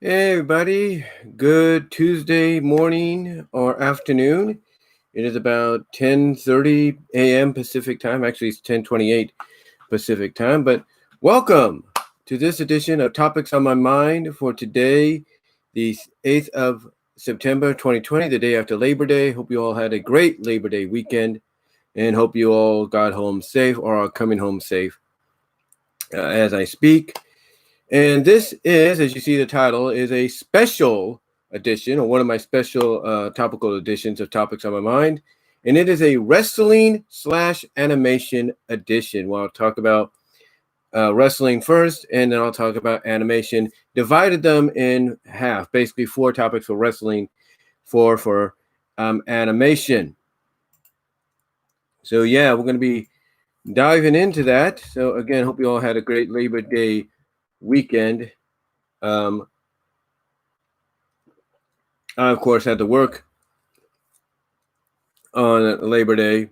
Hey everybody, good Tuesday morning or afternoon. It is about 10:30 a.m. Pacific time. Actually, it's 10:28 Pacific time, but welcome to this edition of Topics on My Mind for today, the 8th of September 2020, the day after Labor Day. Hope you all had a great Labor Day weekend and hope you all got home safe or are coming home safe as I speak. And this is, as you see the title, is a special edition, or one of my special topical editions of Topics on My Mind. And it is a wrestling/animation edition, where I'll talk about wrestling first, and then I'll talk about animation. Divided them in half, basically 4 topics for wrestling, 4 for animation. So yeah, we're going to be diving into that. So again, hope you all had a great Labor Day weekend. I, of course, had to work on Labor Day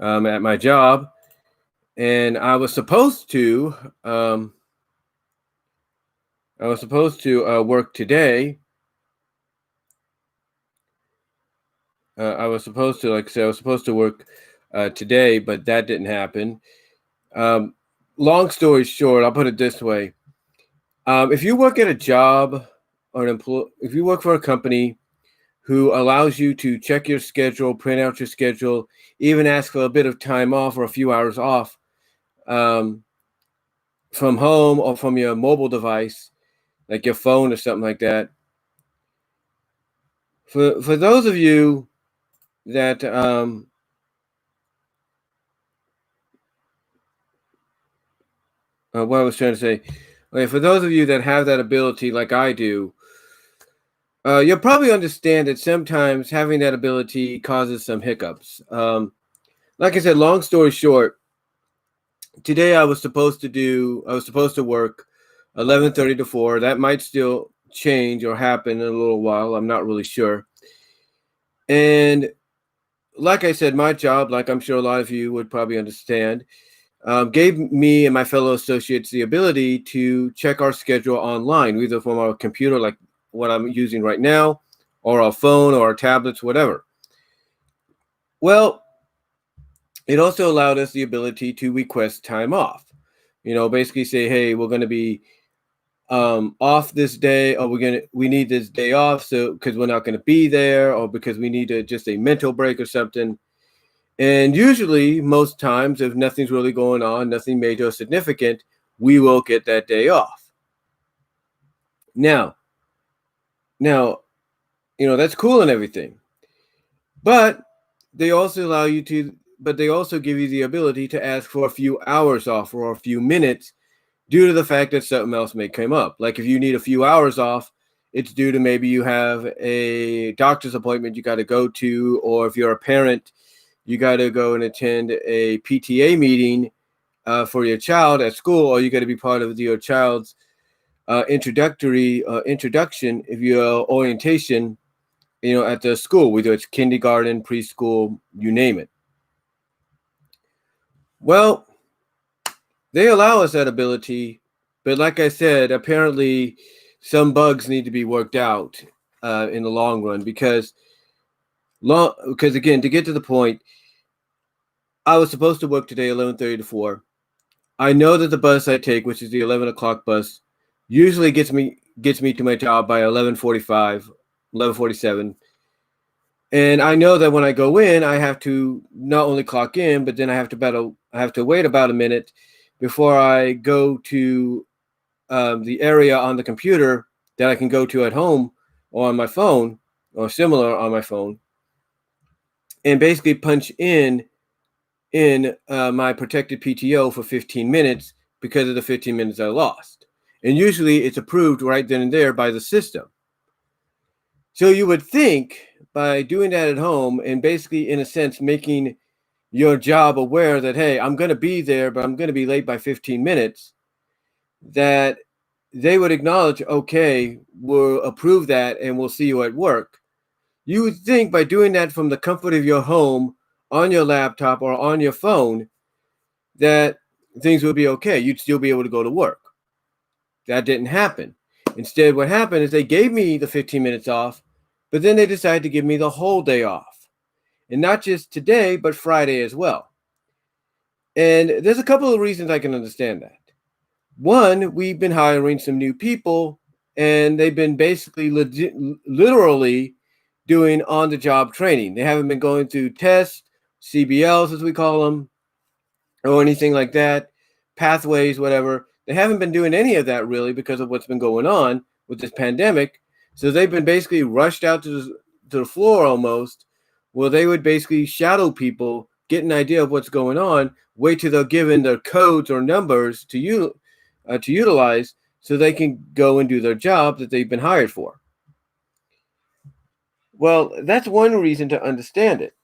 at my job, and I was supposed to work today. I was supposed to work today, but that didn't happen. Long story short, I'll put it this way: if you work at a job or if you work for a company who allows you to check your schedule, print out your schedule, even ask for a bit of time off or a few hours off from home or from your mobile device, like your phone or something like that. For those of you that what I was trying to say, okay, for those of you that have that ability like I do, you'll probably understand that sometimes having that ability causes some hiccups. Like I said, long story short, today I was supposed to work 11:30 to 4. That might still change or happen in a little while. I'm not really sure. And like I said, my job, like I'm sure a lot of you would probably understand, gave me and my fellow associates the ability to check our schedule online, either from our computer, like what I'm using right now, or our phone or our tablets, whatever. Well, it also allowed us the ability to request time off. Basically say, hey, we're going to be off this day, or we need this day off, so because we're not going to be there, or because we need just a mental break or something. And usually, most times, if nothing's really going on, nothing major or significant, we will get that day off. Now, that's cool and everything, but they also they also give you the ability to ask for a few hours off or a few minutes, due to the fact that something else may come up. Like if you need a few hours off, it's due to maybe you have a doctor's appointment you got to go to, or if you're a parent, you got to go and attend a PTA meeting for your child at school, or you got to be part of your child's introduction, if your orientation, at the school, whether it's kindergarten, preschool, you name it. Well, they allow us that ability, but like I said, apparently some bugs need to be worked out in the long run, because again, to get to the point, I was supposed to work today 11:30 to 4. I know that the bus I take, which is the 11 o'clock bus, usually gets me to my job by 11:45, 11:47. And I know that when I go in, I have to not only clock in, but then I have to wait about a minute before I go to the area on the computer that I can go to at home or on my phone or similar on my phone, and basically punch in my protected PTO for 15 minutes because of the 15 minutes I lost. And usually it's approved right then and there by the system. So you would think by doing that at home and basically, in a sense, making your job aware that, hey, I'm going to be there, but I'm going to be late by 15 minutes, that they would acknowledge, okay, we'll approve that and we'll see you at work. You would think by doing that from the comfort of your home, on your laptop or on your phone, that things would be okay. You'd still be able to go to work. That didn't happen. Instead, what happened is they gave me the 15 minutes off, but then they decided to give me the whole day off. And not just today, but Friday as well. And there's a couple of reasons I can understand that. One, we've been hiring some new people, and they've been basically literally doing on-the-job training. They haven't been going through tests, CBLs as we call them, or anything like that, pathways, whatever. They haven't been doing any of that really because of what's been going on with this pandemic. So they've been basically rushed out to the floor almost, where they would basically shadow people, get an idea of what's going on, wait till they're given their codes or numbers to utilize so they can go and do their job that they've been hired for. Well, that's one reason to understand it.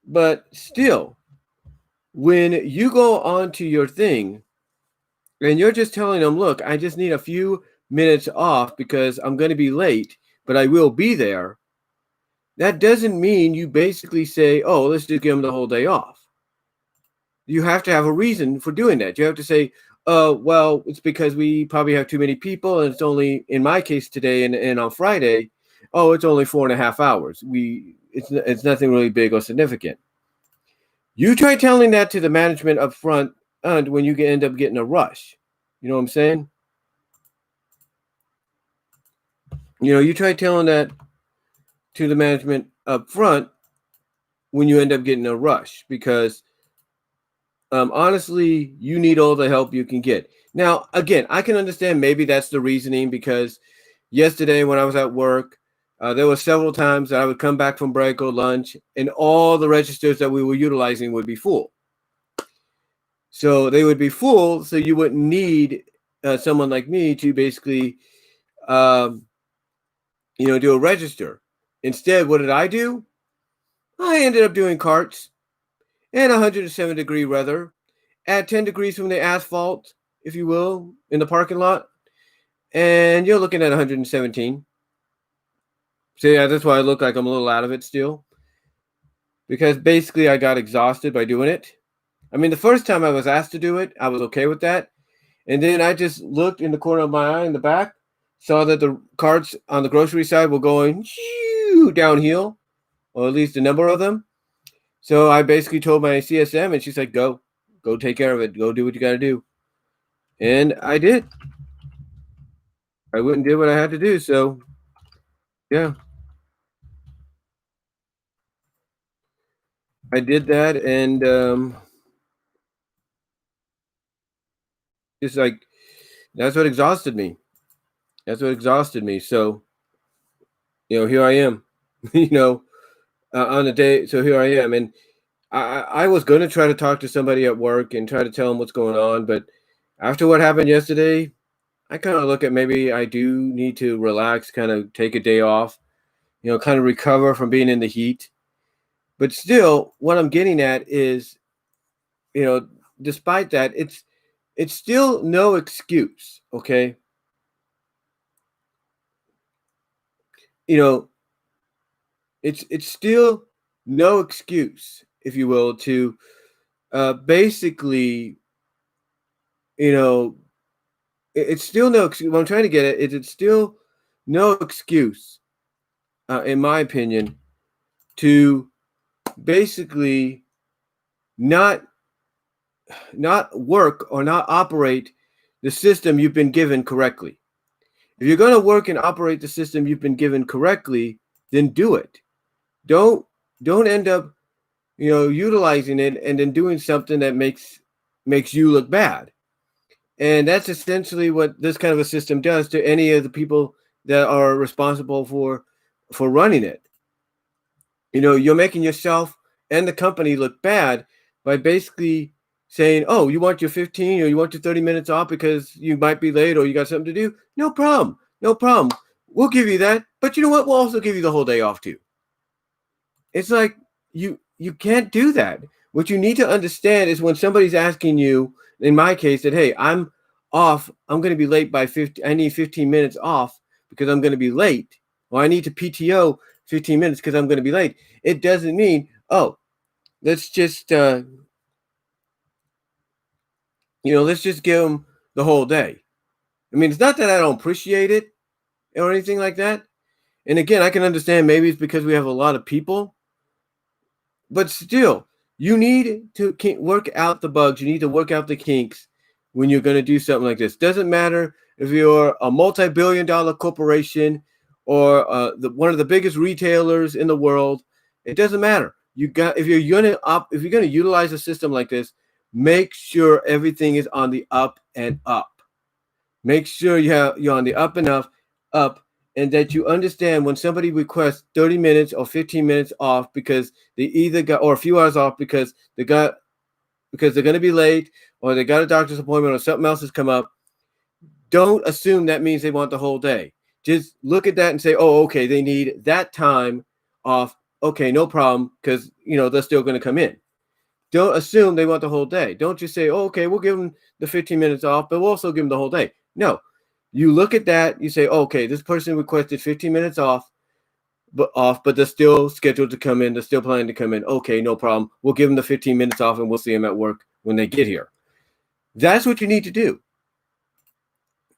But still, when you go onto your thing and you're just telling them, look, I just need a few minutes off because I'm going to be late, but I will be there. That doesn't mean you basically say, oh, let's just give them the whole day off. You have to have a reason for doing that. You have to say, well, it's because we probably have too many people, and it's only, in my case today and on Friday, oh, it's only 4.5 hours. It's nothing really big or significant. You try telling that to the management up front, and when you end up getting a rush. You know what I'm saying? You try telling that to the management up front when you end up getting a rush, because honestly, you need all the help you can get. Now, again, I can understand maybe that's the reasoning, because yesterday when I was at work, there were several times that I would come back from break or lunch, and all the registers that we were utilizing would be full. So they would be full, so you wouldn't need someone like me to basically, do a register. Instead, what did I do? I ended up doing carts in 107-degree weather at 10 degrees from the asphalt, if you will, in the parking lot. And you're looking at 117. So yeah, that's why I look like I'm a little out of it still. Because basically I got exhausted by doing it. I mean, the first time I was asked to do it, I was okay with that. And then I just looked in the corner of my eye in the back, saw that the carts on the grocery side were going downhill, or at least a number of them. So I basically told my CSM, and she's like, go take care of it. Go do what you got to do. And I did. I went and did what I had to do. So, yeah. I did that, and just like, that's what exhausted me. So, here I am, on the day. So here I am. And I was going to try to talk to somebody at work and try to tell them what's going on. But after what happened yesterday, I kind of look at maybe I do need to relax, kind of take a day off, kind of recover from being in the heat. But still, what I'm getting at is, despite that, it's still no excuse, okay? It's still no excuse, if you will, to basically, it's still no excuse. What I'm trying to get at is it's still no excuse, in my opinion, to basically not work or not operate the system you've been given correctly. If you're going to work and operate the system you've been given correctly, then do it. Don't end up, utilizing it and then doing something that makes you look bad. And that's essentially what this kind of a system does to any of the people that are responsible for running it. You're making yourself and the company look bad by basically saying, oh, you want your 15 or you want your 30 minutes off because you might be late or you got something to do? No problem. We'll give you that. But you know what? We'll also give you the whole day off too. It's like you can't do that. What you need to understand is when somebody's asking you, in my case, that, hey, I'm off. I'm going to be late by 50. I need 15 minutes off because I'm going to be late. Or I need to PTO 15 minutes because I'm going to be late. It doesn't mean, oh, let's just, let's just give them the whole day. I mean, it's not that I don't appreciate it or anything like that. And again, I can understand maybe it's because we have a lot of people, but still, you need to work out the bugs. You need to work out the kinks when you're going to do something like this. Doesn't matter if you're a multi-billion-dollar corporation or one of the biggest retailers in the world. It doesn't matter. If you're going to utilize a system like this, make sure everything is on the up and up. Make sure you're on the up and up, and that you understand when somebody requests 30 minutes or 15 minutes off because they either got, or a few hours off because they're going to be late, or they got a doctor's appointment, or something else has come up. Don't assume that means they want the whole day. Just look at that and say, oh, okay, they need that time off. Okay, no problem, because they're still going to come in. Don't assume they want the whole day. Don't just say, oh, okay, we'll give them the 15 minutes off, but we'll also give them the whole day. No, you look at that, you say, oh, okay, this person requested 15 minutes off, but they're still scheduled to come in. They're still planning to come in. Okay, no problem. We'll give them the 15 minutes off, and we'll see them at work when they get here. That's what you need to do.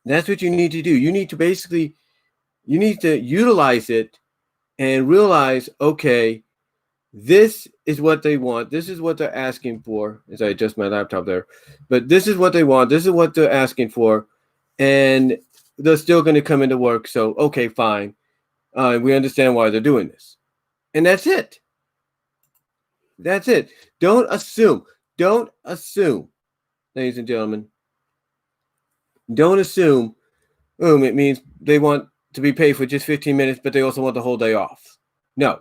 That's what you need to do. You need to utilize it and realize, okay, this is what they want. This is what they're asking for. As I adjust my laptop there. But this is what they want. This is what they're asking for. And they're still going to come into work. So, okay, fine. We understand why they're doing this. And that's it. That's it. Don't assume. Don't assume, ladies and gentlemen. Don't assume, it means they want to be paid for just 15 minutes, but they also want the whole day off. No.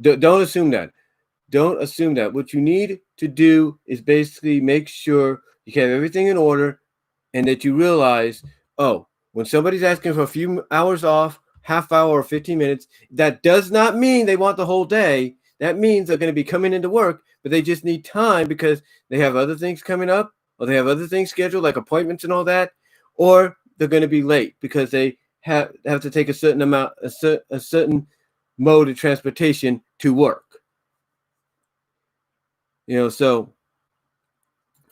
Don't assume that. Don't assume that. What you need to do is basically make sure you have everything in order and that you realize, when somebody's asking for a few hours off, half hour or 15 minutes, that does not mean they want the whole day. That means they're going to be coming into work, but they just need time because they have other things coming up, or they have other things scheduled like appointments and all that, or they're going to be late because they have to take a certain mode of transportation to work. So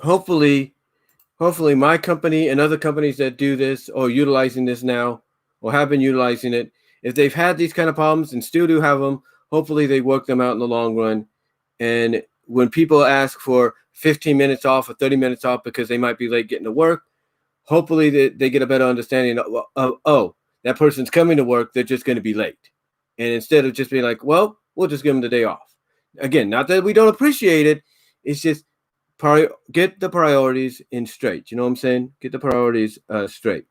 hopefully my company and other companies that do this or utilizing this now or have been utilizing it, if they've had these kind of problems and still do have them, hopefully they work them out in the long run. And when people ask for 15 minutes off or 30 minutes off because they might be late getting to work, hopefully they get a better understanding of, that person's coming to work, they're just going to be late. And instead of just being like, well, we'll just give them the day off. Again, not that we don't appreciate it. It's just get the priorities in straight. You know what I'm saying? Get the priorities straight.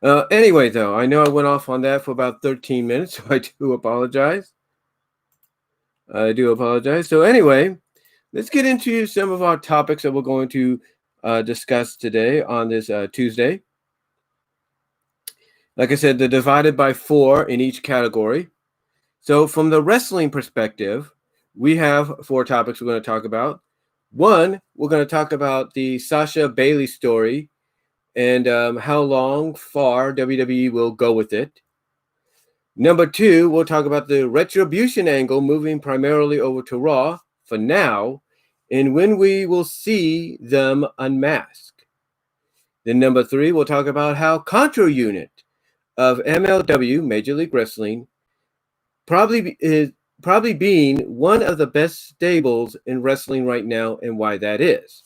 Anyway, though, I know I went off on that for about 13 minutes, so I do apologize. So anyway, let's get into some of our topics that we're going to discuss today on this Tuesday. Like I said, they're divided by 4 in each category. So from the wrestling perspective, we have 4 topics we're going to talk about. 1, we're going to talk about the Sasha Bayley story and how far WWE will go with it. Number 2, we'll talk about the Retribution angle moving primarily over to Raw for now, and when we will see them unmask. Then number 3, we'll talk about how Contra Unit of MLW, Major League Wrestling, probably being one of the best stables in wrestling right now and why that is.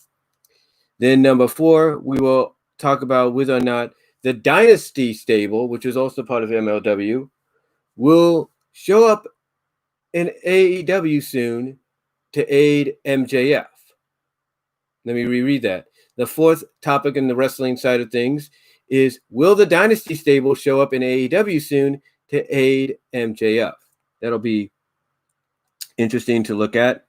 Then number 4, we will talk about whether or not the Dynasty stable, which is also part of MLW, will show up in AEW soon to aid MJF. Let me reread that. The 4th topic in the wrestling side of things is, will the Dynasty stable show up in AEW soon to aid MJF? That'll be interesting to look at.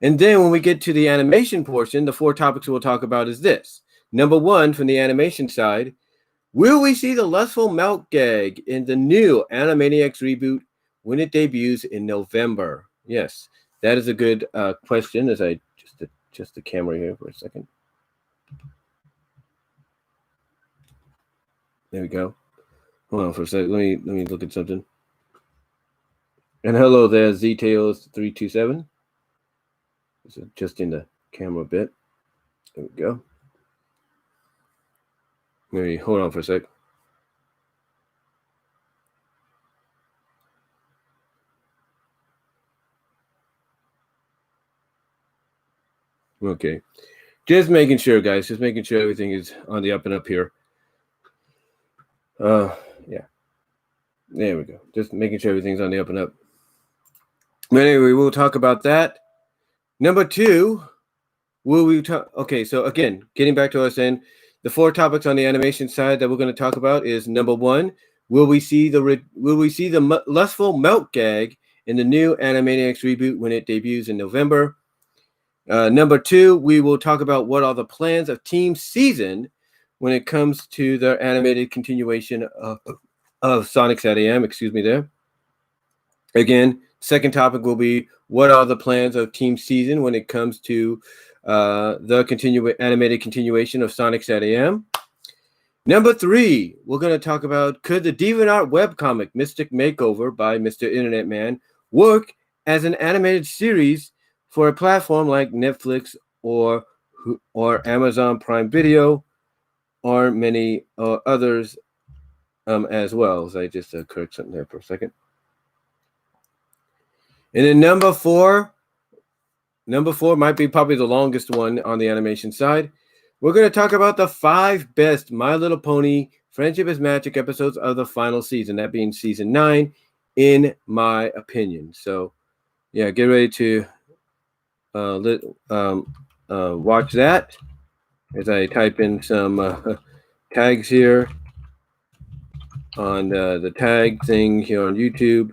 And then when we get to the animation portion, the 4 topics we'll talk about is this. Number 1, from the animation side, will we see the Lustful Melt gag in the new Animaniacs reboot when it debuts in November? Yes, that is a good question, as I just adjust the camera here for a second. There we go. Hold on for a second. Let me look at something. And hello there, ZTails327. Just adjusting the camera a bit. There we go. Maybe hold on for a sec. Okay. Just making sure, guys. Just making sure everything is on the up and up here. Yeah. There we go. Just making sure everything's on the up and up. But anyway, we'll talk about that. Number 2, will we talk? Okay, so again, getting back to us, and the 4 topics on the animation side that we're going to talk about is number 1, will we see the Lustful Melt gag in the new Animaniacs reboot when it debuts in November? Number 2, we will talk about what are the plans of TEAM SEA3ON when it comes to their animated continuation of Sonic SatAM. Excuse me there. Again, second topic will be what are the plans of TEAM SEA3ON when it comes to the animated continuation of Sonic SatAM. Number 3, we're going to talk about could the DeviantArt webcomic Mystic Makeover by Mr. Internet Man work as an animated series for a platform like Netflix or Amazon Prime Video or many others as well. So I just correct something there for a second. And then number 4 might be probably the longest one on the animation side. We're going to talk about the 5 best My Little Pony Friendship is Magic episodes of the final season, that being season 9, in my opinion. So, yeah, get ready to watch that as I type in some tags here on the tag thing here on YouTube.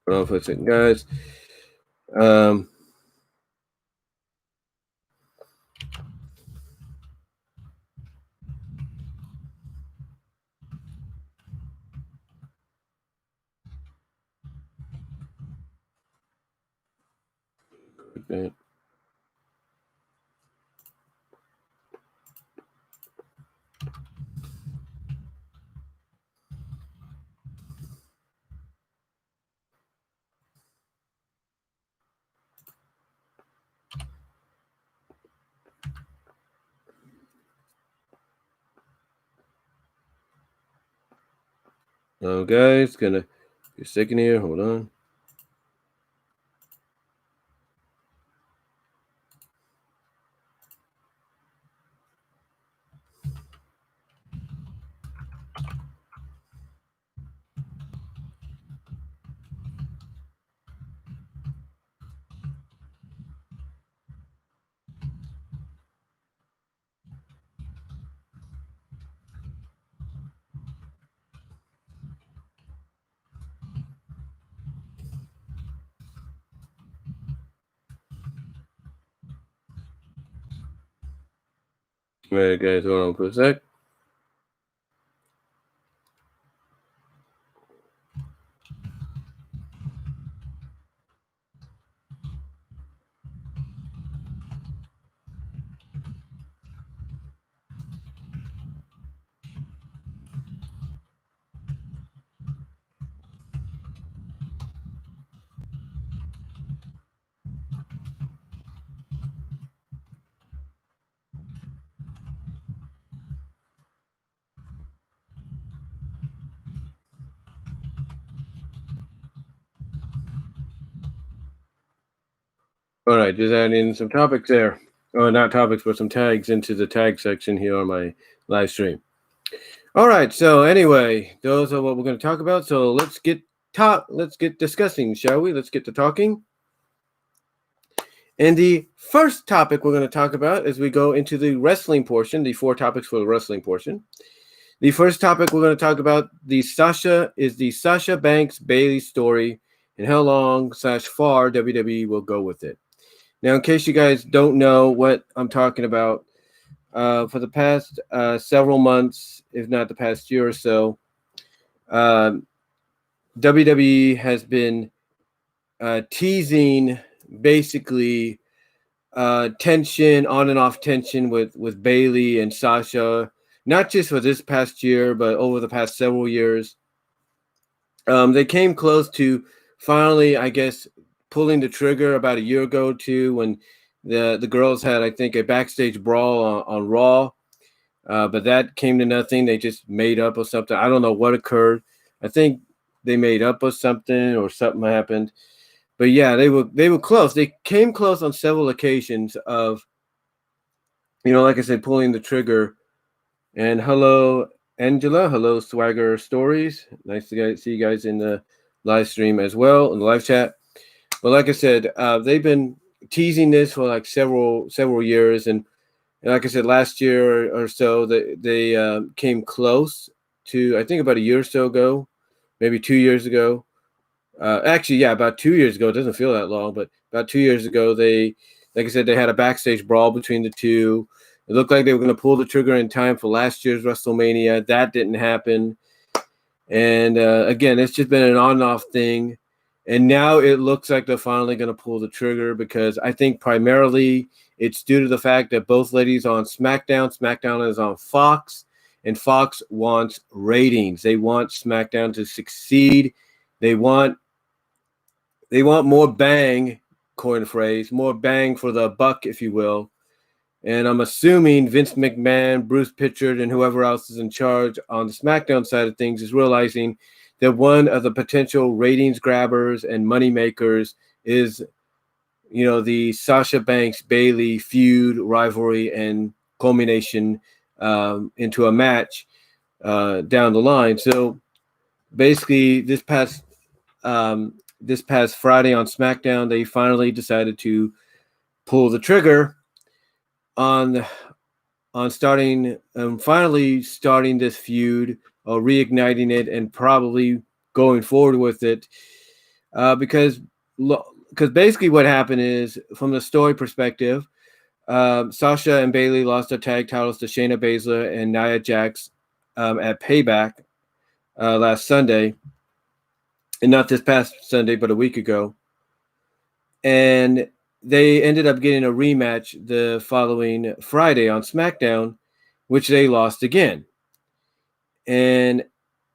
Hold on for a second, guys. Okay. Guys, gonna be a second here. Hold on. All right, guys, hold on for a sec. All right, just adding in some topics there. Or not topics, but some tags into the tag section here on my live stream. All right, so anyway, those are what we're going to talk about. So let's get discussing, shall we? Let's get to talking. And the first topic we're going to talk about as we go into the wrestling portion, the 4 topics for the wrestling portion. The first topic we're going to talk about the Sasha Banks Bayley story and how long/far WWE will go with it. Now, in case you guys don't know what I'm talking about, for the past several months, if not the past year or so, WWE has been teasing basically tension, on and off tension with Bayley and Sasha, not just for this past year, but over the past several years. They came close to finally, I guess, pulling the trigger about a year ago too, when the girls had, I think, a backstage brawl on Raw, but that came to nothing. They just made up or something. I don't know what occurred. I think they made up or something happened. But yeah, they were close. They came close on several occasions of, like I said, pulling the trigger. And hello, Angela. Hello, Swagger Stories. Nice to see you guys in the live stream as well, in the live chat. But like I said, they've been teasing this for like several years, and like I said, last year or so, they came close to, I think, about a year or so ago, maybe 2 years ago. Actually, yeah, about 2 years ago. It doesn't feel that long, but about 2 years ago, like I said, they had a backstage brawl between the two. It looked like they were going to pull the trigger in time for last year's WrestleMania. That didn't happen. And again, it's just been an on and off thing. And now it looks like they're finally going to pull the trigger, because I think primarily it's due to the fact that both ladies are on SmackDown. SmackDown is on Fox, and Fox wants ratings. They want SmackDown to succeed. They want more bang, coin phrase, more bang for the buck, if you will. And I'm assuming Vince McMahon, Bruce Pritchard, and whoever else is in charge on the SmackDown side of things is realizing that one of the potential ratings grabbers and money makers is, the Sasha Banks Bayley feud, rivalry, and culmination into a match down the line. So basically, this past Friday on SmackDown, they finally decided to pull the trigger on finally starting this feud, or reigniting it, and probably going forward with it, because basically what happened is, from the story perspective, Sasha and Bayley lost their tag titles to Shayna Baszler and Nia Jax at Payback last Sunday, and not this past Sunday, but a week ago. And they ended up getting a rematch the following Friday on SmackDown, which they lost again. And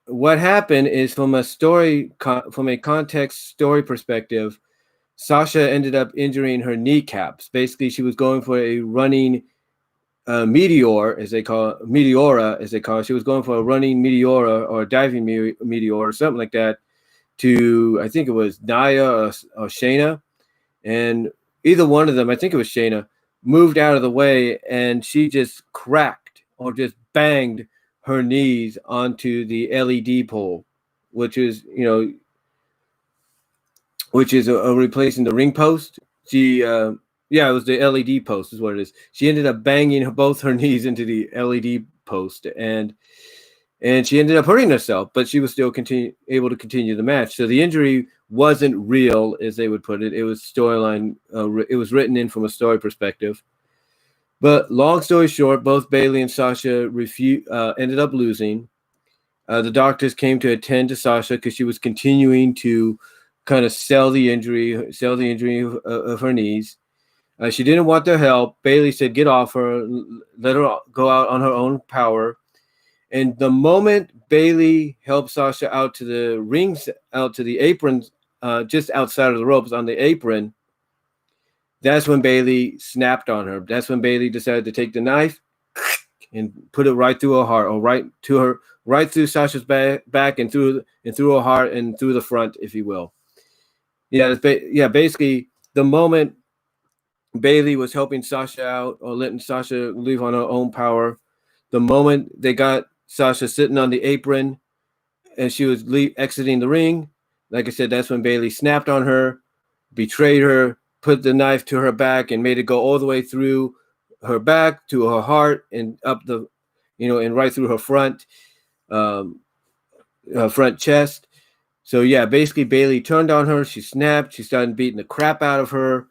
what happened is, from a context story perspective, Sasha ended up injuring her kneecaps. Basically, she was going for a running meteora, as they call it. She was going for a running meteora, or a diving meteor, or something like that, to, I think it was Nia or Shayna. And either one of them, I think it was Shayna, moved out of the way, and she just cracked, or just banged her knees onto the LED pole, which is replacing the ring post. It was the LED post is what it is. She ended up banging both her knees into the LED post, and she ended up hurting herself, but she was still able to continue the match. So the injury wasn't real, as they would put it. It was storyline. It was written in from a story perspective. But long story short, both Bayley and Sasha ended up losing. The doctors came to attend to Sasha because she was continuing to kind of sell the injury of her knees. She didn't want their help. Bayley said, "Get off her, let her go out on her own power." And the moment Bayley helped Sasha out to the rings, out to the aprons, just outside of the ropes on the apron, that's when Bayley snapped on her. That's when Bayley decided to take the knife and put it right through her heart, or right through Sasha's back and through her heart and through the front, if you will. Basically, the moment Bayley was helping Sasha out, or letting Sasha leave on her own power, the moment they got Sasha sitting on the apron and she was exiting the ring, like I said, that's when Bayley snapped on her, betrayed her, put the knife to her back, and made it go all the way through her back to her heart, and up and right through her front chest. So yeah, basically Bayley turned on her. She snapped. She started beating the crap out of her.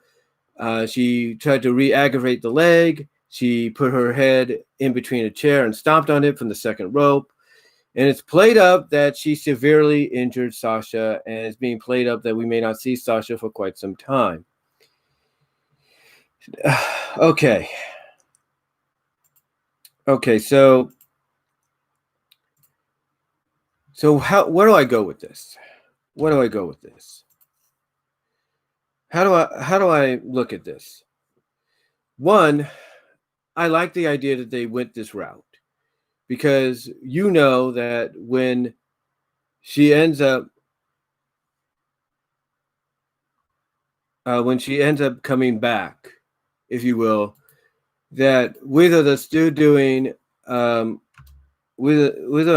She tried to re-aggravate the leg. She put her head in between a chair and stomped on it from the second rope. And it's played up that she severely injured Sasha, and it's being played up that we may not see Sasha for quite some time. Okay, so where do I go with this? how do I look at this? One, I like the idea that they went this route because you know that she ends up when she ends up coming back, if you will, that whether they're still doing whether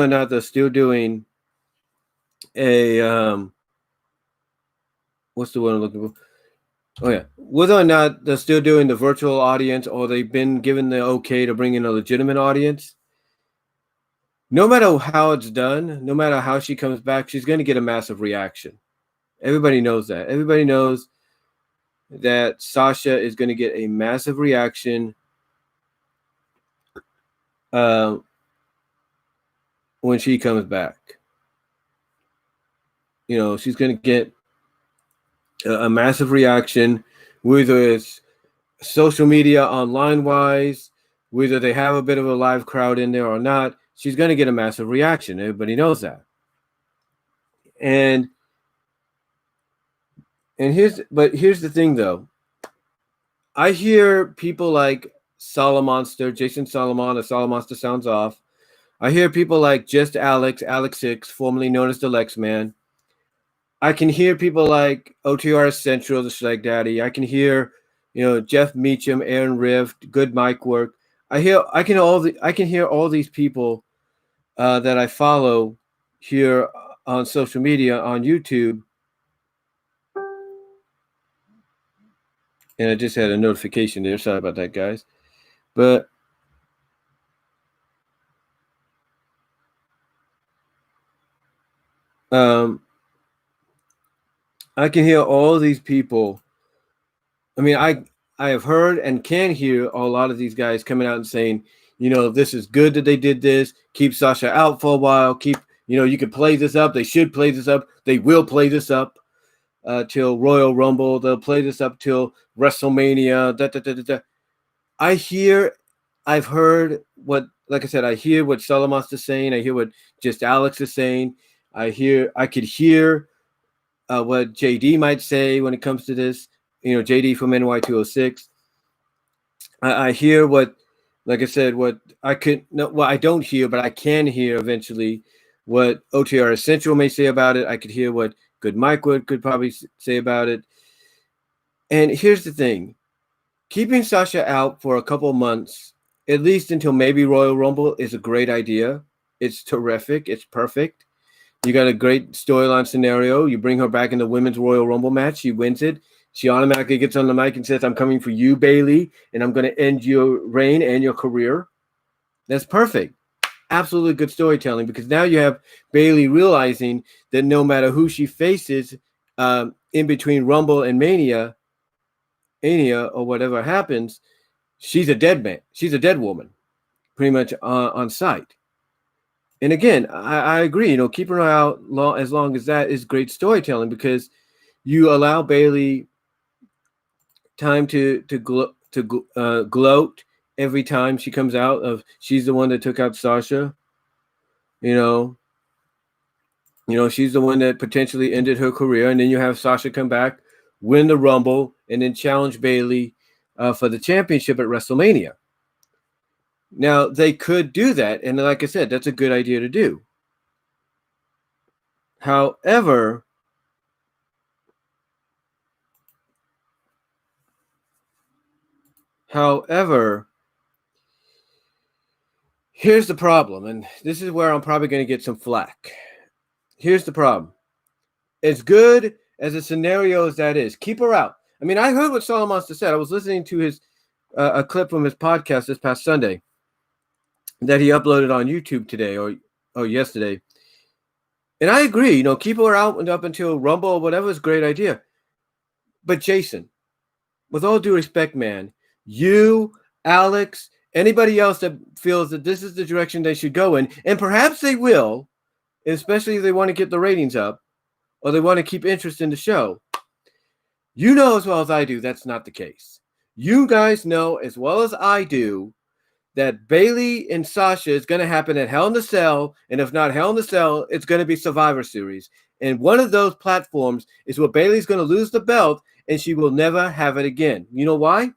or not they're still doing a what's the one I'm looking for? Oh yeah, whether or not they're still doing the virtual audience or they've been given the okay to bring in a legitimate audience. No matter how it's done, no matter how she comes back, she's going to get a massive reaction. Everybody knows that. Everybody knows that Sasha is going to get a massive reaction when she comes back. You know, she's going to get a massive reaction, whether it's social media, online wise, whether they have a bit of a live crowd in there or not. She's going to get a massive reaction. Everybody knows that. And here's the thing though. I hear people like Solomonster, Jason Solomon, or Solomonster sounds off. I hear people like Just Alex 6, formerly known as the Lex Man. I can hear people like OTR Central, the Schleg Daddy. I can hear, Jeff Meacham, Aaron Rift, Good Mic Work. I can hear all these people that I follow here on social media, on YouTube. And I just had a notification there. Sorry about that, guys. But I can hear all these people. I mean, I have heard and can hear a lot of these guys coming out and saying, this is good that they did this. Keep Sasha out for a while. You can play this up. They should play this up. They will play this up till Royal Rumble. They'll play this up till WrestleMania. I've heard what, like I said, I hear what Solomon's is saying. I hear what Just Alex is saying. I could hear what JD might say when it comes to this. JD from NY206. I hear what, like I said, what I could, no, well, I don't hear, but I can hear eventually what OTR Essential may say about it. I could hear what Good Mike could probably say about it. And here's the thing. Keeping Sasha out for a couple months, at least until maybe Royal Rumble, is a great idea. It's terrific. It's perfect. You got a great storyline scenario. You bring her back in the Women's Royal Rumble match. She wins it. She automatically gets on the mic and says, I'm coming for you, Bayley, and I'm going to end your reign and your career. That's perfect. Absolutely good storytelling, because now you have Bayley realizing that no matter who she faces in between Rumble and Mania or whatever happens, she's a dead man. She's a dead woman, pretty much on sight. And again, I agree. Keeping her out as long as that is great storytelling, because you allow Bayley time to gloat every time she comes out of she's the one that took out Sasha. She's the one that potentially ended her career, and then you have Sasha come back, win the Rumble, and then challenge Bayley for the championship at WrestleMania. Now, they could do that, and like I said, that's a good idea to do. However, here's the problem, and this is where I'm probably going to get some flack. Here's the problem. As good as a scenario as that is, keep her out. I mean, I heard what Solomon said. I was listening to his a clip from his podcast this past Sunday that he uploaded on YouTube today or yesterday. And I agree, keep her out and up until Rumble or whatever is a great idea. But Jason, with all due respect, man, you, Alex, anybody else that feels that this is the direction they should go in, and perhaps they will, especially if they want to get the ratings up or they want to keep interest in the show, you know as well as I do that's not the case. You guys know as well as I do that Bayley and Sasha is going to happen at Hell in a Cell, and if not Hell in a Cell, it's going to be Survivor Series. And one of those platforms is where Bayley's going to lose the belt, and she will never have it again. You know why?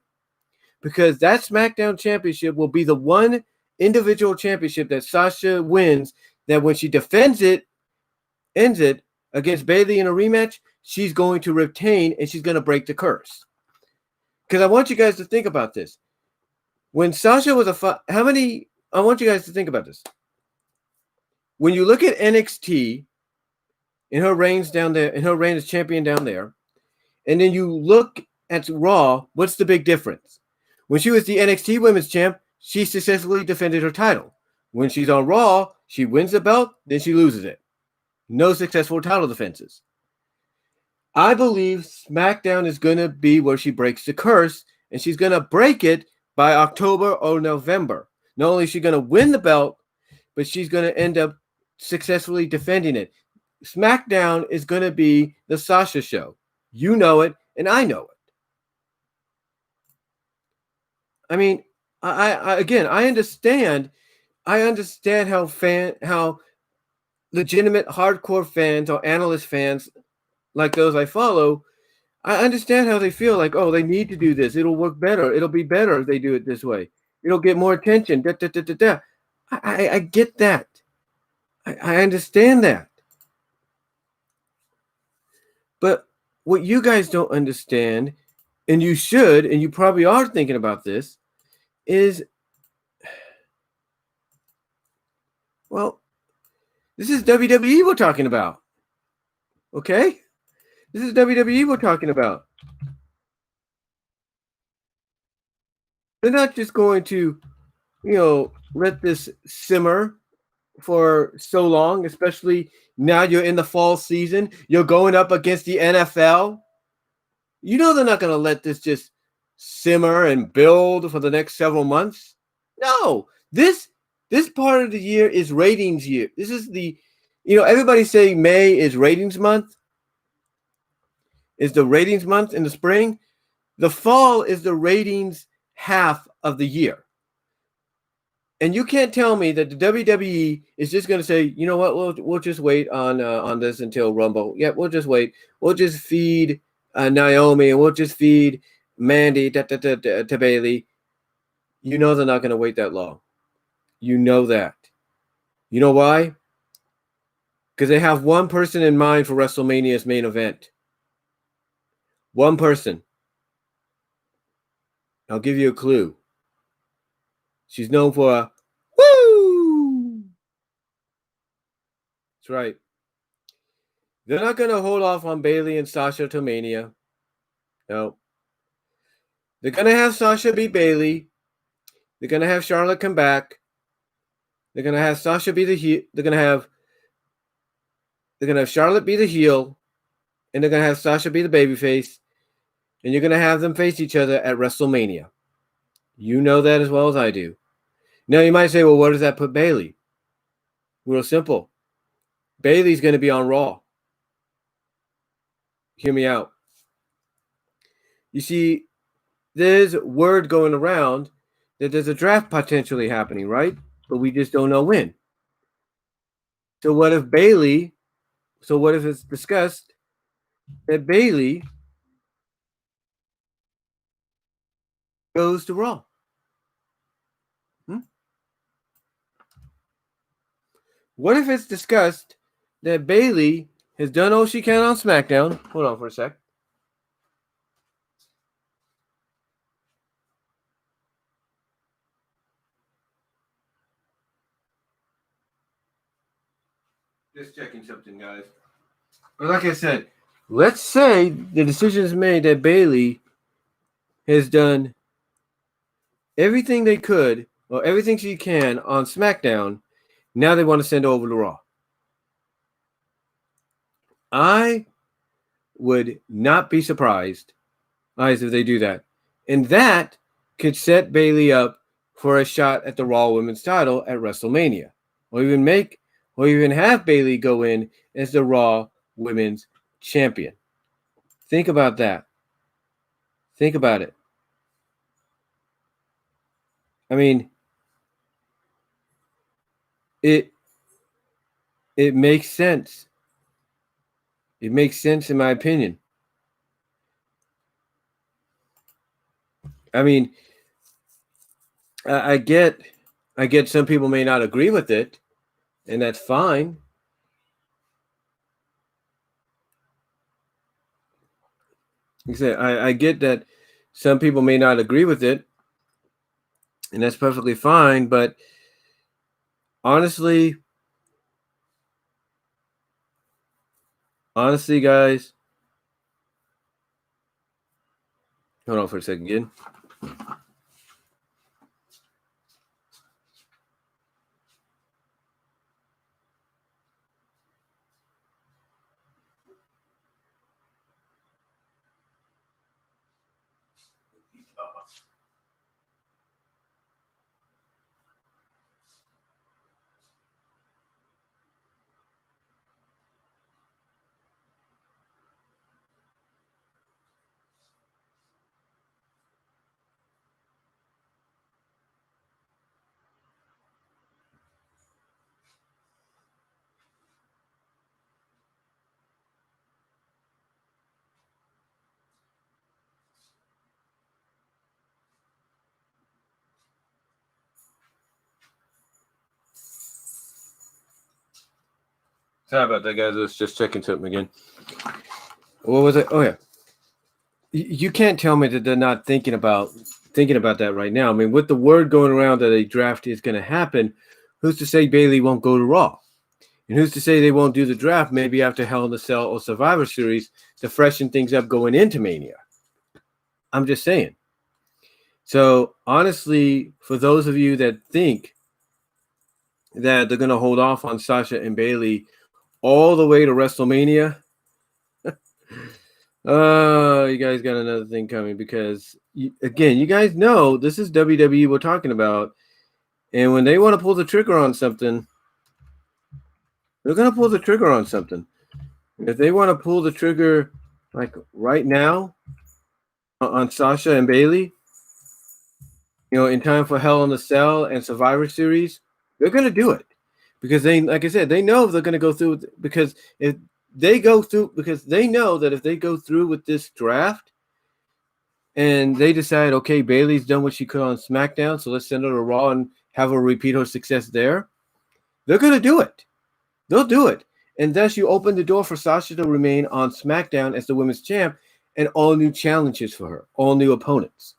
Because that SmackDown championship will be the one individual championship that Sasha wins, that when she defends it, ends it against Bayley in a rematch, she's going to retain and she's going to break the curse. Because I want you guys to think about this. When Sasha was I want you guys to think about this. When you look at NXT in her reigns down there, in her reign as champion down there, and then you look at Raw, what's the big difference? When she was the NXT Women's Champ, she successfully defended her title. When she's on Raw, she wins the belt, then she loses it. No successful title defenses. I believe SmackDown is going to be where she breaks the curse, and she's going to break it by October or November. Not only is she going to win the belt, but she's going to end up successfully defending it. SmackDown is going to be the Sasha show. You know it, and I know it. I mean, I understand how legitimate hardcore fans or analyst fans like those I follow, I understand how they feel like, oh, they need to do this. It'll work better. It'll be better if they do it this way. It'll get more attention. I get that. I understand that. But what you guys don't understand, and you should, and you probably are thinking about this, is, well, this is WWE we're talking about. Okay? This is WWE we're talking about. They're not just going to, let this simmer for so long, especially now you're in the fall season. You're going up against the NFL. You know they're not going to let this just simmer and build for the next several months. No, this part of the year is ratings year. This is everybody say May is ratings month. Is the ratings month in the spring. The fall is the ratings half of the year. And you can't tell me that the WWE is just going to say, you know what, we'll just wait on this until Rumble. Yeah, we'll just wait. We'll just feed Naomi, and we'll just feed Mandy to Bayley. You know they're not going to wait that long. You know that. You know why? Because they have one person in mind for WrestleMania's main event. One person. I'll give you a clue. She's known for a woo. That's right. They're not going to hold off on Bayley and Sasha till Mania. No. They're going to have Sasha beat Bayley. They're going to have Charlotte come back. They're going to have Sasha be the heel. They're going to have Charlotte be the heel. And they're going to have Sasha be the babyface. And you're going to have them face each other at WrestleMania. You know that as well as I do. Now you might say, well, where does that put Bayley? Real simple. Bayley's going to be on Raw. Hear me out. You see, there's word going around that there's a draft potentially happening, right? But we just don't know when. So what if it's discussed that Bayley goes to Raw? What if it's discussed that Bayley has done all she can on SmackDown? Hold on for a sec. Just checking something, guys. But like I said, let's say the decision is made that Bayley has done everything they could or everything she can on SmackDown. Now they want to send her over to Raw. I would not be surprised if they do that. And that could set Bayley up for a shot at the Raw Women's title at WrestleMania. Or even have Bayley go in as the Raw Women's Champion. Think about that. Think about it. I mean, it makes sense. It makes sense in my opinion. I mean, I get some people may not agree with it, and that's fine. Like I said, I get that some people may not agree with it, and that's perfectly fine. But honestly, guys, hold on for a second again. Sorry about that, guys. I was just checking something again. What was it? Oh yeah. You can't tell me that they're not thinking about that right now. I mean, with the word going around that a draft is going to happen, who's to say Bayley won't go to Raw? And who's to say they won't do the draft maybe after Hell in a Cell or Survivor Series to freshen things up going into Mania? I'm just saying. So honestly, for those of you that think that they're going to hold off on Sasha and Bayley all the way to WrestleMania, you guys got another thing coming because, again, you guys know this is WWE we're talking about. And when they want to pull the trigger on something, they're going to pull the trigger on something. If they want to pull the trigger like right now on Sasha and Bayley, in time for Hell in a Cell and Survivor Series, they're going to do it because they, like I said, they know they're going to go through because if they go through, because they know that if they go through with this draft and they decide, okay, Bayley's done what she could on SmackDown, so let's send her to Raw and have her repeat her success there, they're going to do it. They'll do it. And thus you open the door for Sasha to remain on SmackDown as the women's champ and all new challenges for her, all new opponents.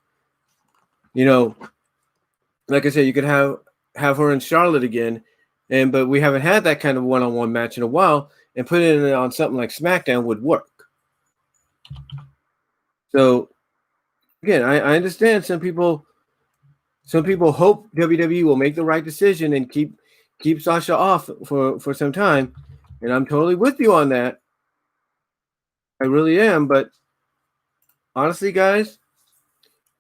Like I said, you could have her in Charlotte again, but we haven't had that kind of one-on-one match in a while, and put it on something like SmackDown would work. So again, I understand some people hope WWE will make the right decision and keep Sasha off for some time, and I'm totally with you on that. I really am, but honestly, guys,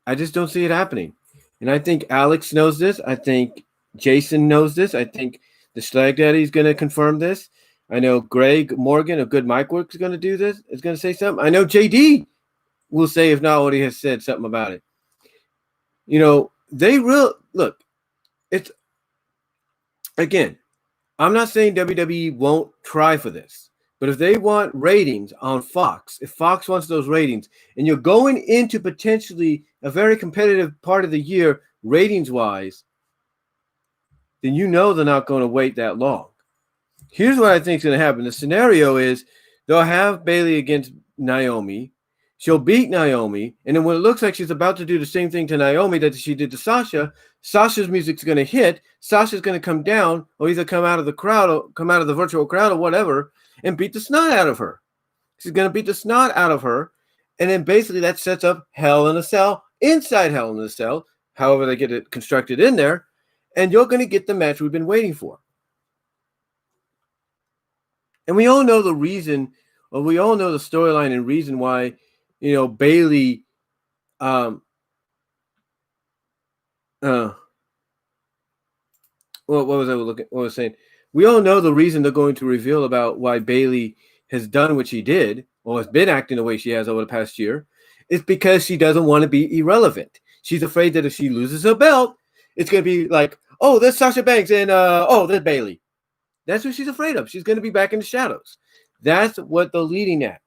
I just don't see it happening. And I think Alex knows this. I think Jason knows this. I think the Schlag Daddy is going to confirm this. I know Greg Morgan of Good Mic Works is going to do this. Is going to say something. I know JD will say, if not already has said something about it. They will look. It's again. I'm not saying WWE won't try for this, but if they want ratings on Fox, if Fox wants those ratings, and you're going into potentially a very competitive part of the year ratings-wise, then they're not going to wait that long. Here's what I think is going to happen. The scenario is they'll have Bayley against Naomi. She'll beat Naomi, and then when it looks like she's about to do the same thing to Naomi that she did to Sasha, Sasha's music's going to hit. Sasha's going to come down, or either come out of the crowd, or come out of the virtual crowd, or whatever, and beat the snot out of her. She's going to beat the snot out of her, and then basically that sets up Hell in a Cell, inside Hell in a Cell, however they get it constructed in there, and you're going to get the match we've been waiting for. And we all know the reason, or we all know the storyline and reason why, Bayley, what was I looking? What was I saying? We all know the reason they're going to reveal about why Bayley has done what she did, or has been acting the way she has over the past year. It's because she doesn't want to be irrelevant. She's afraid that if she loses her belt, it's going to be like, oh, there's Sasha Banks and oh, there's Bayley. That's what she's afraid of. She's going to be back in the shadows. That's what they're leading at.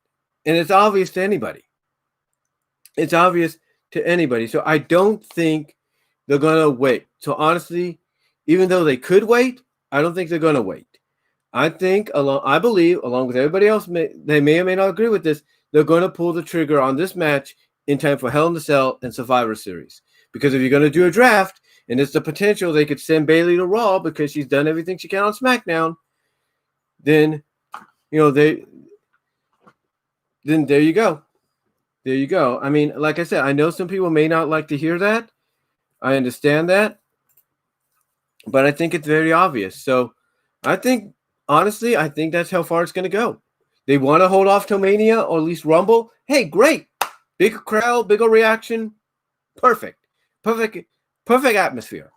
And it's obvious to anybody. It's obvious to anybody. So I don't think they're going to wait. So honestly, even though they could wait, I don't think they're going to wait. I believe, along with everybody else, they may or may not agree with this, they're going to pull the trigger on this match in time for Hell in a Cell and Survivor Series. Because if you're going to do a draft, and it's the potential they could send Bayley to Raw because she's done everything she can on SmackDown, then, then there you go. There you go. I mean, like I said, I know some people may not like to hear that. I understand that. But I think it's very obvious. So honestly, I think that's how far it's going to go. They want to hold off till Mania or at least Rumble. Hey, great. Bigger crowd, bigger reaction. Perfect atmosphere.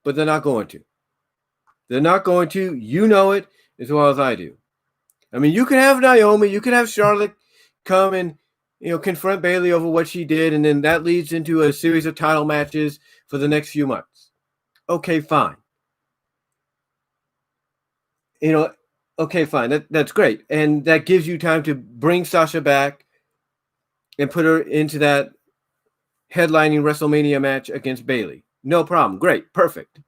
But they're not going to. They're not going to. You know it as well as I do. I mean, you can have Naomi, you can have Charlotte come and confront Bayley over what she did, and then that leads into a series of title matches for the next few months. Okay, fine. Okay, fine. That's great. And that gives you time to bring Sasha back and put her into that headlining WrestleMania match against Bayley. No problem. Great. Perfect.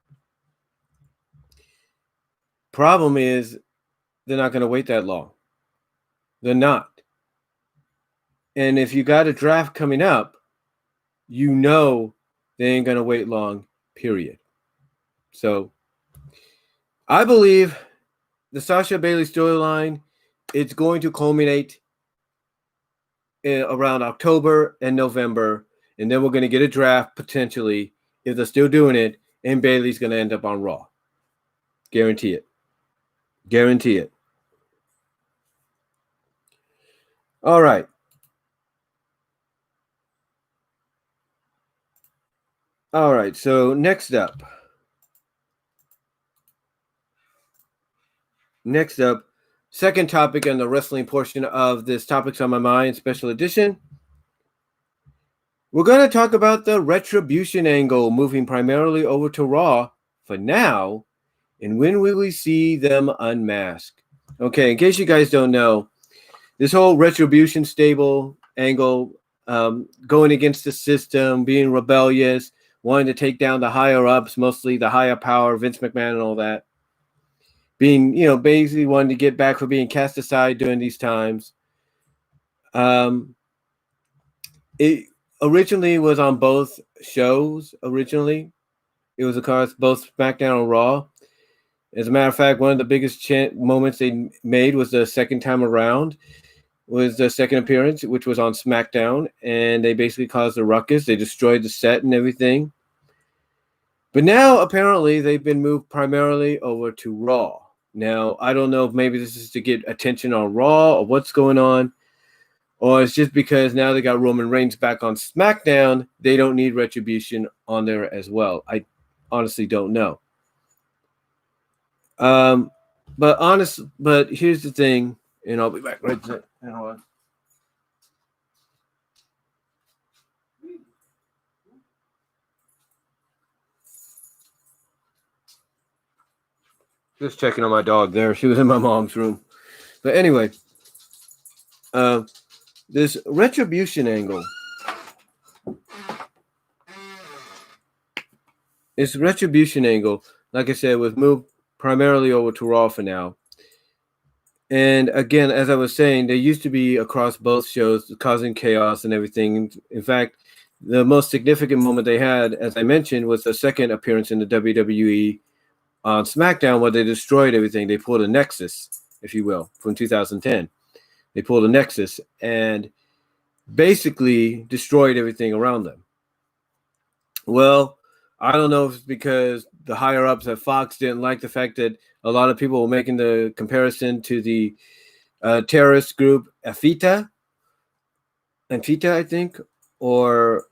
Problem is, they're not going to wait that long. They're not. And if you got a draft coming up, they ain't going to wait long, period. So I believe the Sasha Bayley storyline, it's going to culminate around October and November, and then we're going to get a draft potentially, if they're still doing it, and Bayley's going to end up on Raw. Guarantee it. Guarantee it. All right. All right, so next up, second topic in the wrestling portion of this Topics on My Mind special edition. We're going to talk about the Retribution angle moving primarily over to Raw for now, and when will we see them unmask? Okay, in case you guys don't know, this whole Retribution stable angle, going against the system, being rebellious, wanting to take down the higher ups, mostly the higher power, Vince McMahon and all that. Being, basically wanting to get back for being cast aside during these times. It originally was on both shows. It was across both SmackDown and Raw. As a matter of fact, one of the biggest moments they made was the second time around, was the second appearance, which was on SmackDown, and they basically caused a ruckus. They destroyed the set and everything. But now, apparently, they've been moved primarily over to Raw. Now, I don't know if maybe this is to get attention on Raw or what's going on, or it's just because now they got Roman Reigns back on SmackDown, they don't need Retribution on there as well. I honestly don't know. But here's the thing, and I'll be back right there. Hold on. Just checking on my dog there. She was in my mom's room. But anyway, this Retribution angle. This Retribution angle, like I said, was moved primarily over to Raw for now. And again, as I was saying, they used to be across both shows, causing chaos and everything. In fact, the most significant moment they had, as I mentioned, was the second appearance in the WWE on SmackDown, where they destroyed everything. They pulled a Nexus, if you will, from 2010. They pulled a Nexus and basically destroyed everything around them. Well, I don't know if it's because the higher ups at Fox didn't like the fact that a lot of people were making the comparison to the terrorist group Anfita, I think, or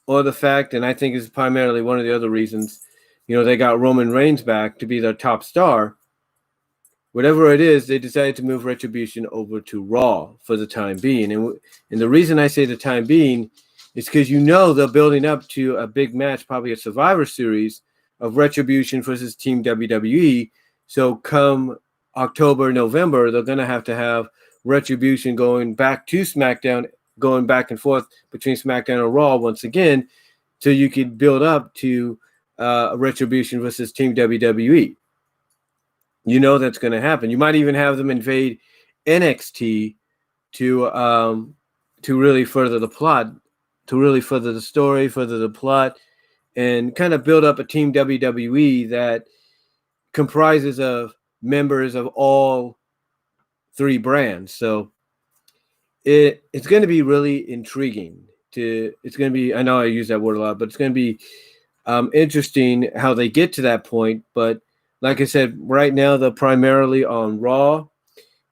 the fact, and I think is primarily one of the other reasons, they got Roman Reigns back to be their top star. Whatever it is, they decided to move Retribution over to Raw for the time being. And the reason I say the time being is because they're building up to a big match, probably a Survivor Series, of Retribution versus Team WWE. So come October, November, they're going to have Retribution going back to SmackDown, going back and forth between SmackDown and Raw once again, so you could build up to Retribution versus Team WWE. You know that's going to happen. You might even have them invade NXT to really further the plot, to really further the story, further the plot, and kind of build up a Team WWE that comprises of members of all three brands. So it's going to be really intriguing. It's going to be, I know I use that word a lot, but it's going to be interesting how they get to that point. But like I said, right now they're primarily on Raw,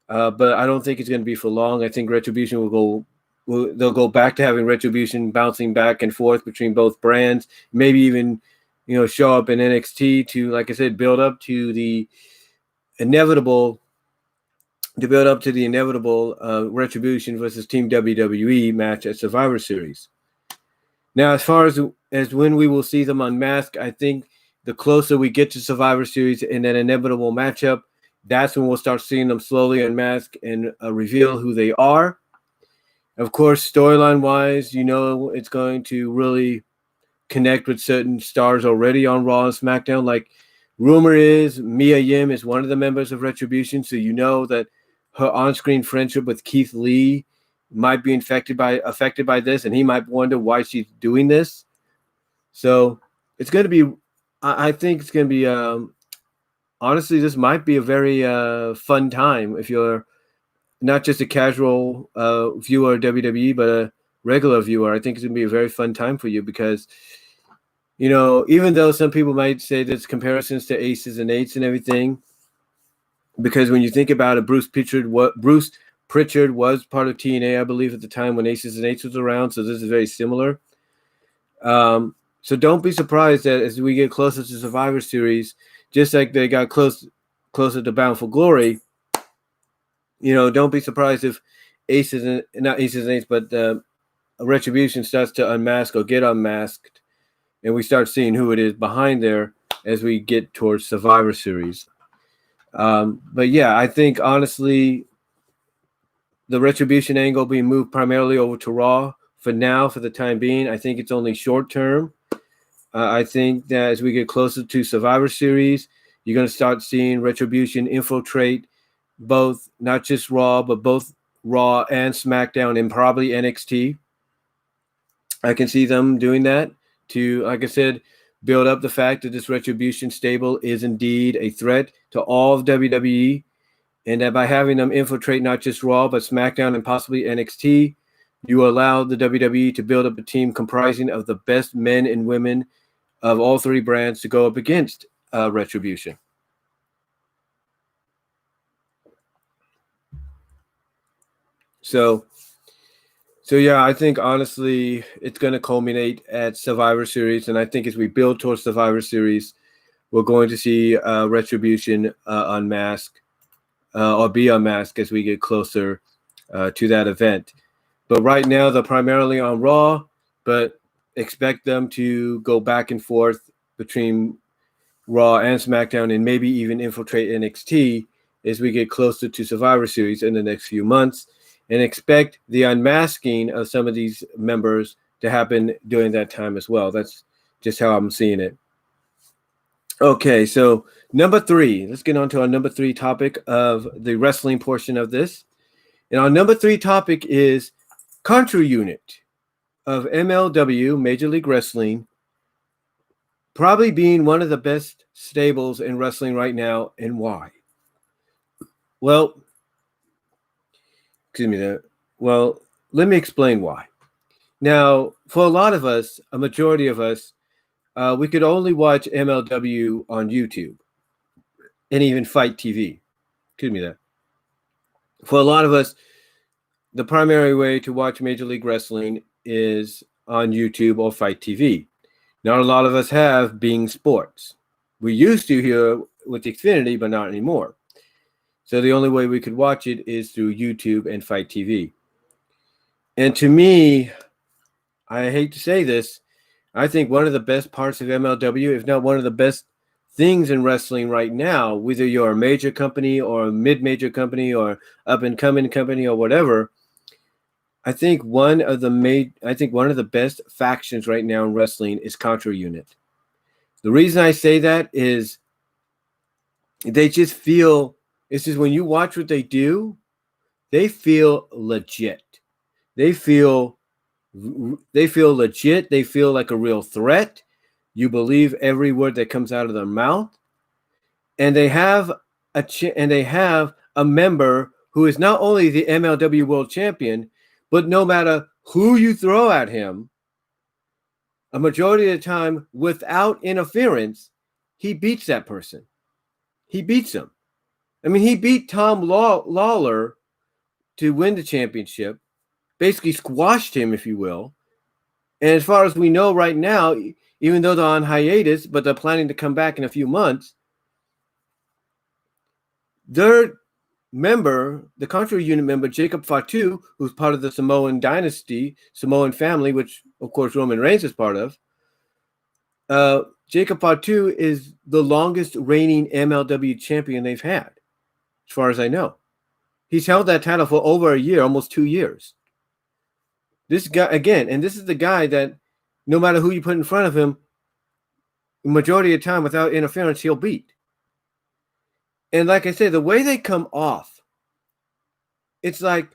but I don't think it's going to be for long. I think Retribution they'll go back to having Retribution bouncing back and forth between both brands, maybe even, show up in NXT to, like I said, build up to the inevitable Retribution versus Team WWE match at Survivor Series. Now, as far as when we will see them unmasked, I think the closer we get to Survivor Series in that inevitable matchup, that's when we'll start seeing them slowly unmask and reveal who they are. Of course, storyline-wise, it's going to really connect with certain stars already on Raw and SmackDown. Like, rumor is Mia Yim is one of the members of Retribution, so you know that her on-screen friendship with Keith Lee might be affected by this, and he might wonder why she's doing this. So it's going to be, I think it's going to be, honestly, this might be a very fun time if you're not just a casual viewer of WWE, but a regular viewer. I think it's going to be a very fun time for you because, even though some people might say there's comparisons to Aces and Eights and everything, because when you think about it, Bruce Pritchard was part of TNA, I believe, at the time when Aces and Eights was around. So this is very similar. So don't be surprised that as we get closer to Survivor Series, just like they got closer to Bound for Glory, don't be surprised if not Aces and Eights, but Retribution starts to unmask or get unmasked, and we start seeing who it is behind there as we get towards Survivor Series. But yeah, I think honestly, the Retribution angle being moved primarily over to Raw for now, for the time being. I think it's only short term. I think that as we get closer to Survivor Series, you're going to start seeing Retribution infiltrate both, not just Raw, but both Raw and SmackDown and probably NXT. I can see them doing that to, like I said, build up the fact that this Retribution stable is indeed a threat to all of WWE, and that by having them infiltrate not just Raw, but SmackDown and possibly NXT, you allow the WWE to build up a team comprising of the best men and women of all three brands to go up against Retribution. So yeah, I think honestly it's going to culminate at Survivor Series, and I think as we build towards Survivor Series, we're going to see Retribution unmask or be unmasked as we get closer to that event. But right now they're primarily on Raw, but expect them to go back and forth between Raw and SmackDown and maybe even infiltrate NXT as we get closer to Survivor Series in the next few months. And expect the unmasking of some of these members to happen during that time as well. That's just how I'm seeing it. Okay, so number 3. Let's get on to our number 3 topic of the wrestling portion of this. And our number 3 topic is Contra Unit of MLW, Major League Wrestling, probably being one of the best stables in wrestling right now, and why? Well, let me explain why. Now, for a lot of us, a majority of us, we could only watch MLW on YouTube and even Fight TV. For a lot of us, the primary way to watch Major League Wrestling is on YouTube or Fight TV. Not a lot of us have Bing Sports. We used to here with Xfinity, but not anymore. So the only way we could watch it is through YouTube and Fight TV. And to me, I hate to say this, I think one of the best parts of MLW, if not one of the best things in wrestling right now, whether you're a major company or a mid-major company or up-and-coming company or whatever, I think one of the best factions right now in wrestling is Contra Unit. The reason I say that is they just feel, it's just when you watch what they do, they feel legit. They feel legit. They feel like a real threat. You believe every word that comes out of their mouth, and they have a member who is not only the MLW World Champion, but no matter who you throw at him, a majority of the time, without interference, he beats that person. He beats him. I mean, he beat Tom Lawler to win the championship, basically squashed him, if you will. And as far as we know right now, even though they're on hiatus, but they're planning to come back in a few months, their member, the Contra Unit member, Jacob Fatu, who's part of the Samoan Dynasty, Samoan family, which, of course, Roman Reigns is part of, Jacob Fatu is the longest reigning MLW champion they've had, as far as I know. He's held that title for over a year, almost 2 years. This guy, again, and this is the guy that no matter who you put in front of him, the majority of the time without interference, he'll beat. And like I said, the way they come off, it's like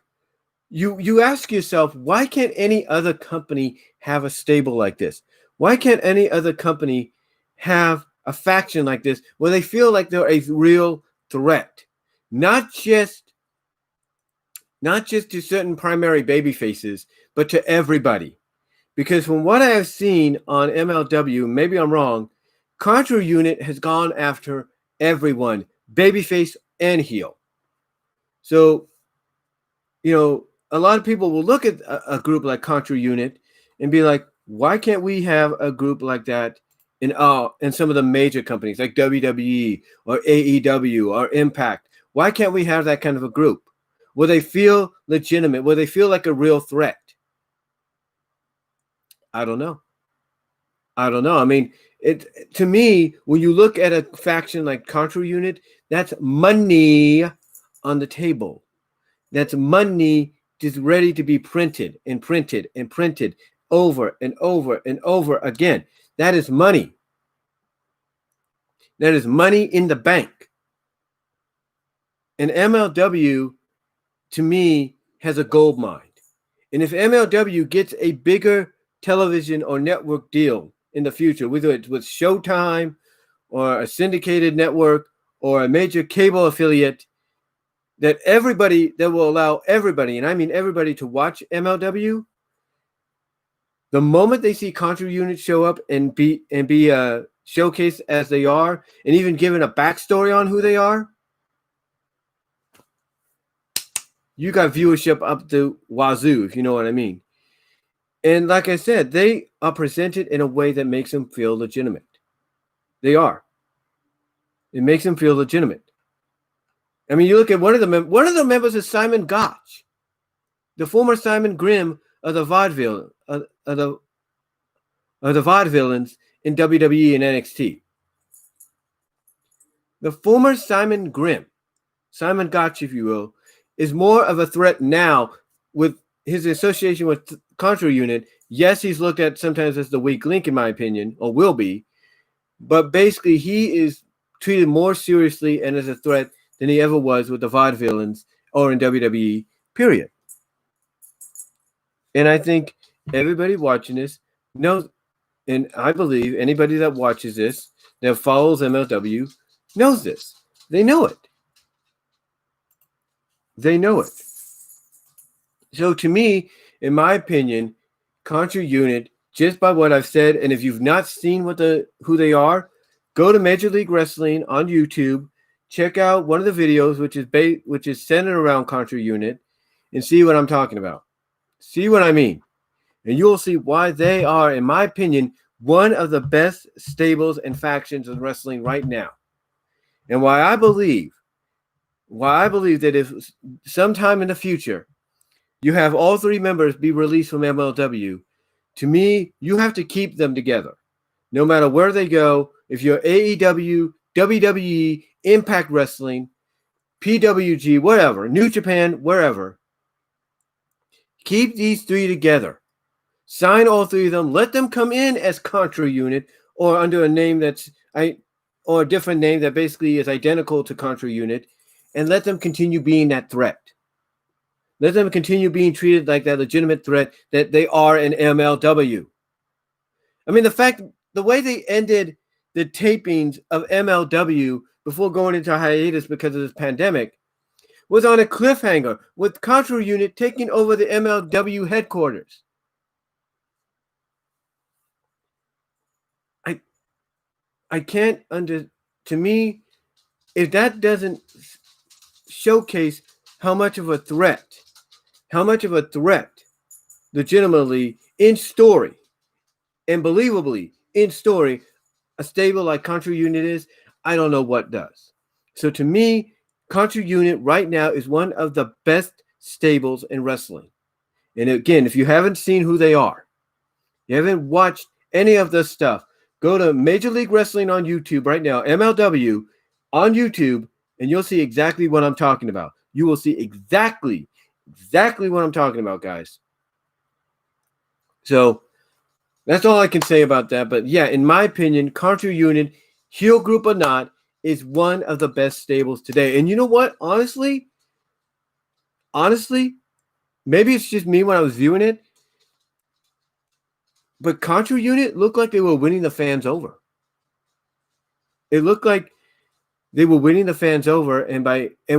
you ask yourself, why can't any other company have a stable like this? Why can't any other company have a faction like this where they feel like they're a real threat? Not just to certain primary baby faces, but to everybody. Because from what I have seen on MLW, maybe I'm wrong, Contra Unit has gone after everyone, babyface and heel. So, a lot of people will look at a group like Contra Unit and be like, why can't we have a group like that in some of the major companies like WWE or AEW or Impact? Why can't we have that kind of a group where they feel legitimate, where they feel like a real threat? I don't know. I mean, to me, when you look at a faction like Contra Unit, that's money on the table. That's money just ready to be printed and printed and printed over and over and over again. That is money. That is money in the bank. And MLW, to me, has a gold mine. And if MLW gets a bigger television or network deal in the future, whether it's with Showtime or a syndicated network or a major cable affiliate, that will allow everybody, and I mean everybody, to watch MLW, the moment they see Contra Unit show up and be showcased as they are, and even given a backstory on who they are, you got viewership up to wazoo, if you know what I mean. And like I said, they are presented in a way that makes them feel legitimate. They are. It makes them feel legitimate. I mean, you look at one of the members is Simon Gotch, the former Simon Grimm of the vaudeville of the vaudevillains in WWE and NXT. The former Simon Grimm, Simon Gotch, if you will, is more of a threat now with his association with Contra Unit. Yes, he's looked at sometimes as the weak link, in my opinion, or will be, but basically he is treated more seriously and as a threat than he ever was with the vaudevillains or in WWE, period. And I think everybody watching this knows, and I believe anybody that watches this, that follows MLW, knows this. They know it. They know it. So to me, in my opinion, Contra Unit, just by what I've said, and if you've not seen who they are, go to Major League Wrestling on YouTube, check out one of the videos, which is centered around Contra Unit, and see what I'm talking about. See what I mean. And you'll see why they are, in my opinion, one of the best stables and factions in wrestling right now. And why I believe that if sometime in the future you have all three members be released from MLW To me, you have to keep them together. No matter where they go, if you're AEW, WWE, Impact Wrestling, PWG, whatever, New Japan, wherever, keep these three together. Sign all three of them. Let them come in as Contra Unit or under a name or a different name that basically is identical to Contra Unit, and let them continue being that threat. Let them continue being treated like that legitimate threat that they are in MLW. I mean, the way they ended the tapings of MLW before going into hiatus because of this pandemic was on a cliffhanger with Contra Unit taking over the MLW headquarters. I can't to me, if that doesn't showcase how much of a threat, legitimately in story and believably in story, a stable like Contra Unit is, I don't know what does. So to me, Contra Unit right now is one of the best stables in wrestling. And again, if you haven't seen who they are, you haven't watched any of this stuff, go to Major League Wrestling on YouTube right now, MLW on YouTube, and you'll see exactly what I'm talking about. You will see exactly what I'm talking about, guys. So that's all I can say about that. But yeah, in my opinion, Contra Unit, heel group or not, is one of the best stables today. And you know what? Honestly, maybe it's just me when I was viewing it, but Contra Unit looked like they were winning the fans over. It looked like they were winning the fans over, and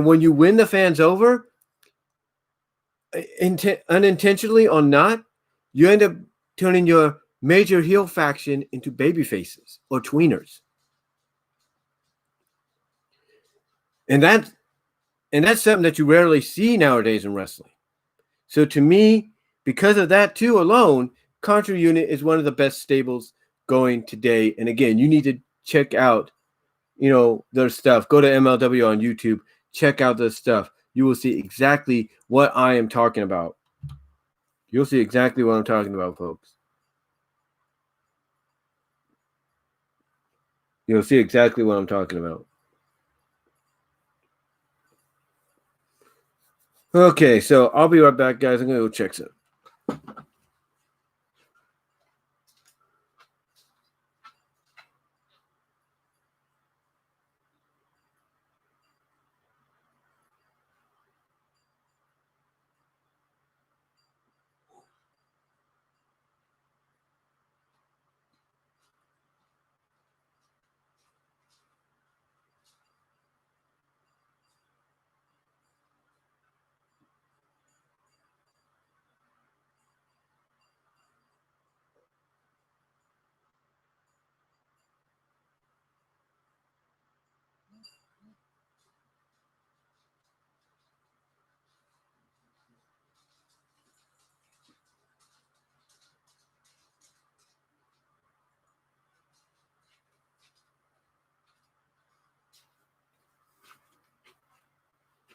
when you win the fans over, unintentionally or not, you end up turning your major heel faction into baby faces or tweeners. And that's something that you rarely see nowadays in wrestling. So to me, because of that too alone, Contra Unit is one of the best stables going today. And again, you need to check out, their stuff. Go to MLW on YouTube. Check out their stuff. You will see exactly what I am talking about. You'll see exactly what I'm talking about, folks. You'll see exactly what I'm talking about. Okay, so I'll be right back, guys. I'm going to go check some.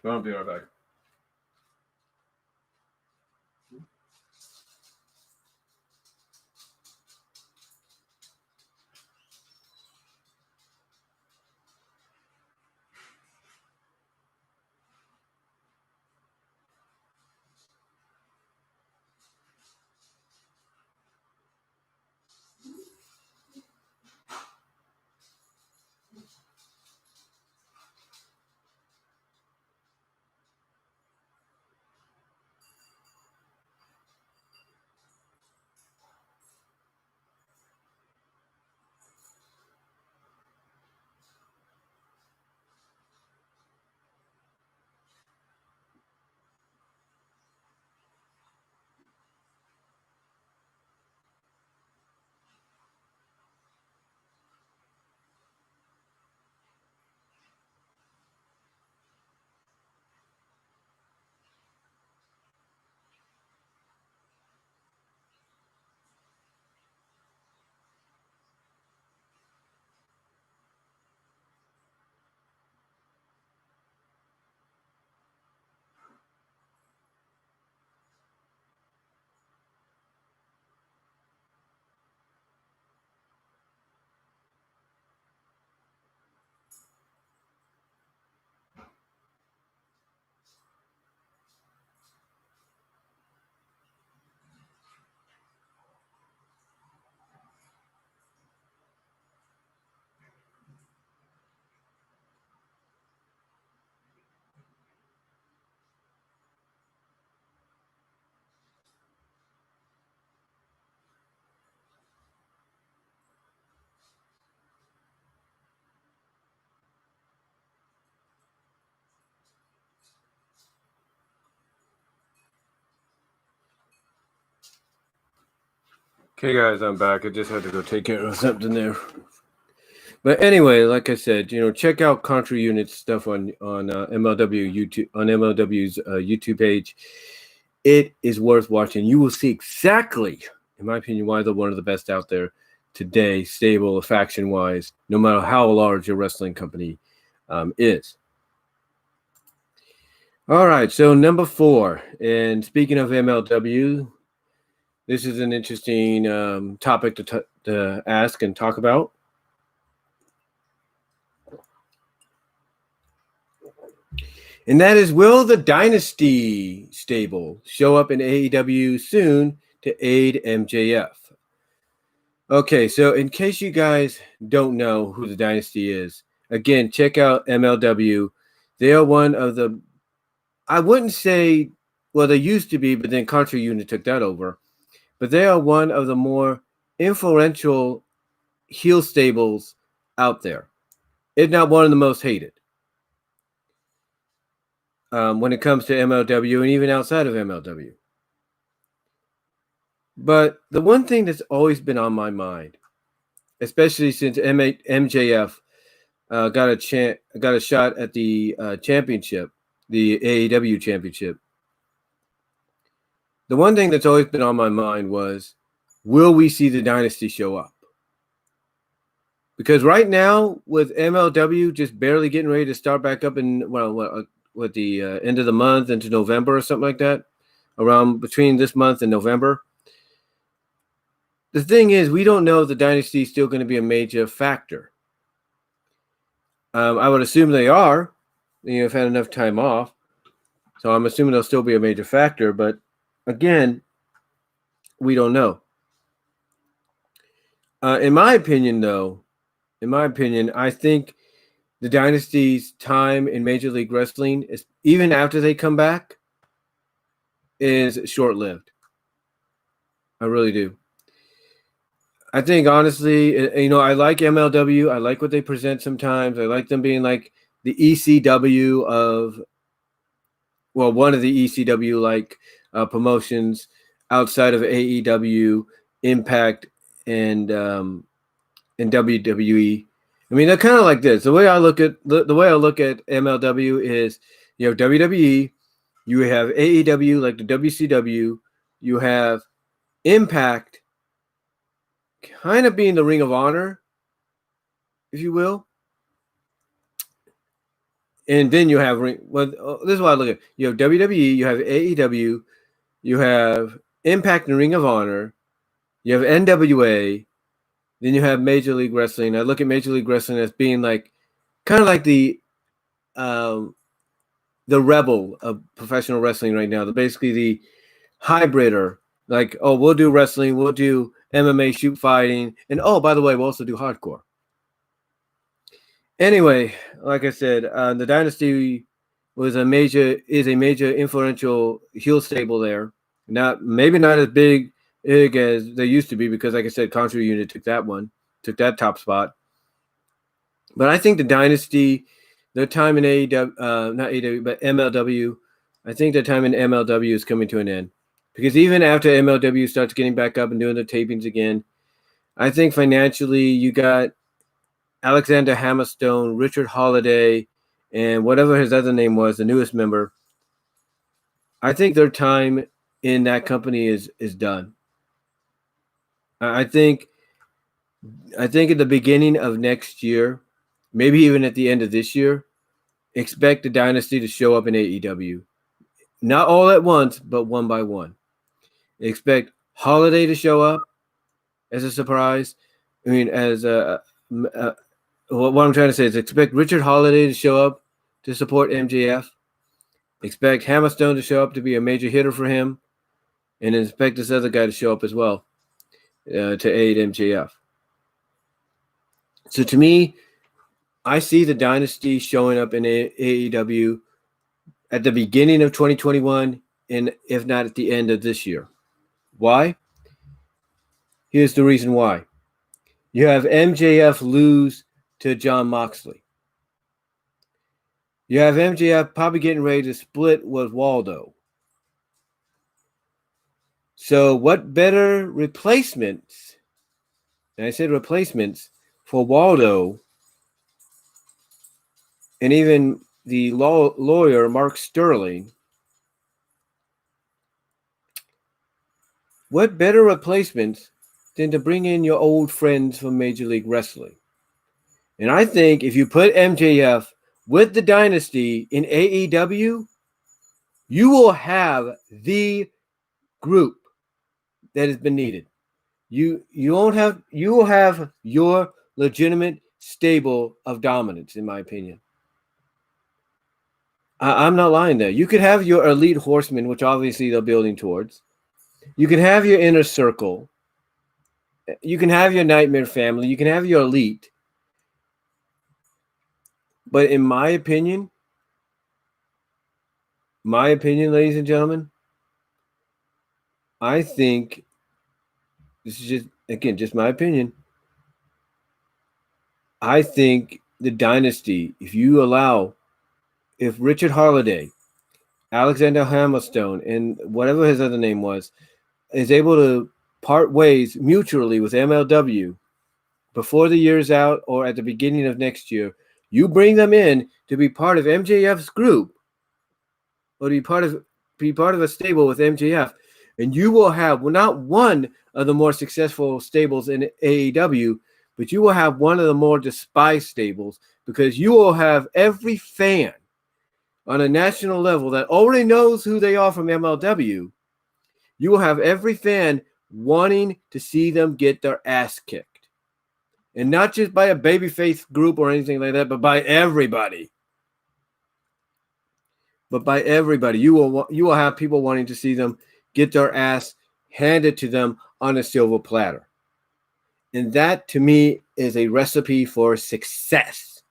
I'll be right back. Okay, guys, I'm back. I just had to go take care of something there. But anyway, like I said, check out Contra Unit stuff on MLW YouTube, on MLW's YouTube page. It is worth watching. You will see exactly, in my opinion, why they're one of the best out there today, stable, faction-wise, no matter how large your wrestling company is. All right, so number 4, and speaking of MLW, this is an interesting topic to ask and talk about. And that is, will the Dynasty stable show up in AEW soon to aid MJF? Okay, so in case you guys don't know who the Dynasty is, again, check out MLW. They are one of the, I wouldn't say, well, they used to be, but then Contra Unit took that over. But they are one of the more influential heel stables out there, if not one of the most hated. When it comes to MLW and even outside of MLW. But the one thing that's always been on my mind, especially since MJF got a shot at the championship, the AEW championship, the one thing that's always been on my mind was, will we see the Dynasty show up? Because right now, with MLW just barely getting ready to start back up in, with the end of the month into November or something like that, around between this month and November. The thing is, we don't know if the Dynasty is still going to be a major factor. I would assume they are. Have had enough time off. So I'm assuming they'll still be a major factor. But again, we don't know. In my opinion, I think the Dynasty's time in Major League Wrestling, is, even after they come back, is short-lived. I really do. I think, honestly, I like MLW. I like what they present sometimes. I like them being like the ECW of, well, one of the ECW-like promotions outside of AEW, Impact, and WWE. I mean, they're kind of like this. The way I look at MLW is, you have WWE, you have AEW, like the WCW, you have Impact, kind of being the Ring of Honor, if you will. And then you have this is what I look at. You have WWE, you have AEW, you have Impact and Ring of Honor, you have NWA, then you have Major League Wrestling. I look at Major League Wrestling as being like, kind of like the rebel of professional wrestling right now. Basically the hybrider. Like, oh, we'll do wrestling, we'll do MMA, shoot fighting, and oh, by the way, we'll also do hardcore. Anyway, like I said, the Dynasty is a major influential heel stable there. Maybe not as big as they used to be, because, like I said, Contra Unit took that top spot. But I think the Dynasty, their time in AEW, not AEW, but MLW, I think their time in MLW is coming to an end. Because even after MLW starts getting back up and doing the tapings again, I think financially you got Alexander Hammerstone, Richard Holiday, and whatever his other name was, the newest member. I think their time in that company is done. I think at the beginning of next year, maybe even at the end of this year, expect the Dynasty to show up in AEW. Not all at once, but one by one. Expect Holiday to show up as a surprise. I mean, what I'm trying to say is, expect Richard Holiday to show up to support MJF. Expect Hammerstone to show up to be a major hitter for him. And expect this other guy to show up as well to aid MJF. So to me, I see the Dynasty showing up in AEW at the beginning of 2021, and if not at the end of this year. Why? Here's the reason why. You have MJF lose to Jon Moxley. You have MJF probably getting ready to split with Waldo. So, what better replacements? And I said replacements for Waldo and even the lawyer Mark Sterling. What better replacements than to bring in your old friends from Major League Wrestling? And I think if you put MJF with the Dynasty in AEW, you will have the group that has been needed. You will have your legitimate stable of dominance, in my opinion. I'm not lying there. You could have your elite horsemen, which obviously they're building towards. You can have your inner circle. You can have your nightmare family. You can have your elite. But in my opinion, ladies and gentlemen, I think this is just my opinion. I think the Dynasty, if Richard Holiday, Alexander Hammerstone, and whatever his other name was, is able to part ways mutually with MLW before the year's out or at the beginning of next year, you bring them in to be part of MJF's group or to be part of a stable with MJF, and you will have not one of the more successful stables in AEW, but you will have one of the more despised stables because you will have every fan on a national level that already knows who they are from MLW. You will have every fan wanting to see them get their ass kicked. And not just by a babyface group or anything like that, but by everybody. You will have people wanting to see them get their ass handed to them on a silver platter. And that, to me, is a recipe for success.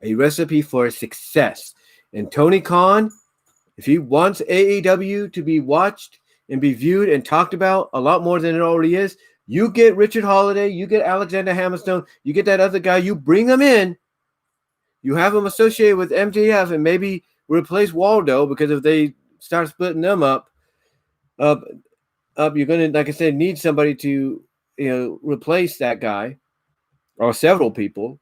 A recipe for success. And Tony Khan, if he wants AEW to be watched and be viewed and talked about a lot more than it already is, you get Richard Holiday, you get Alexander Hammerstone, you get that other guy, you bring them in, you have them associated with MJF and maybe replace Waldo, because if they start splitting them up, you're going to, like I said, need somebody to, replace that guy or several people.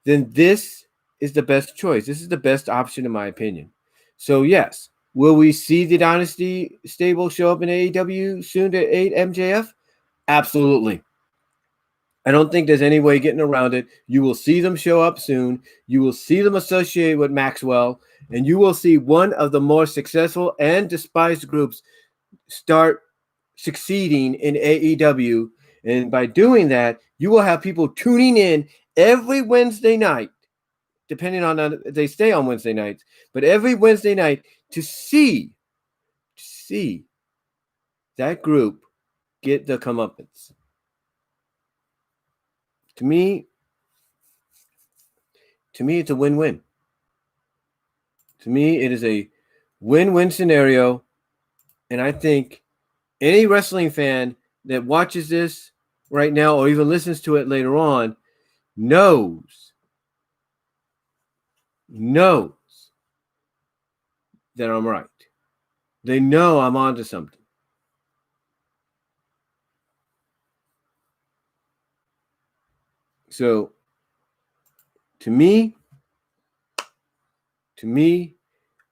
Then this is the best choice. This is the best option, in my opinion. So, yes, will we see the Dynasty stable show up in AEW soon to aid MJF? Absolutely. I don't think there's any way getting around it. You will see them show up soon. You will see them associated with Maxwell, and you will see one of the more successful and despised groups start succeeding in AEW. And by doing that, you will have people tuning in every Wednesday night, depending on if they stay on Wednesday nights, but every Wednesday night to see that group get the comeuppance. To me, it's a win-win. To me, it is a win-win scenario, and I think any wrestling fan that watches this right now or even listens to it later on knows that I'm right. They know I'm onto something. So, to me,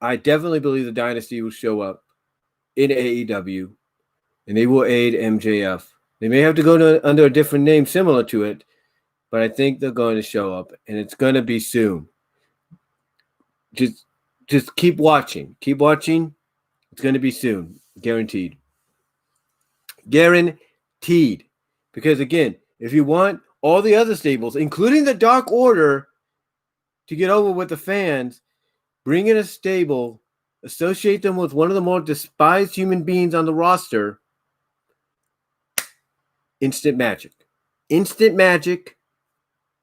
I definitely believe the Dynasty will show up in AEW, and they will aid MJF. They may have to go under a different name similar to it, but I think they're going to show up, and it's going to be soon. Just keep watching. Keep watching. It's going to be soon. Guaranteed. Guaranteed. Because, again, if you want all the other stables, including the Dark Order, to get over with the fans, bring in a stable, associate them with one of the more despised human beings on the roster. Instant magic. Instant magic.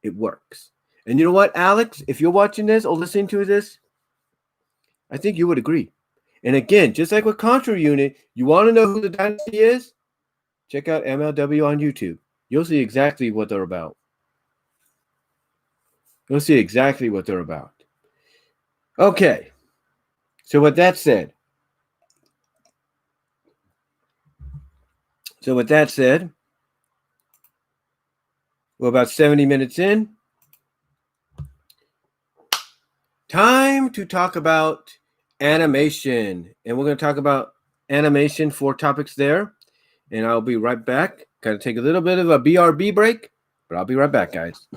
It works. And you know what, Alex? If you're watching this or listening to this, I think you would agree. And again, just like with Contra Unit, you want to know who the Dynasty is? Check out MLW on YouTube. You'll see exactly what they're about. Okay. So with that said, So with that said, we're about 70 minutes in. Time to talk about animation. And we're going to talk about animation, 4 topics there. And I'll be right back. Got to take a little bit of a BRB break, but I'll be right back, guys.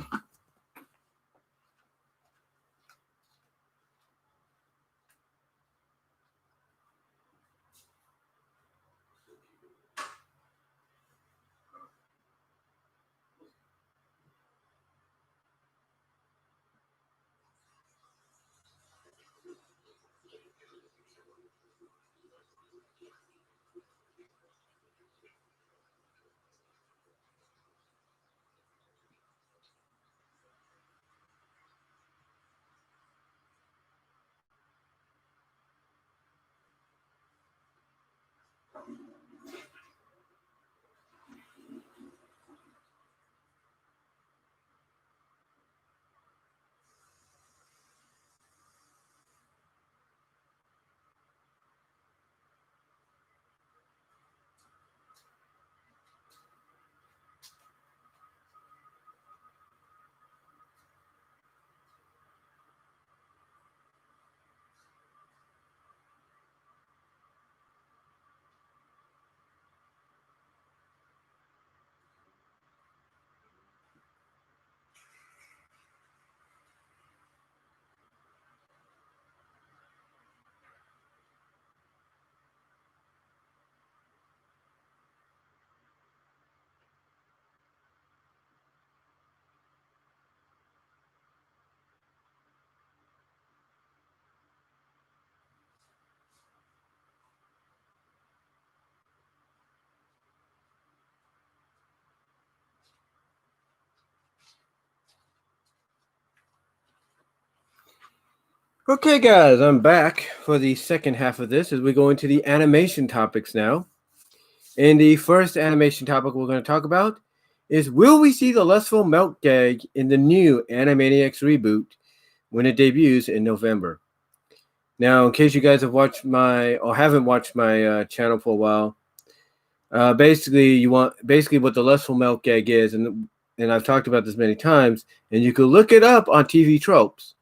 Okay, guys, I'm back for the second half of this as we go into the animation topics now. And the first animation topic we're going to talk about is, will we see the Lustful Melt gag in the new Animaniacs reboot when it debuts in November? Now, in case you guys have watched or haven't watched my channel for a while, basically what the Lustful Melt gag is, and I've talked about this many times, and you can look it up on TV Tropes.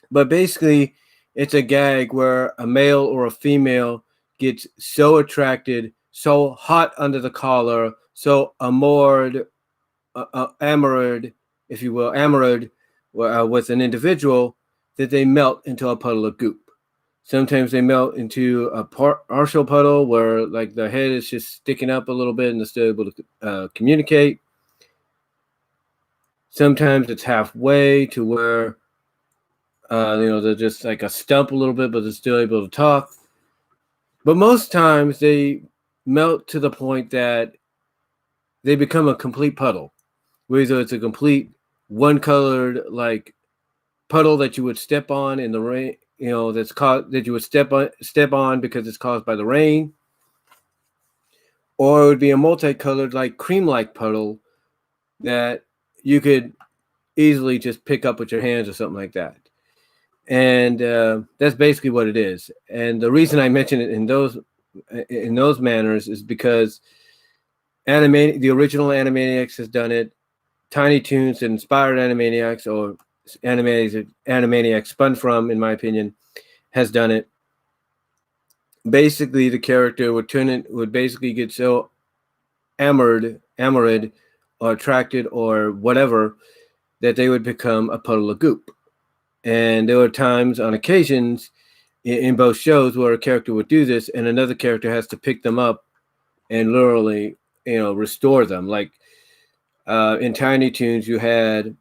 But basically, it's a gag where a male or a female gets so attracted, so hot under the collar, so amored, if you will, amored with an individual, that they melt into a puddle of goop. Sometimes they melt into a partial puddle where like the head is just sticking up a little bit and they're still able to communicate. Sometimes it's halfway to where they're just like a stump a little bit, but they're still able to talk. But most times they melt to the point that they become a complete puddle. Whether it's a complete one-colored like puddle that you would step on in the rain, that's caused that you would step on because it's caused by the rain, or it would be a multicolored like cream-like puddle that you could easily just pick up with your hands or something like that. And that's basically what it is. And the reason I mention it in those manners is because the original Animaniacs has done it. Tiny Toons that inspired Animaniacs, or Animaniacs spun from, in my opinion, has done it. Basically, the character would basically get so amored or attracted or whatever that they would become a puddle of goop. And there were times on occasions in both shows where a character would do this and another character has to pick them up and literally, restore them. Like in Tiny Toons, you had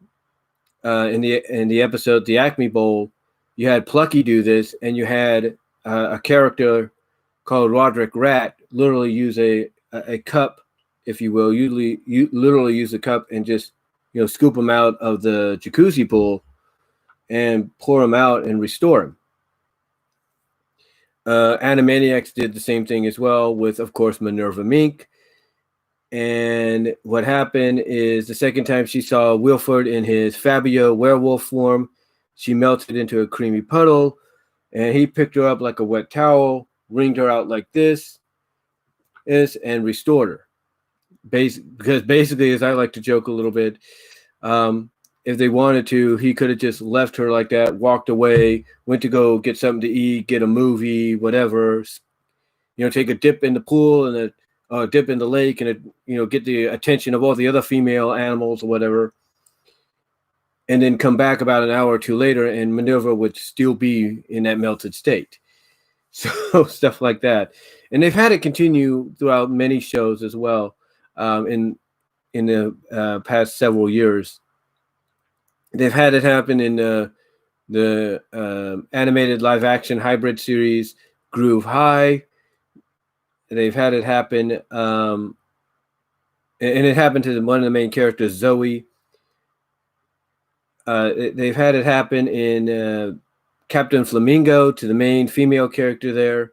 in the episode The Acme Bowl, you had Plucky do this, and you had a character called Roderick Rat literally use a cup, if you will. You literally use a cup and just scoop them out of the jacuzzi pool and pour them out and restore them. Animaniacs did the same thing as well with, of course, Minerva Mink. And what happened is the second time she saw Wilford in his Fabio werewolf form, she melted into a creamy puddle, and he picked her up like a wet towel, wringed her out like this, is and restored her. Because basically, as I like to joke a little bit, if they wanted to, he could have just left her like that, walked away, went to go get something to eat, get a movie, whatever. Take a dip in the pool and a dip in the lake, and get the attention of all the other female animals or whatever, and then come back about an hour or two later, and Minerva would still be in that melted state. So stuff like that, and they've had it continue throughout many shows as well. In the past several years, they've had it happen in the animated live action hybrid series Groove High. They've had it happen, and it happened to one of the main characters, Zoe. They've had it happen in Captain Flamingo to the main female character there.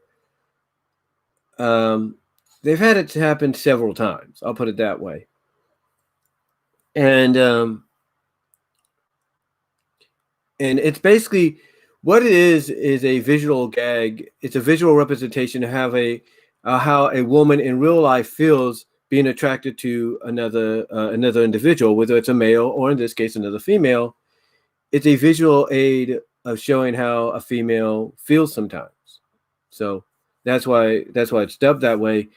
They've had it happen several times. I'll put it that way. And it's basically what it is a visual gag. It's a visual representation of how a woman in real life feels being attracted to another individual, whether it's a male or in this case another female. It's a visual aid of showing how a female feels sometimes. So that's why it's dubbed that way.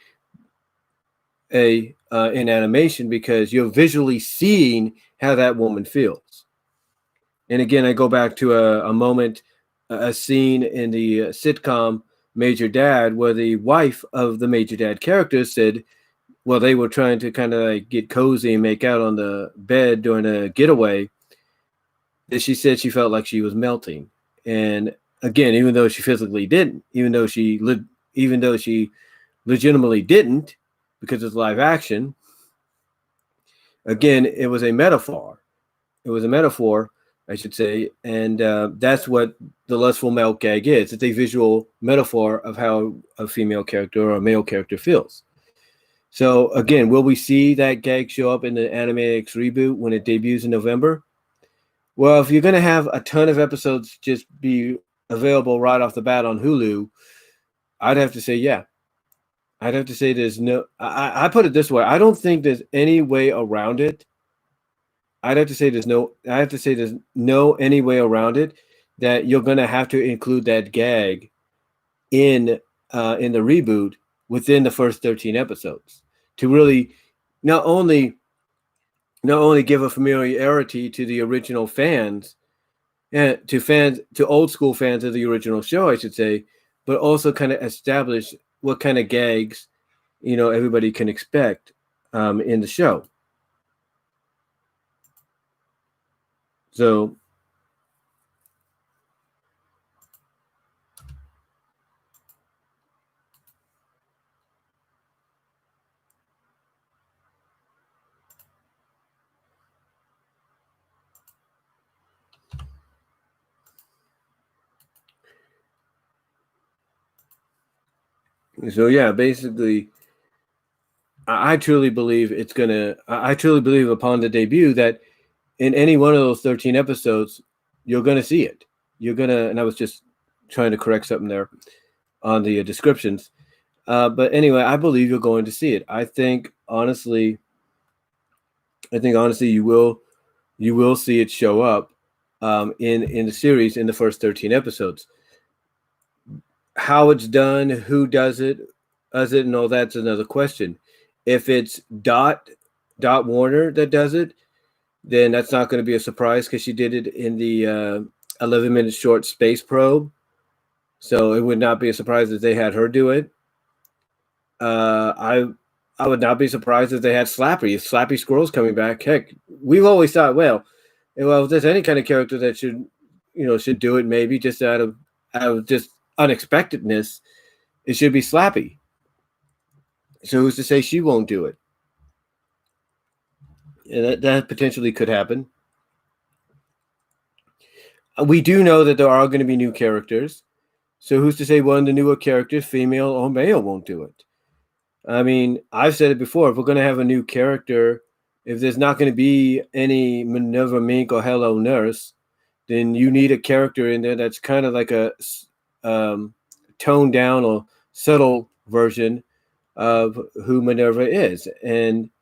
In animation, because you're visually seeing how that woman feels. And again, I go back to a scene in the sitcom Major Dad, where the wife of the Major Dad character said, well, they were trying to kind of like get cozy and make out on the bed during a getaway, that she said she felt like she was melting. And again, even though she physically didn't, even though she legitimately didn't, because it's live action, again, it was a metaphor. It was a metaphor, I should say, and that's what the Lustful Melt gag is. It's a visual metaphor of how a female character or a male character feels. So again, will we see that gag show up in the Animaniacs reboot when it debuts in November? Well, if you're going to have a ton of episodes just be available right off the bat on Hulu, I'd have to say, yeah. I'd have to say there's no... I put it this way. I don't think there's any way around it. I have to say there's no any way around it that you're going to have to include that gag in the reboot within the first 13 episodes to really not only give a familiarity to the original fans, and to old school fans of the original show, I should say, but also kind of establish what kind of gags everybody can expect in the show. So yeah, basically, I truly believe I truly believe upon the debut that in any one of those 13 episodes, you're going to see it. And I was just trying to correct something there on the descriptions. But anyway, I believe you're going to see it. I think honestly, you will see it show up in the series in the first 13 episodes. How it's done, who does it, and all that's another question. If it's Dot Warner that does it, then that's not going to be a surprise because she did it in the 11-minute short Space Probe. So it would not be a surprise if they had her do it. I would not be surprised if they had Slappy. If Slappy Squirrel's coming back, heck, we've always thought, well, if there's any kind of character that should do it, maybe just out of just unexpectedness, it should be Slappy. So who's to say she won't do it? And that potentially could happen. We do know that there are going to be new characters. So who's to say one of the newer characters, female or male, won't do it? I mean, I've said it before. If we're going to have a new character, if there's not going to be any Minerva Mink or Hello Nurse, then you need a character in there that's kind of like a toned down or subtle version of who Minerva is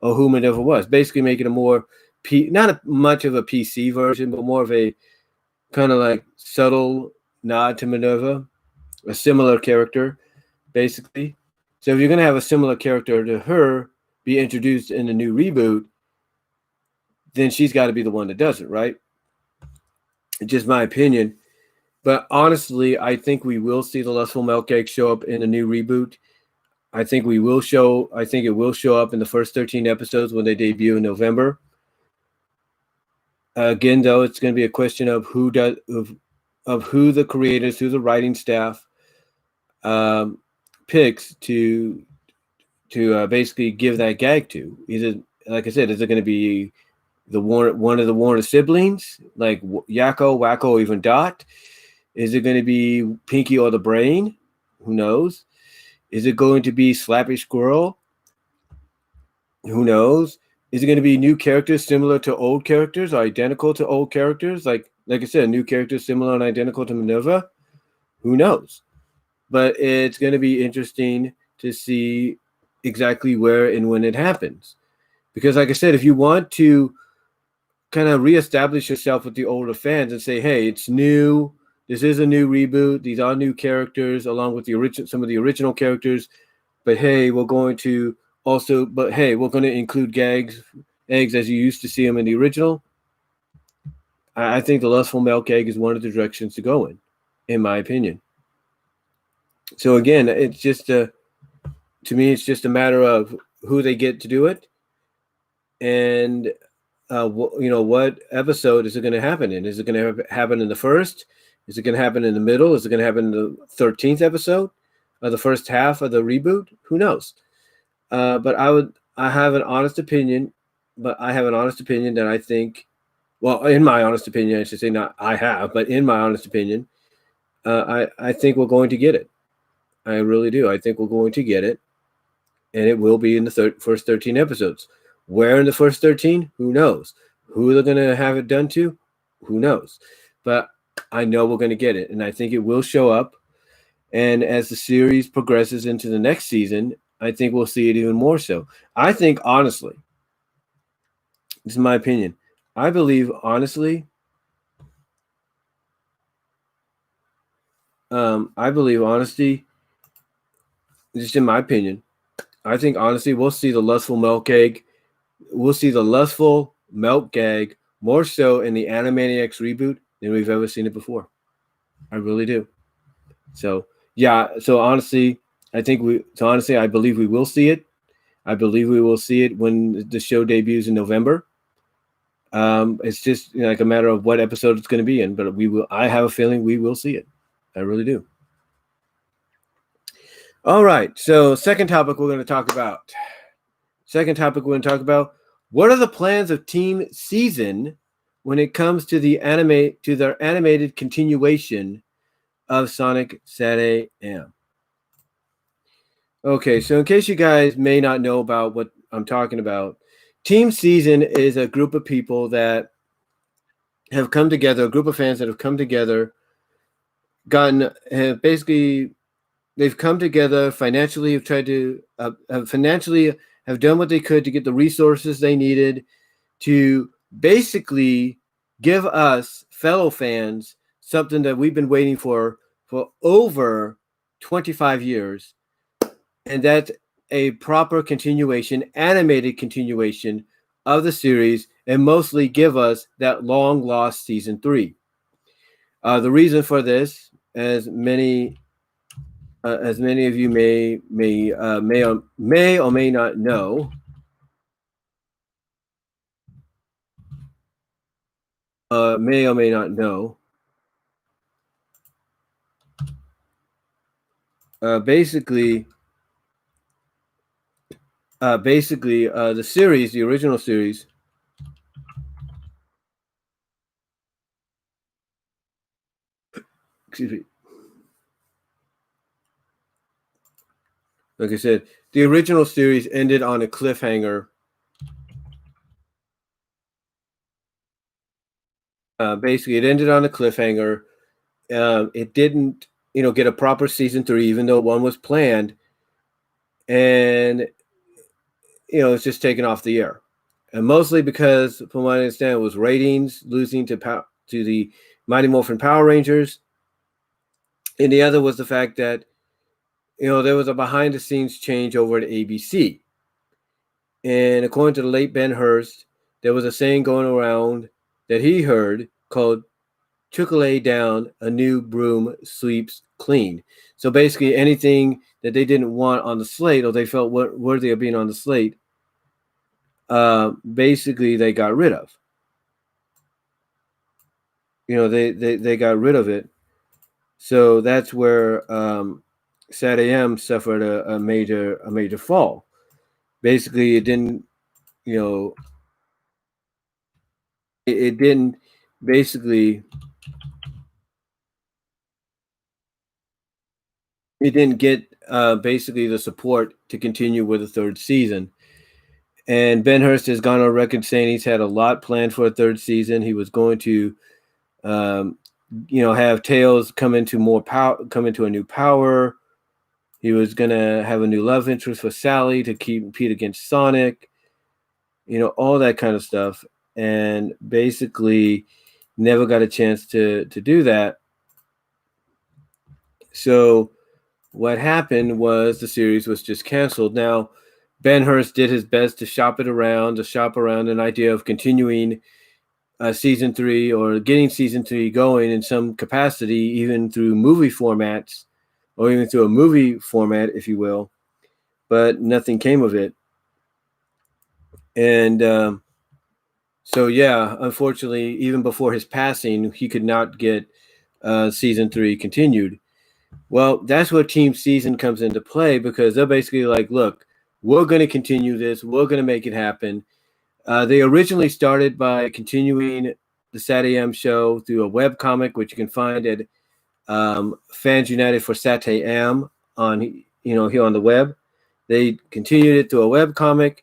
or who Minerva was. Basically, making a more much of a PC version, but more of a kind of like subtle nod to Minerva, a similar character, basically. So if you're going to have a similar character to her be introduced in the new reboot, then she's got to be the one that does it, right? It's just my opinion. But honestly, I think we will see the Lustful Melt Cake show up in a new reboot. I think it will show up in the first 13 episodes when they debut in November. Again, though, it's going to be a question of who the creators, who the writing staff picks to basically give that gag to. Like I said, is it going to be one of the Warner siblings, like Yakko, Wacko, even Dot? Is it going to be Pinky or the Brain? Who knows? Is it going to be Slappy Squirrel? Who knows? Is it going to be new characters similar to old characters or identical to old characters? Like I said, new characters similar and identical to Minerva? Who knows? But it's going to be interesting to see exactly where and when it happens. Because like I said, if you want to kind of reestablish yourself with the older fans and say, hey, it's new. This is a new reboot. These are new characters along with some of the original characters. But hey, we're going to include eggs as you used to see them in the original. I think the Lustful Melt Egg is one of the directions to go in my opinion. So again, it's just to me, it's just a matter of who they get to do it, and what episode is it going to happen in? Is it going to happen in the first? Is it going to happen in the middle? Is it going to happen in the 13th episode of the first half of the reboot? Who knows? But I have an honest opinion. But I have an honest opinion that I think, well, in my honest opinion, I should say not I have, but in my honest opinion, I think we're going to get it. I really do. I think we're going to get it, and it will be in the first 13 episodes. Where in the first 13? Who knows? Who they're going to have it done to? Who knows? But I know we're going to get it, and I think it will show up. And as the series progresses into the next season, I think we'll see it even more so. I think, honestly, this is my opinion. I believe, honestly, just in my opinion, I think, honestly, we'll see the Lustful Melt Cake. We'll see the Lustful Melt Gag more so in the Animaniacs reboot than we've ever seen it before. I really do. So, yeah. So, honestly, I believe we will see it. I believe we will see it when the show debuts in November. It's just like a matter of what episode it's going to be in, but I have a feeling we will see it. I really do. All right. So, second topic we're going to talk about. What are the plans of Team Season when it comes to their animated continuation of Sonic SatAM? Okay, so in case you guys may not know about what I'm talking about, Team Season is a group of people that have come together, a group of fans that have come together, they've come together financially, have tried to have done what they could to get the resources they needed to basically give us fellow fans something that we've been waiting for over 25 years. And that's a proper continuation, animated continuation of the series, and mostly give us that long lost season 3. The reason for this, as many of you may or may not know, basically, the original series. Excuse me. Like I said, the original series ended on a cliffhanger. Basically, it ended on a cliffhanger. It didn't, get a proper season 3, even though one was planned. and it's just taken off the air, and mostly because, from what I understand, it was ratings losing to the Mighty Morphin Power Rangers, and the other was the fact that there was a behind the scenes change over at ABC, and according to the late Ben Hurst, there was a saying going around that he heard called "Trickle down, a new broom sweeps clean." So basically, anything that they didn't want on the slate, or they felt worthy of being on the slate, basically they got rid of. They got rid of it. So that's where SatAM suffered a major fall. Basically, it didn't, it didn't basically it didn't get basically the support to continue with the third season. And Ben Hurst has gone on record saying he's had a lot planned for a third season. He was going to, have Tails come into a new power. He was going to have a new love interest for Sally to compete against Sonic, all that kind of stuff. And basically never got a chance to do that. So what happened was the series was just canceled. Now, Ben Hurst did his best to shop around an idea of continuing season 3 or getting season 3 going in some capacity, even through movie formats or even through a movie format, if you will. But nothing came of it. And so, yeah, unfortunately, even before his passing, he could not get season 3 continued. Well, that's where Team Season comes into play, because they're basically like, look, we're going to continue this. We're going to make it happen. They originally started by continuing the SatAM show through a webcomic, which you can find at Fans United for SatAM on, here on the web. They continued it through a webcomic,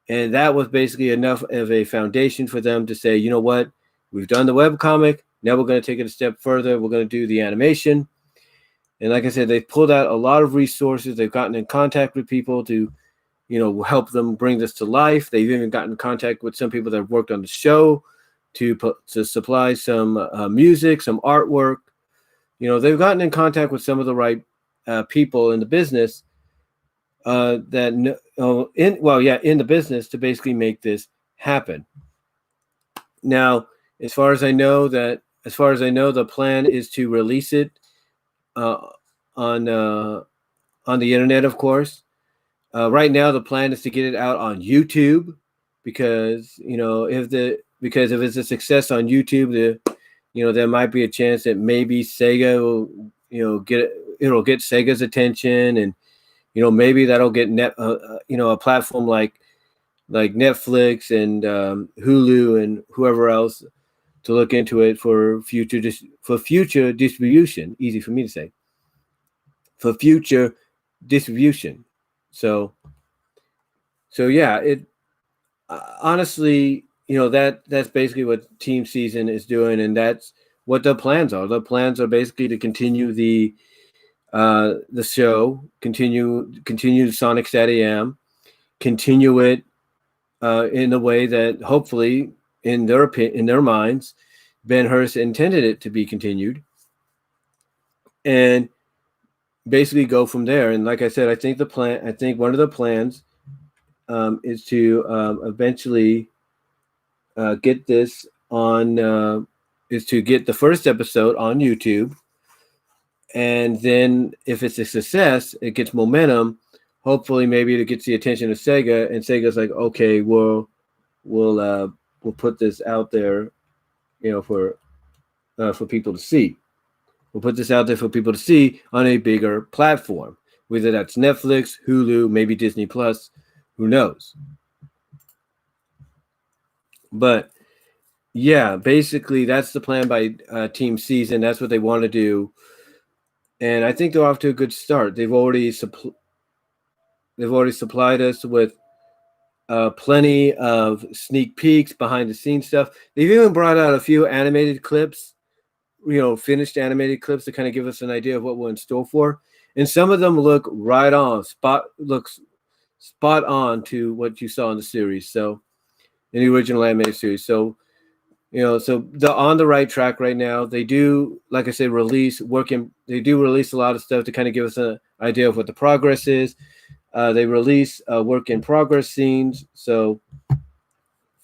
and that was basically enough of a foundation for them to say, you know what, we've done the webcomic. Now we're going to take it a step further. We're going to do the animation. And like I said, they've pulled out a lot of resources. They've gotten in contact with people to, help them bring this to life. They've even gotten in contact with some people that have worked on the show to supply some music, some artwork. They've gotten in contact with some of the right people in the business in the business to basically make this happen. Now, as far as I know, the plan is to release it on the internet, of course. Right now, the plan is to get it out on YouTube, because if it's a success on YouTube, there might be a chance that maybe Sega will get Sega's attention, and maybe that'll get a platform like Netflix and Hulu and whoever else to look into it for future distribution. Easy for me to say. For future distribution. So yeah, it honestly, that's basically what Team Season is doing, and that's what the plans are. The plans are basically to continue the show, continue Sonic SatAM, continue it in the way that hopefully in their minds, Ben Hurst intended it to be continued, and basically go from there. And like I said, I think one of the plans is to eventually get this on is to get the first episode on YouTube, and then if it's a success, it gets momentum. Hopefully, maybe it gets the attention of Sega, and Sega's like, okay, we'll put this out there, for people to see. We'll put this out there for people to see on a bigger platform, whether that's Netflix, Hulu, maybe Disney Plus, who knows. But yeah, basically that's the plan by Team Season. That's what they want to do, and I think they're off to a good start. They've already supplied us with plenty of sneak peeks, behind the scenes stuff. They've even brought out a few animated clips, finished animated clips to kind of give us an idea of what we're in store for. and some of them look right on looks spot on to what you saw in the series. So in the original animated series. So so they're on the right track right now. They do, like I said, they do release a lot of stuff to kind of give us an idea of what the progress is. They release work in progress scenes. So,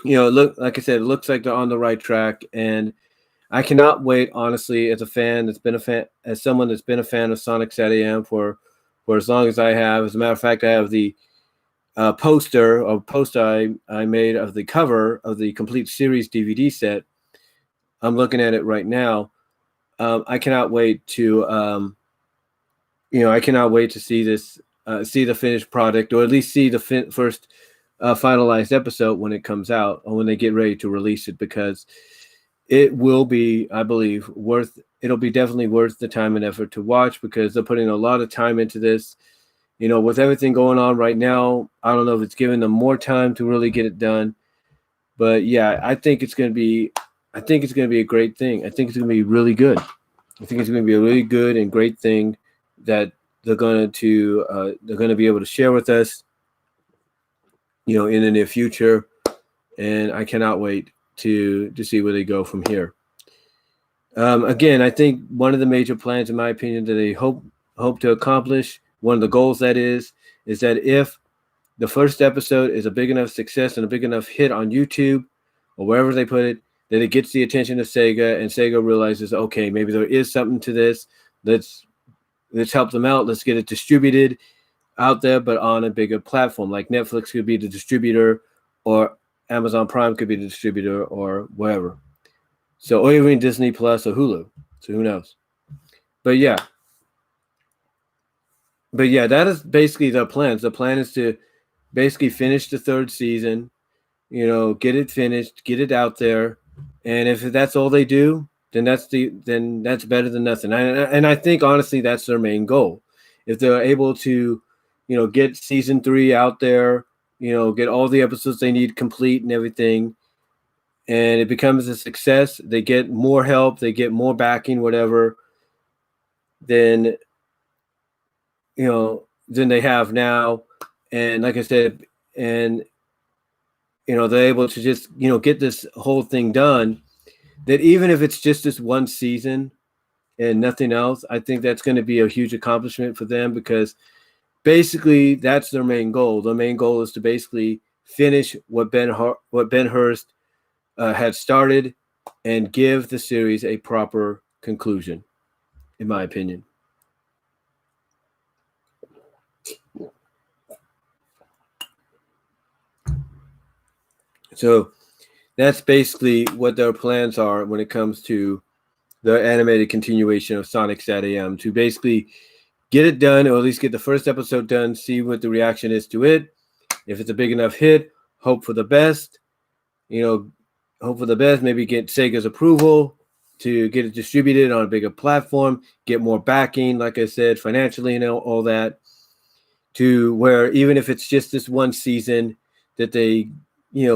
like I said, it looks like they're on the right track. And I cannot wait, honestly, as someone that's been a fan of Sonic SatAM for as long as I have. As a matter of fact, I have the poster I made of the cover of the complete series DVD set. I'm looking at it right now. I cannot wait to see this, see the finished product, or at least see the first finalized episode when it comes out, or when they get ready to release it, because it will be, I believe, it'll be definitely worth the time and effort to watch, because they're putting a lot of time into this. With everything going on right now, I don't know if it's giving them more time to really get it done. But yeah, I think it's going to be a great thing. I think it's going to be really good. I think it's going to be a really good and great thing that they're going to be able to share with us, in the near future. And I cannot wait to see where they go from here. Again, I think one of the major plans, in my opinion, that they hope to accomplish, one of the goals that is that if the first episode is a big enough success and a big enough hit on YouTube or wherever they put it, that it gets the attention of Sega, and Sega realizes, okay, maybe there is something to this. Let's help them out. Let's get it distributed out there, but on a bigger platform. Like Netflix could be the distributor, or Amazon Prime could be the distributor, or wherever. So, or even Disney Plus or Hulu. So who knows? But yeah, that is basically the plans. The plan is to basically finish the third season, get it finished, get it out there. And if that's all they do, then that's better than nothing. And I think, honestly, that's their main goal. If they're able to, get season 3 out there, get all the episodes they need complete and everything, and it becomes a success, they get more help, they get more backing, whatever, then than they have now. And like I said, and they're able to just get this whole thing done, that even if it's just this one season and nothing else, I think that's going to be a huge accomplishment for them, because basically that's their main goal. Their main goal is to basically finish what Ben Hurst had started, and give the series a proper conclusion, in my opinion. So that's basically what their plans are when it comes to the animated continuation of Sonic SatAM, to basically get it done, or at least get the first episode done, see what the reaction is to it. If it's a big enough hit, hope for the best. Maybe get Sega's approval to get it distributed on a bigger platform, get more backing, like I said, financially and all that, to where even if it's just this one season that they,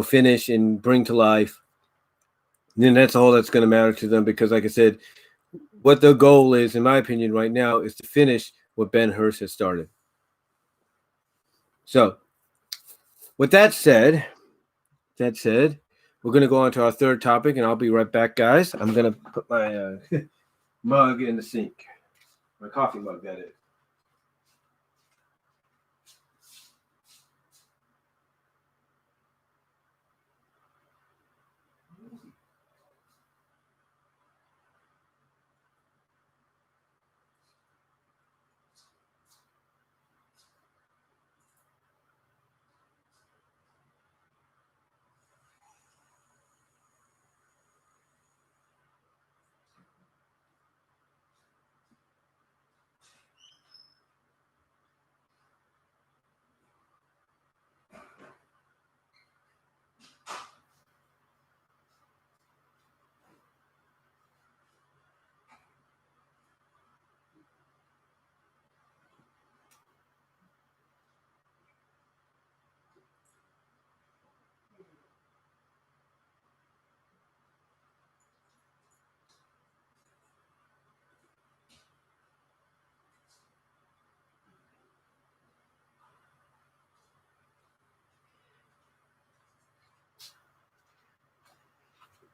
finish and bring to life, then that's all that's going to matter to them. Because like I said, what their goal is, in my opinion, right now, is to finish what Ben Hurst has started. So with that said, we're going to go on to our third topic, and I'll be right back, guys. I'm going to put my mug in the sink. My coffee mug, that is.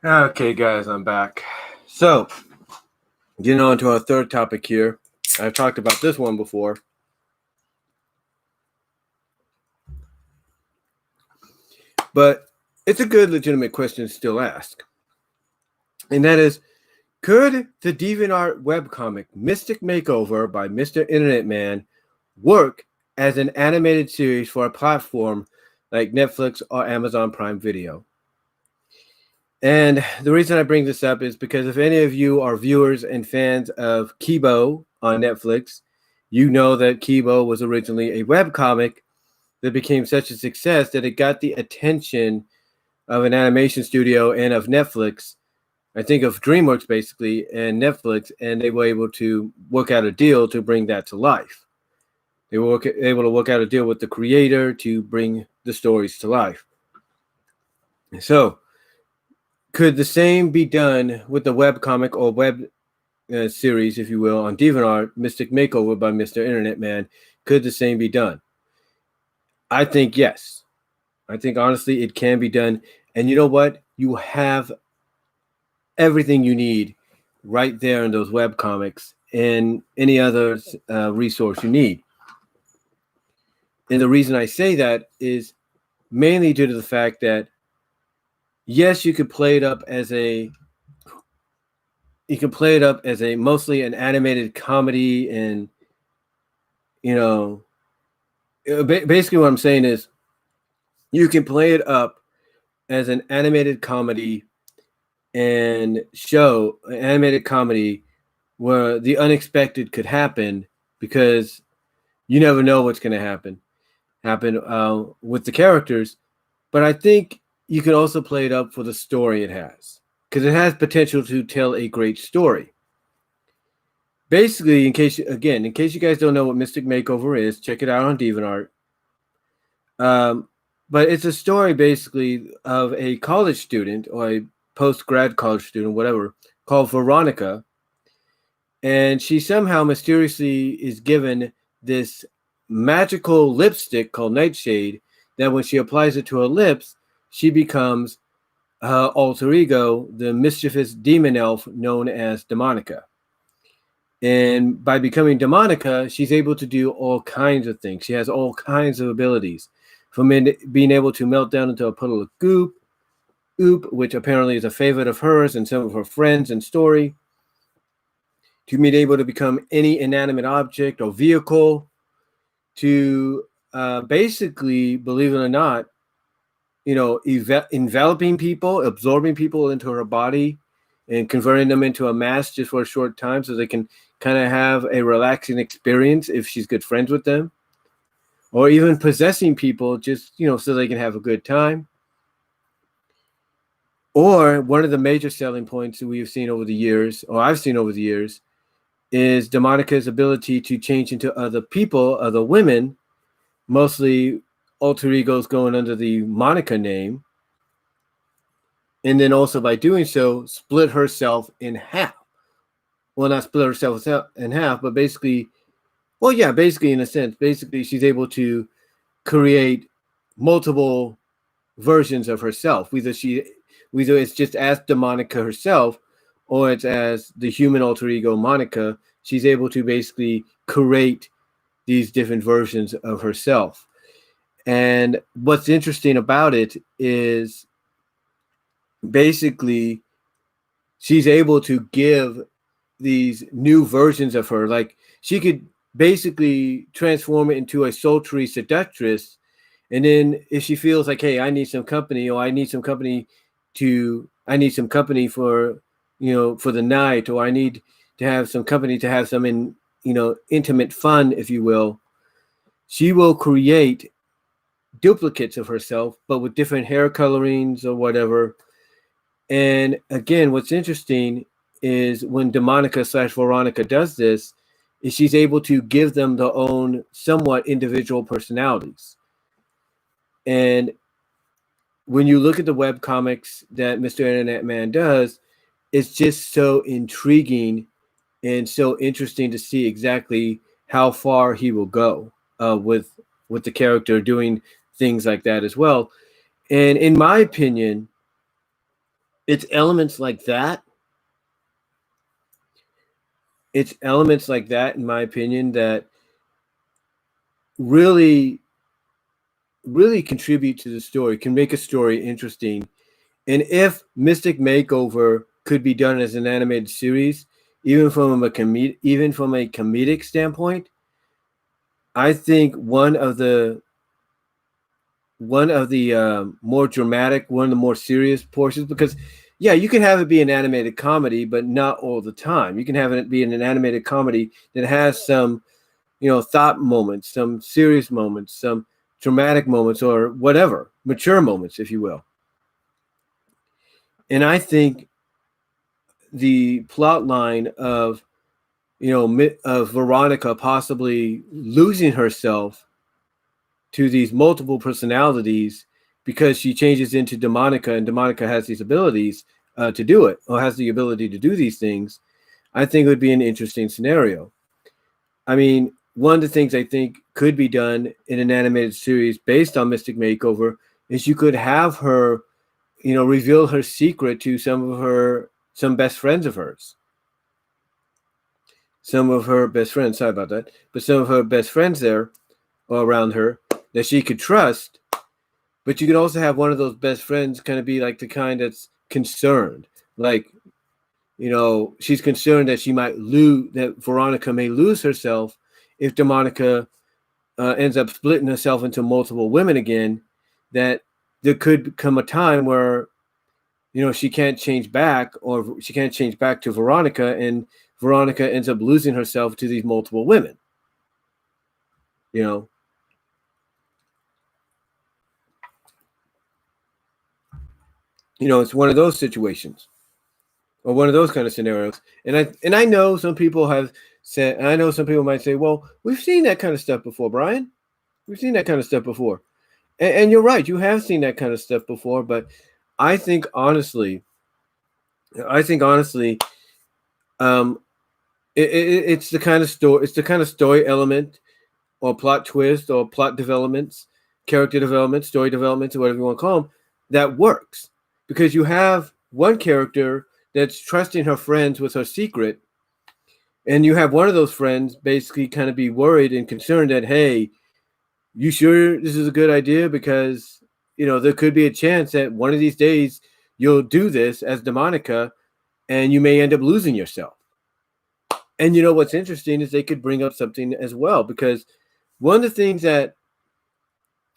Okay, guys, I'm back. So, getting on to our third topic here. I've talked about this one before. But it's a good, legitimate question to still ask. And that is, could the DeviantArt webcomic Mystic Makeover by Mr. Internet Man work as an animated series for a platform like Netflix or Amazon Prime Video? And the reason I bring this up is because if any of you are viewers and fans of Kibo on Netflix, you know that Kibo was originally a webcomic that became such a success that it got the attention of an animation studio and of Netflix. I think of DreamWorks basically and Netflix, and they were able to work out a deal to bring that to life. They were able to work out a deal with the creator to bring the stories to life. So, could the same be done with the webcomic or web series, if you will, on DeviantArt, Mystic Makeover by Mr. Internet Man? Could the same be done? I think yes. I think honestly it can be done. And you know what? You have everything you need right there in those webcomics and any other resource you need. And the reason I say that is mainly due to the fact that yes, you could play it up as mostly an animated comedy, and basically what I'm saying is you can play it up as an animated comedy and show an animated comedy where the unexpected could happen, because you never know what's going to happen with the characters. But I think you can also play it up for the story it has, because it has potential to tell a great story. Basically, in case you guys don't know what Mystic Makeover is, check it out on DeviantArt. But it's a story basically of a college student or a post-grad college student, whatever, called Veronica. And she somehow mysteriously is given this magical lipstick called Nightshade that when she applies it to her lips, she becomes her alter ego, the mischievous demon elf known as Demonica. And by becoming Demonica, she's able to do all kinds of things. She has all kinds of abilities, from being able to melt down into a puddle of goop, which apparently is a favorite of hers and some of her friends in story, to being able to become any inanimate object or vehicle, to basically, believe it or not, enveloping people, absorbing people into her body and converting them into a mask just for a short time so they can kind of have a relaxing experience if she's good friends with them, or even possessing people just, so they can have a good time. Or one of the major selling points that we've seen over the years, or I've seen over the years, is Demonica's ability to change into other people, other women, mostly alter egos going under the Monica name. And then also by doing so, split herself in half. Well, not split herself in half, but basically, in a sense, she's able to create multiple versions of herself. Either it's just as Demonica herself, or it's as the human alter ego Monica. She's able to basically create these different versions of herself. And what's interesting about it is basically she's able to give these new versions of her. Like, she could basically transform it into a sultry seductress, and then if she feels like, hey, I need some company, or I need some company for for the night, or I need to have some company to have some intimate fun, if you will, she will create duplicates of herself, but with different hair colorings or whatever. And again, what's interesting is when Demonica / Veronica does this, is she's able to give them their own somewhat individual personalities. And when you look at the web comics that Mr. Internet Man does, it's just so intriguing and so interesting to see exactly how far he will go with the character doing things like that as well. And in my opinion, It's elements like that. It's elements like that, in my opinion, that really contribute to the story, can make a story interesting. And if Mystic Makeover could be done as an animated series, even from a comedic standpoint, I think one of the more dramatic, one of the more serious portions, because yeah, you can have it be an animated comedy, but not all the time. You can have it be an animated comedy that has some, thought moments, some serious moments, some dramatic moments, or whatever, mature moments, if you will. And I think the plot line of of Veronica possibly losing herself to these multiple personalities because she changes into Demonica, and Demonica has these abilities to do it, or has the ability to do these things, I think it would be an interesting scenario. I mean, one of the things I think could be done in an animated series based on Mystic Makeover is you could have her, reveal her secret to some best friends of hers. Some of her best friends, sorry about that, but some of her best friends there or around her that she could trust. But you could also have one of those best friends kind of be like the kind that's concerned. Like, she's concerned that that Veronica may lose herself if Demonica ends up splitting herself into multiple women again, that there could come a time where, she can't change back, or she can't change back to Veronica, and Veronica ends up losing herself to these multiple women. It's one of those situations, or one of those kind of scenarios. And I know some people have said, and I know some people might say, well, we've seen that kind of stuff before, Brian. We've seen that kind of stuff before. And you're right, you have seen that kind of stuff before, but I think honestly, it's the kind of story element, or plot twist, or plot developments, character development, story developments, or whatever you want to call them, that works. Because you have one character that's trusting her friends with her secret, and you have one of those friends basically kind of be worried and concerned that, hey, you sure this is a good idea? Because, there could be a chance that one of these days you'll do this as Demonica, and you may end up losing yourself. And what's interesting is they could bring up something as well, because one of the things that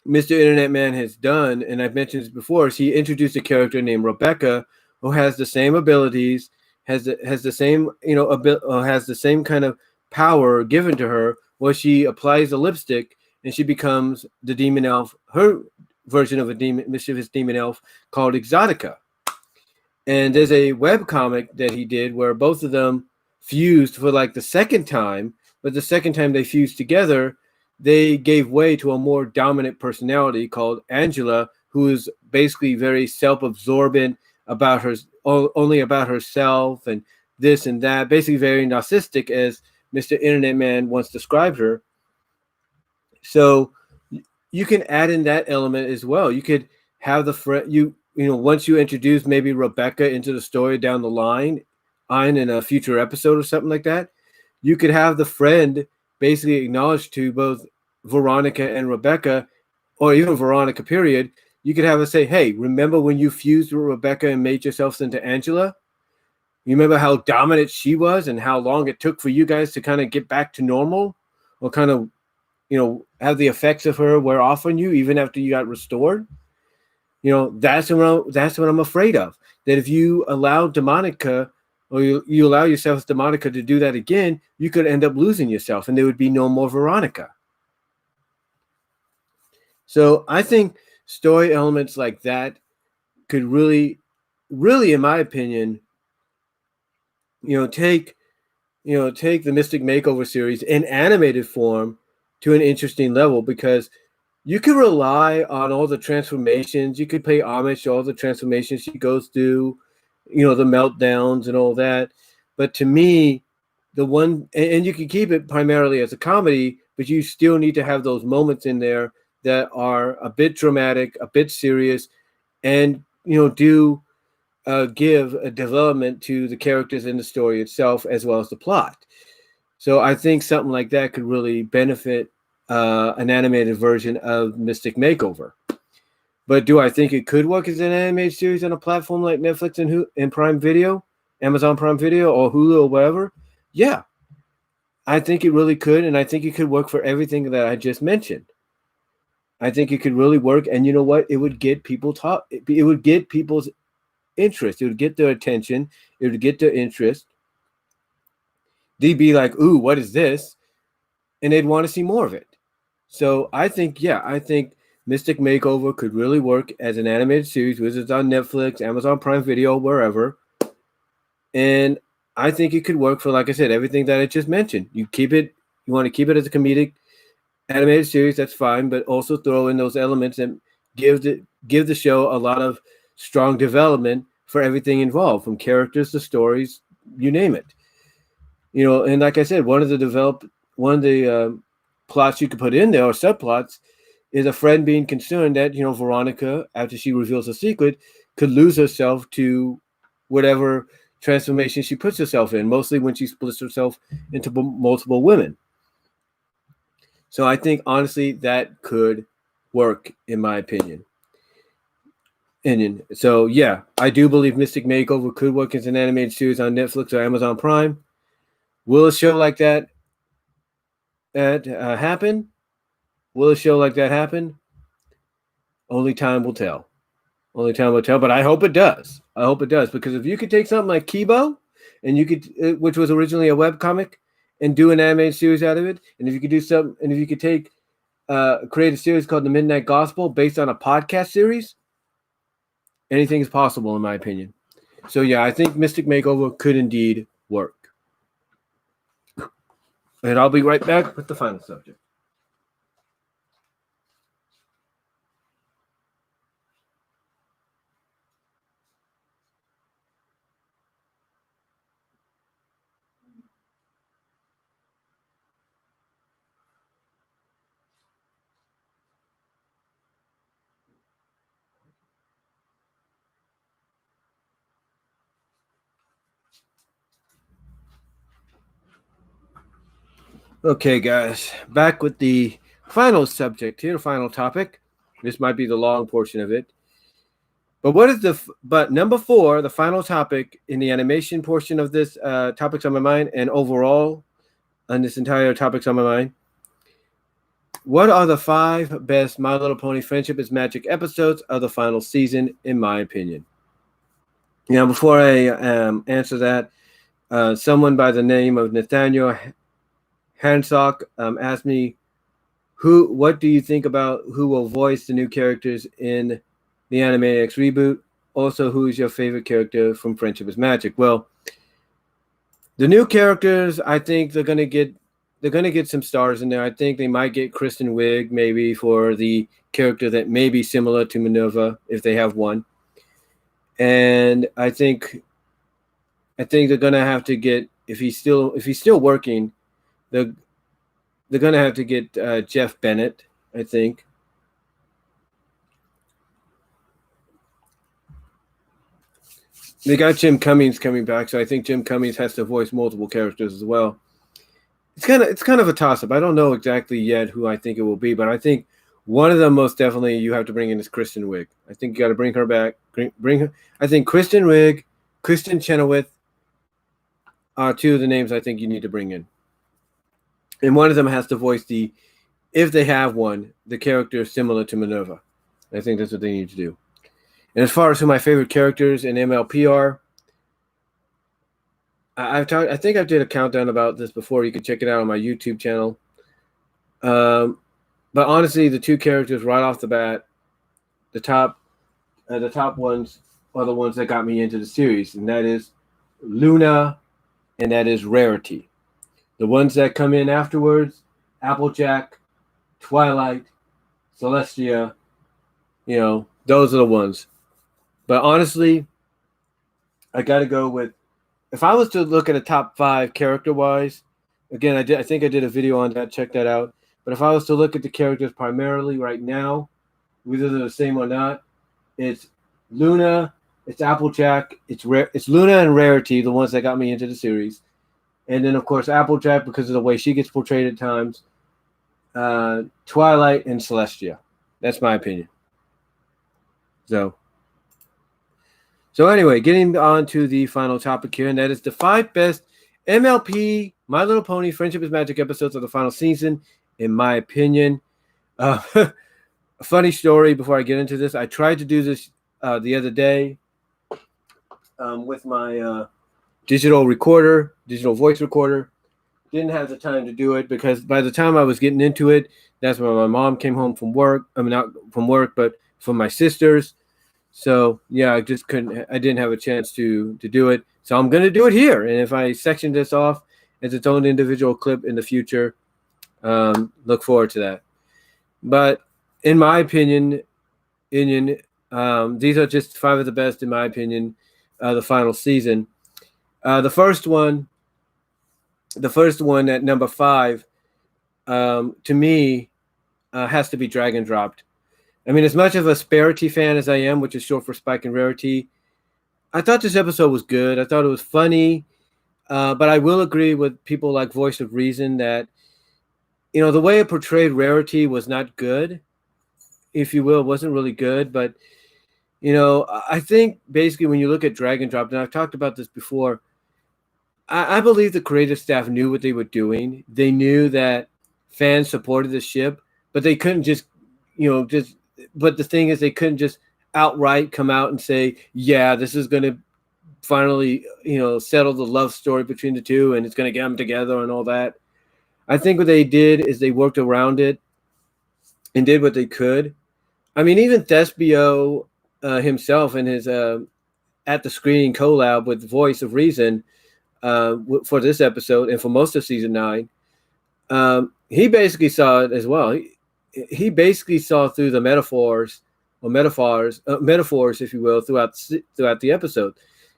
Mr. Internet Man has done, and I've mentioned this before, is he introduced a character named Rebecca, who has the same abilities, has the same has the same kind of power given to her, where she applies a lipstick and she becomes the demon elf, her version of a mischievous demon elf called Exotica. And there's a web comic that he did where both of them fused for like the second time, but the second time they fused together, they gave way to a more dominant personality called Angela, who is basically very self-absorbent, only about herself and this and that, basically very narcissistic, as Mr. Internet Man once described her. So you can add in that element as well. You could have the friend, once you introduce maybe Rebecca into the story down the line, in a future episode or something like that, you could have the friend basically acknowledge to both Veronica and Rebecca, or even Veronica period. You could have her say, hey, remember when you fused with Rebecca and made yourselves into Angela? You remember how dominant she was and how long it took for you guys to kind of get back to normal, or kind of, have the effects of her wear off on you even after you got restored? That's what I'm afraid of. That if you allow Demonica, or you allow yourself, Demonica, to do that again, you could end up losing yourself, and there would be no more Veronica. So I think story elements like that could really, in my opinion, take the Mystic Makeover series in animated form to an interesting level, because you could rely on all the transformations. You could pay homage to all the transformations she goes through, the meltdowns and all that. But to me, the one, and you can keep it primarily as a comedy, but you still need to have those moments in there that are a bit dramatic, a bit serious, and do give a development to the characters in the story itself as well as the plot. So I think something like that could really benefit an animated version of Mystic Makeover. But do I think it could work as an animated series on a platform like Netflix and Prime Video, Amazon Prime Video, or Hulu or whatever? Yeah, I think it really could, and I think it could work for everything that I just mentioned. I think it could really work, and you know what? It would get people It would get people's interest. It would get their attention. It would get their interest. They'd be like, "Ooh, what is this?" And they'd want to see more of it. So I think Mystic Makeover could really work as an animated series, which is on Netflix, Amazon Prime Video, wherever. And I think it could work for, like I said, everything that I just mentioned. You want to keep it as a comedic animated series, that's fine, but also throw in those elements and give the show a lot of strong development for everything involved, from characters to stories, you name it. And like I said, one of the plots you could put in there, or subplots, is a friend being concerned that Veronica, after she reveals a secret, could lose herself to whatever transformation she puts herself in, mostly when she splits herself into multiple women. So I think, honestly, that could work, in my opinion. So, yeah, I do believe Mystic Makeover could work as an animated series on Netflix or Amazon Prime. Will a show like that happen? Will a show like that happen? Only time will tell. Only time will tell, but I hope it does. I hope it does, because if you could take something like Kibo, which was originally a webcomic, and do an animated series out of it, and if you could do something, and if you could create a series called The Midnight Gospel based on a podcast series, anything is possible, in my opinion. So yeah, I think Mystic Makeover could indeed work. And I'll be right back with the final subject. Okay, guys, back with the final subject here, final topic. This might be the long portion of it. But number 4, the final topic in the animation portion of this Topics on My Mind, and overall on this entire Topics on My Mind, what are the 5 best My Little Pony Friendship is Magic episodes of the final season, in my opinion? Now, before I answer that, someone by the name of Nathaniel Hansock asked me, what do you think about who will voice the new characters in the Animaniacs reboot? Also, who is your favorite character from Friendship is Magic? Well, the new characters, I think they're gonna get some stars in there. I think they might get Kristen Wiig maybe for the character that may be similar to Minerva, if they have one. And I think they're gonna have to get, if he's still working, they're gonna have to get Jeff Bennett, I think. They got Jim Cummings coming back, so I think Jim Cummings has to voice multiple characters as well. It's kind of a toss-up. I don't know exactly yet who I think it will be, but I think one of them most definitely you have to bring in is Kristen Wiig. I think you got to bring her back. Bring her. I think Kristen Wiig, Kristen Chenoweth are 2 of the names I think you need to bring in. And one of them has to voice if they have one, the character similar to Minerva. I think that's what they need to do. And as far as who my favorite characters in MLP are, I think I did a countdown about this before. You can check it out on my YouTube channel. But honestly, the 2 characters right off the bat, the top ones are the ones that got me into the series, and that is Luna and that is Rarity. The ones that come in afterwards, Applejack, Twilight, Celestia, those are the ones. But honestly, I got to go with, if I was to look at a top 5 character-wise, again, I think I did a video on that, check that out. But if I was to look at the characters primarily right now, whether they're the same or not, it's Luna, It's Applejack, it's Luna and Rarity, the ones that got me into the series. And then, of course, Applejack, because of the way she gets portrayed at times. Twilight and Celestia. That's my opinion. So anyway, getting on to the final topic here, and that is the 5 best MLP My Little Pony Friendship is Magic episodes of the final season, in my opinion. A funny story before I get into this. I tried to do this the other day with my digital voice recorder. Didn't have the time to do it because by the time I was getting into it, that's when my mom came home from work. I mean, not from work, but from my sisters. So yeah, I just couldn't. I didn't have a chance to do it. So I'm gonna do it here. And if I section this off as its own individual clip in the future, look forward to that. But in my opinion, these are just 5 of the best in my opinion. The final season. The first one at number 5, to me, has to be Dragon Dropped. I mean, as much of a Sparity fan as I am, which is short for Spike and Rarity, I thought this episode was good. I thought it was funny, but I will agree with people like Voice of Reason that, you know, the way it portrayed Rarity was not good, if you will. It wasn't really good, but, you know, I think basically when you look at Dragon Dropped, and I've talked about this before, I believe the creative staff knew what they were doing. They knew that fans supported the ship, but they couldn't just, but the thing is they couldn't just outright come out and say, yeah, this is going to finally, settle the love story between the two and it's going to get them together and all that. I think what they did is they worked around it and did what they could. I mean, even Thespio himself in his at the screening collab with Voice of Reason, for this episode and for most of season 9, he basically saw it as well. He basically saw through the metaphors, if you will, throughout the episode.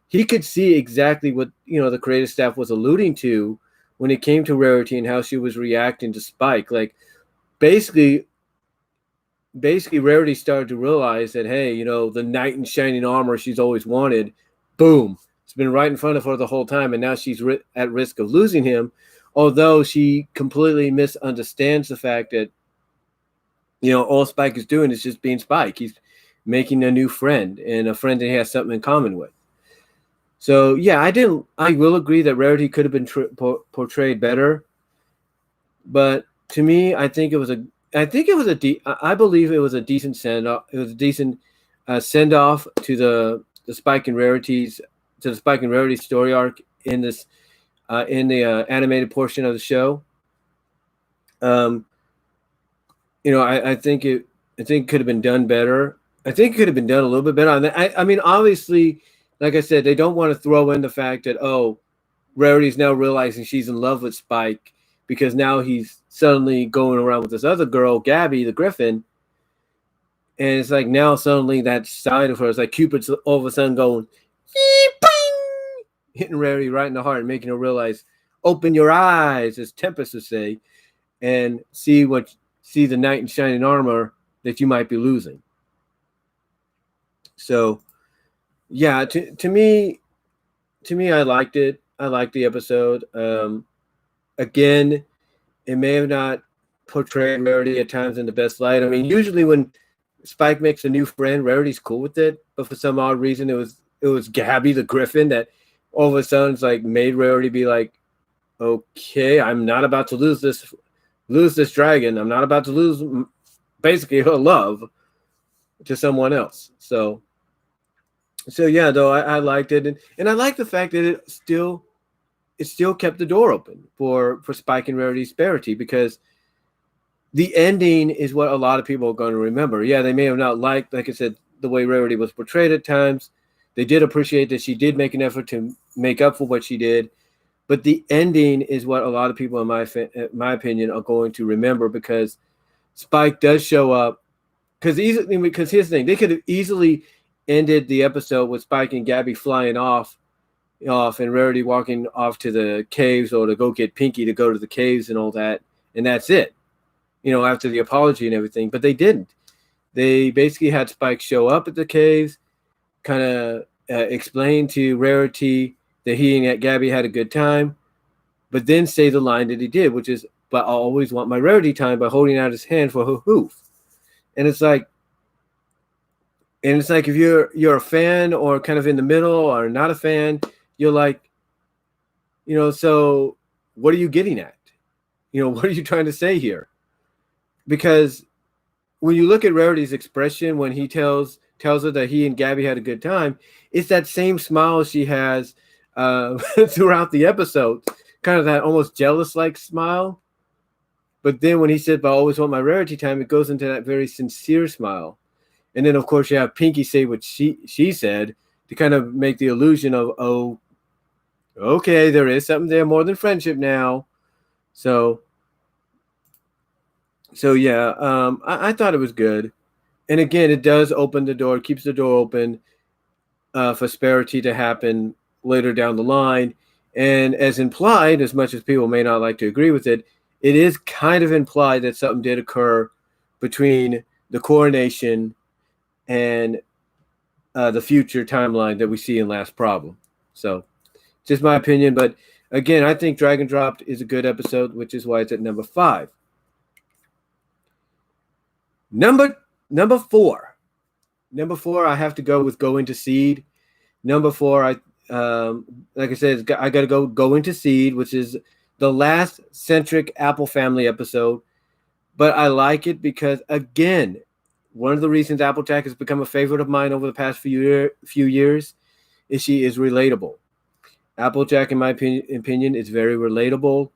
He could see exactly what the creative staff was alluding to when it came to Rarity and how she was reacting to Spike. Like basically Rarity started to realize that, hey, the knight in shining armor she's always wanted, boom. It's been right in front of her the whole time, and now she's at risk of losing him, although she completely misunderstands the fact that, all Spike is doing is just being Spike. He's making a new friend, and a friend that he has something in common with. So, yeah, I will agree that Rarity could have been portrayed better, but to me, I believe it was a decent send-off. It was a decent send-off to the Spike and Rarity's to the Spike and Rarity story arc in this in the animated portion of the show. I think it could have been done better. I think it could have been done a little bit better. I mean, obviously, like I said, they don't want to throw in the fact that, Rarity's now realizing she's in love with Spike because now he's suddenly going around with this other girl, Gabby, the Griffin. And it's like now suddenly that side of her is like Cupid's all of a sudden going, hitting Rarity right in the heart and making her realize, open your eyes, as Tempest would say, and see the knight in shining armor that you might be losing. So, yeah, to me, I liked it. I liked the episode. Again, it may have not portrayed Rarity at times in the best light. I mean, usually when Spike makes a new friend, Rarity's cool with it, but for some odd reason, it was Gabby the Griffin that all of a sudden it's like made Rarity be like, okay, I'm not about to lose this dragon. I'm not about to lose basically her love to someone else. So yeah, though I liked it, and I like the fact that it still kept the door open for Spike and Rarity's Sparity, because the ending is what a lot of people are going to remember. Yeah, they may have not liked, like I said, the way Rarity was portrayed at times. They did appreciate that she did make an effort to make up for what she did, but the ending is what a lot of people, in my opinion, are going to remember, because Spike does show up. Because here's the thing, they could have easily ended the episode with Spike and Gabby flying off, and Rarity walking off to the caves or to go get Pinky to go to the caves and all that, and that's it. After the apology and everything, but they didn't. They basically had Spike show up at the caves, kind of, explain to Rarity that he and Gabby had a good time, but then say the line that he did, which is, "But I always want my Rarity time," by holding out his hand for her hoof. And it's like if you're a fan or kind of in the middle or not a fan, you're like, so what are you getting at? What are you trying to say here? Because when you look at Rarity's expression when he tells her that he and Gabby had a good time, it's that same smile she has throughout the episode, kind of that almost jealous-like smile. But then when he said, "But I always want my Rarity time," it goes into that very sincere smile. And then, of course, you have Pinky say what she said to kind of make the illusion of, oh, okay, there is something there more than friendship now. So yeah, I thought it was good. And again, it does open the door, keeps the door open for Sparity to happen later down the line. And as implied, as much as people may not like to agree with it, it is kind of implied that something did occur between the coronation and the future timeline that we see in Last Problem. So, just my opinion. But again, I think Dragon Dropped is a good episode, which is why it's at number 5. Number 4. Number 4, I have to go with Go Into Seed. Number 4, like I said, I got to go Into Seed, which is the last centric Apple family episode. But I like it because, again, one of the reasons Applejack has become a favorite of mine over the past few years is she is relatable. Applejack, in my opinion, is very relatable.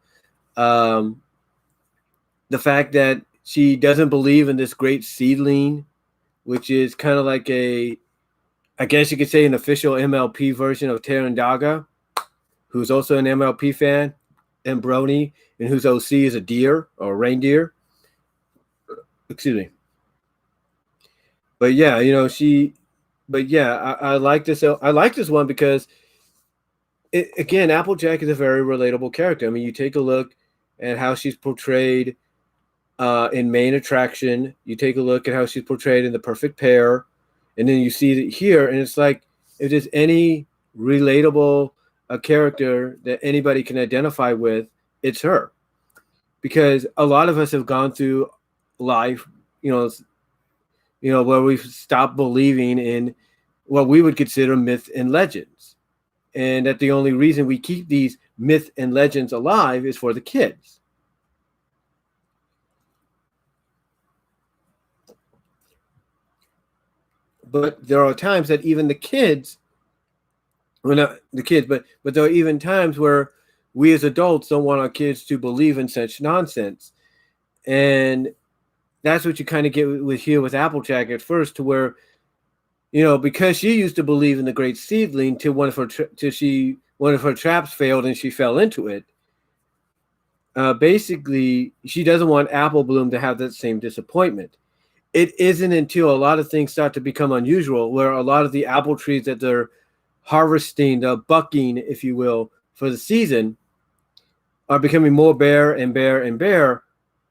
The fact that she doesn't believe in this great seedling, which is kind of like I guess you could say, an official MLP version of Daga, who's also an MLP fan, and Brony, and whose OC is a deer or a reindeer. Excuse me. But yeah, I like this. I like this one because, again, Applejack is a very relatable character. I mean, you take a look at how she's portrayed in Main Attraction. You take a look at how she's portrayed in The Perfect Pair, and then you see it here, and it's like, if there's any relatable character that anybody can identify with, it's her. Because a lot of us have gone through life, where we've stopped believing in what we would consider myth and legends. And that the only reason we keep these myth and legends alive is for the kids. But there are times that even the kids, well, not the kids, but there are even times where we as adults don't want our kids to believe in such nonsense. And that's what you kind of get with Applejack at first, to where, because she used to believe in the great seedling till one of her traps failed and she fell into it. Basically, she doesn't want Apple Bloom to have that same disappointment. It isn't until a lot of things start to become unusual, where a lot of the apple trees that they're harvesting, the bucking, if you will, for the season, are becoming more bare and bare and bare.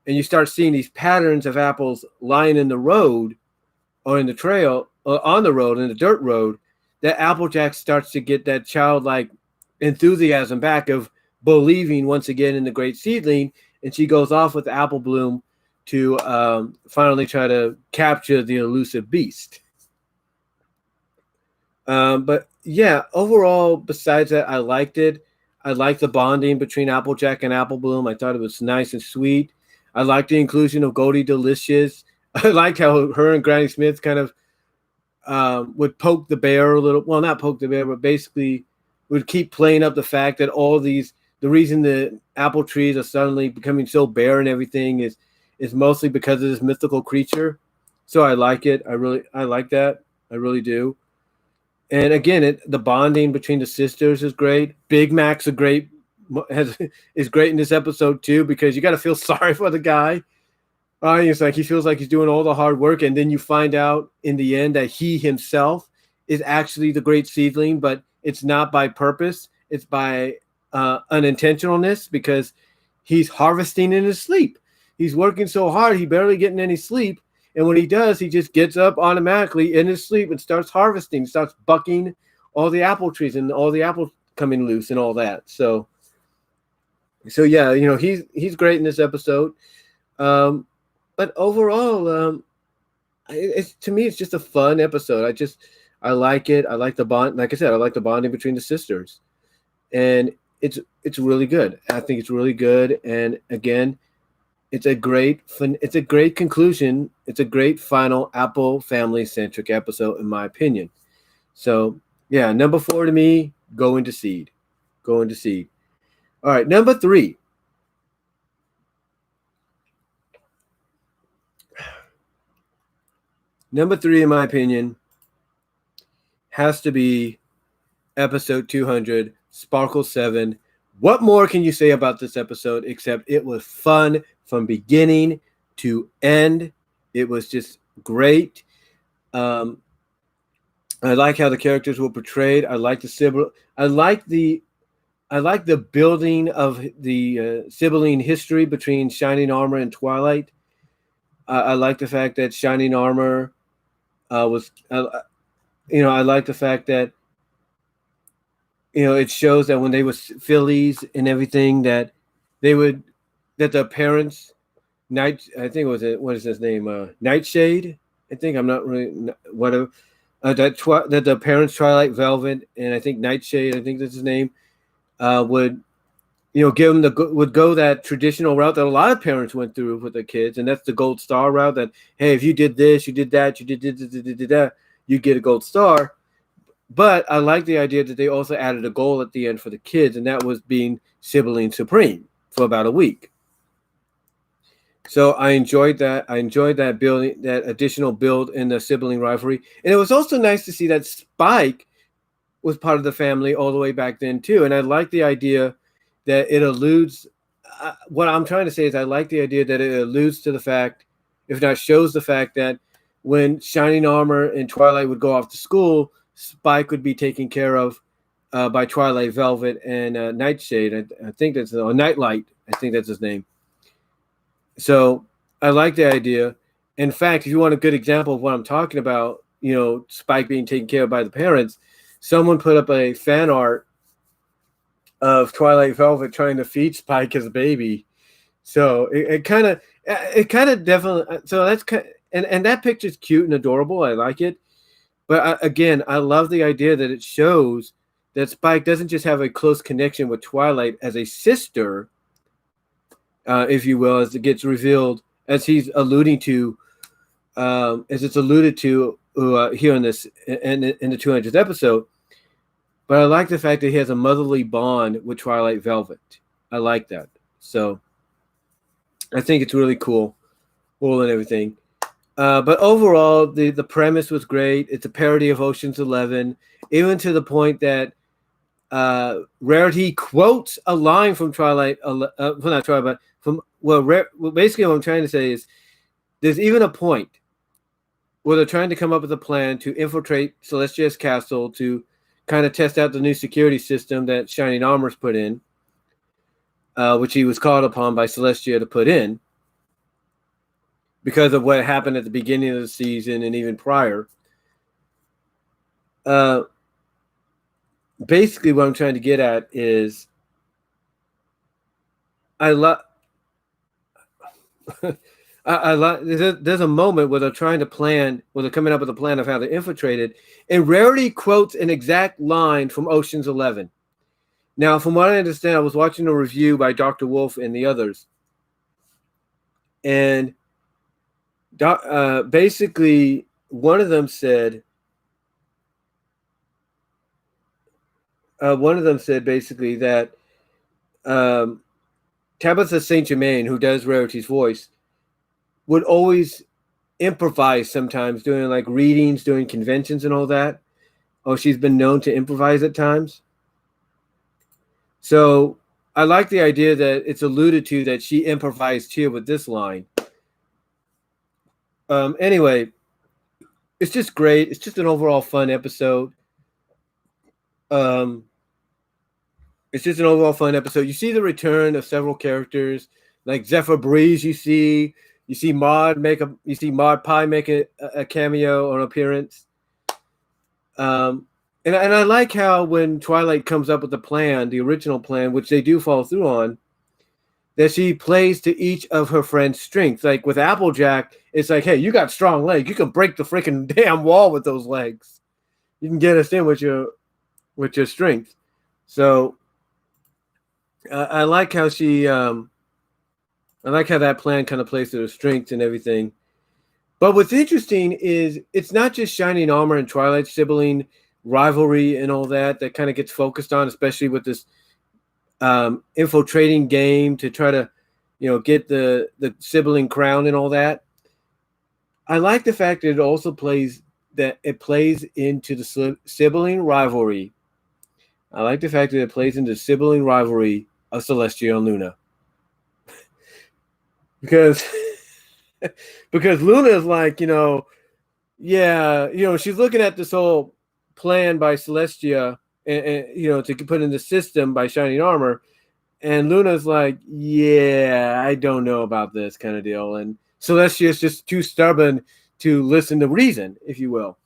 And you start seeing these patterns of apples lying in the road or in the trail or on the road, in the dirt road, that Applejack starts to get that childlike enthusiasm back of believing once again in the great seedling. And she goes off with Apple Bloom to finally try to capture the elusive beast. But yeah, overall, besides that, I liked it. I liked the bonding between Applejack and Apple Bloom. I thought it was nice and sweet. I liked the inclusion of Goldie Delicious. I liked how her and Granny Smith kind of would poke the bear a little. Well, not poke the bear, but basically would keep playing up the fact that the reason the apple trees are suddenly becoming so bare and everything is mostly because of this mythical creature. So I like it. I like that. I really do. And again, the bonding between the sisters is great. Big Mac's is great in this episode too, because you got to feel sorry for the guy. It's like he feels like he's doing all the hard work, and then you find out in the end that he himself is actually the great seedling, but it's not by purpose. It's by unintentionalness, because he's harvesting in his sleep. He's working so hard, he barely getting any sleep. And when he does, he just gets up automatically in his sleep and starts harvesting, starts bucking all the apple trees and all the apples coming loose and all that. So yeah, you know, he's great in this episode. But overall, it's to me, it's just a fun episode. I like it. I like the bond. Like I said, I like the bonding between the sisters, and it's really good. I think it's really good. And again, it's a great conclusion. It's a great final Apple family centric episode, in my opinion. So yeah, number 4 to me, Going to Seed. All right, number 3. Number 3, in my opinion, has to be episode 200, Sparkle 7. What more can you say about this episode except it was fun from beginning to end? It was just great. I like how the characters were portrayed. I like the building of the sibling history between Shining Armor and Twilight. I like the fact that Shining Armor I like the fact that, you know, it shows that when they were fillies and everything, that the parents, what is his name? Nightshade. I think, I'm not really, whatever. That the parents, Twilight, Velvet, and I think Nightshade, I think that's his name, would, you know, give them would go that traditional route that a lot of parents went through with their kids, and that's the gold star route. That, hey, if you did this, you did that, you did that, you get a gold star. But I like the idea that they also added a goal at the end for the kids, and that was being sibling supreme for about a week. So I enjoyed that. I enjoyed that building, that additional build in the sibling rivalry, and it was also nice to see that Spike was part of the family all the way back then too. And I like the idea that it alludes. What I'm trying to say is, I like the idea that it alludes to the fact, if not shows the fact, that when Shining Armor and Twilight would go off to school, Spike would be taken care of by Twilight, Velvet, and Nightshade. I think that's, or Nightlight. I think that's his name. So I like the idea. In fact, if you want a good example of what I'm talking about, you know, Spike being taken care of by the parents, someone put up a fan art of Twilight Velvet trying to feed Spike as a baby. So it kind of definitely. So that's and that picture's cute and adorable. I like it. But again, I love the idea that it shows that Spike doesn't just have a close connection with Twilight as a sister, if you will, as it gets revealed, as he's alluding to, as it's alluded to here in the 200th episode. But I like the fact that he has a motherly bond with Twilight Velvet. I like that. So I think it's really cool and everything. But overall, the premise was great. It's a parody of Ocean's 11, even to the point that Rarity quotes a line from Twilight. Not Twilight, but basically what I'm trying to say is, there's even a point where they're trying to come up with a plan to infiltrate Celestia's castle to kind of test out the new security system that Shining Armor's put in, which he was called upon by Celestia to put in, because of what happened at the beginning of the season and even prior. Basically, what I'm trying to get at is, there's a moment where they're trying to plan, where they're coming up with a plan of how to infiltrate it, and Rarity quotes an exact line from Ocean's 11. Now, from what I understand, I was watching a review by Dr. Wolf and the others, and basically one of them said basically that Tabitha St. Germain, who does Rarity's voice, would always improvise sometimes, doing like readings, doing conventions and all that. Oh, she's been known to improvise at times. So I like the idea that it's alluded to that she improvised here with this line. Anyway, it's just great. It's just an overall fun episode. You see the return of several characters, like Zephyr Breeze. You see Maud Pie make a cameo or an appearance. And I like how when Twilight comes up with the plan, the original plan, which they do follow through on, that she plays to each of her friends' strengths. Like with Applejack, it's like, hey, you got strong legs. You can break the freaking damn wall with those legs. You can get us in with your strength. So I like how I like how that plan kind of plays to her strengths and everything. But what's interesting is it's not just Shining Armor and Twilight sibling rivalry and all that kind of gets focused on, especially with this infiltrating game to try to, get the sibling crown and all that. I like the fact that it also plays into the sibling rivalry. I like the fact that it plays into the sibling rivalry of Celestia and Luna. Because Luna is like, she's looking at this whole plan by Celestia and to put in the system by Shining Armor. And Luna's like, yeah, I don't know about this kind of deal. And Celestia is just too stubborn to listen to reason, if you will.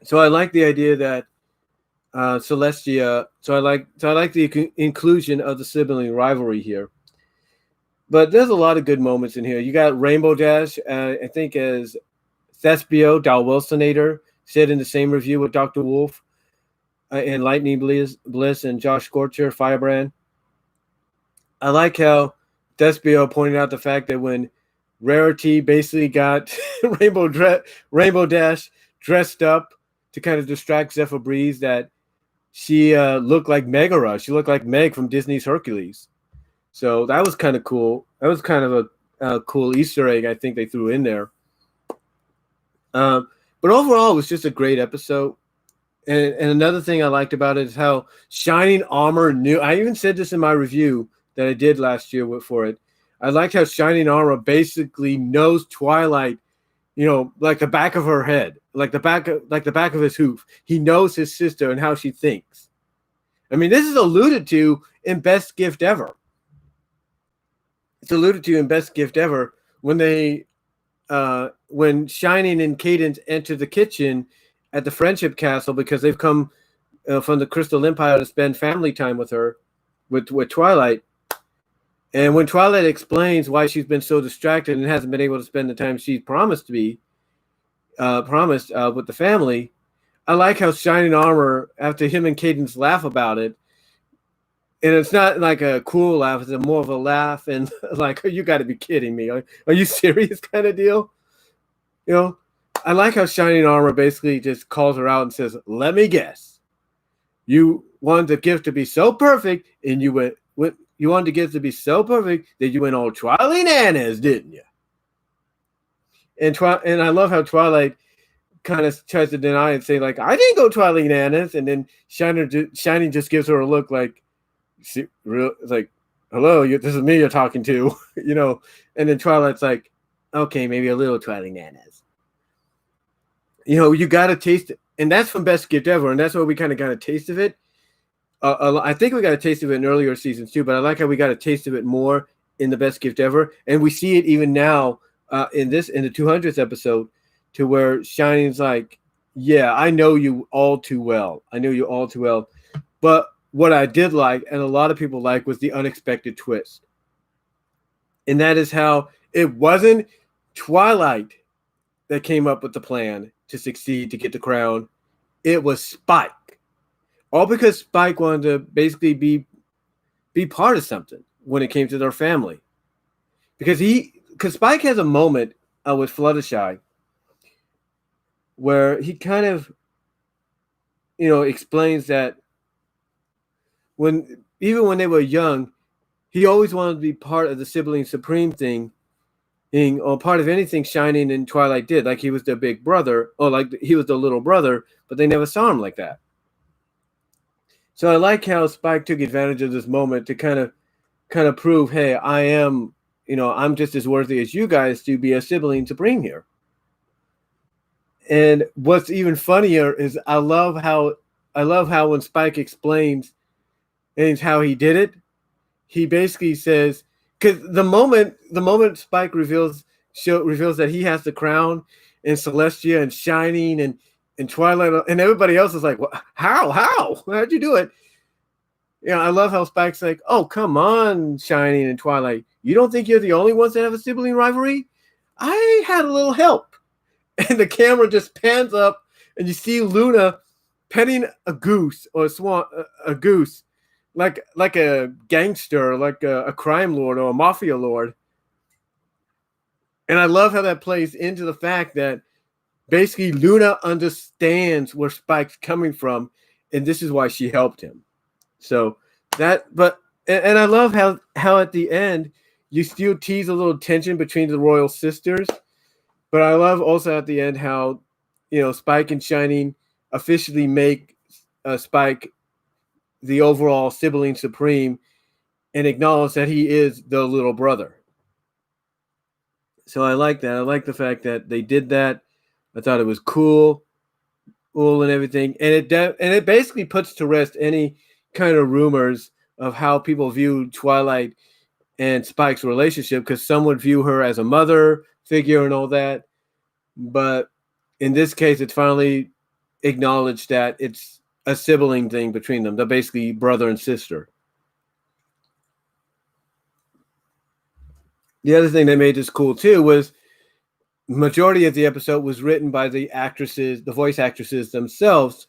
So I like the idea that Celestia. So I like the inclusion of the sibling rivalry here. But there's a lot of good moments in here. You got Rainbow Dash, I think, as Thespio Dalwilsonator said in the same review with Dr. Wolf and Lightning Bliss and Josh Scorcher, Firebrand. I like how Thespio pointed out the fact that when Rarity basically got Rainbow Dash dressed up to kind of distract Zephyr Breeze, that she looked like Megara. She looked like Meg from Disney's Hercules. So that was kind of cool. That was kind of a cool Easter egg I think they threw in there. But overall, it was just a great episode. And another thing I liked about it is how Shining Armor knew. I even said this in my review that I did last year for it. I liked how Shining Armor basically knows Twilight, like the back of her head, like the back of his hoof. He knows his sister and how she thinks. I mean, this is alluded to in Best Gift Ever. It's alluded to in Best Gift Ever when when Shining and Cadence enter the kitchen at the Friendship Castle because they've come from the Crystal Empire to spend family time with her, with Twilight. And when Twilight explains why she's been so distracted and hasn't been able to spend the time she's promised with the family, I like how Shining Armor, after him and Cadence laugh about it, and it's not like a cool laugh, it's more of a laugh and like, oh, you got to be kidding me. Are you serious kind of deal? I like how Shining Armor basically just calls her out and says, let me guess. You wanted the gift to be so perfect and you wanted the gift to be so perfect that you went all Twilight Nanas, didn't you? And I love how Twilight kind of tries to deny and say, like, I didn't go Twilight Nanas. And then Shining just gives her a look like, like, hello, this is me you're talking to, and then Twilight's like, okay, maybe a little Twilight Nanas. You got to taste it. And that's from Best Gift Ever, and that's where we kind of got a taste of it. I think we got a taste of it in earlier seasons too, but I like how we got a taste of it more in the Best Gift Ever. And we see it even now in the 200th episode, to where Shining's like, yeah, I know you all too well. But what I did like, and a lot of people like, was the unexpected twist. And that is how it wasn't Twilight that came up with the plan to succeed, to get the crown. It was Spike. All because Spike wanted to basically be part of something when it came to their family. Because Spike has a moment with Fluttershy where he kind of, explains that even when they were young, he always wanted to be part of the sibling supreme thing, or part of anything Shining and Twilight did. Like he was their big brother, or like he was the little brother, but they never saw him like that. So I like how Spike took advantage of this moment to kind of prove, hey, I am, I'm just as worthy as you guys to be a sibling supreme here. And what's even funnier is I love how when Spike explains and how he did it, he basically says, because the moment Spike reveals that he has the crown, and Celestia and Shining And Twilight, and everybody else is like, "What? How'd you do it?" I love how Spike's like, "Oh, come on, Shining and Twilight. You don't think you're the only ones that have a sibling rivalry? I had a little help." And the camera just pans up, and you see Luna petting a goose or a goose, like a gangster, like a crime lord or a mafia lord. And I love how that plays into the fact that basically Luna understands where Spike's coming from, and this is why she helped him. So and I love how at the end you still tease a little tension between the royal sisters, but I love also at the end how Spike and Shining officially make Spike the overall sibling supreme and acknowledge that he is the little brother. So I like that. I like the fact that they did that. I thought it was cool and everything, and it basically puts to rest any kind of rumors of how people view Twilight and Spike's relationship, because some would view her as a mother figure and all that, but in this case, it's finally acknowledged that it's a sibling thing between them. They're basically brother and sister. The other thing that made this cool too was majority of the episode was written by the voice actresses themselves,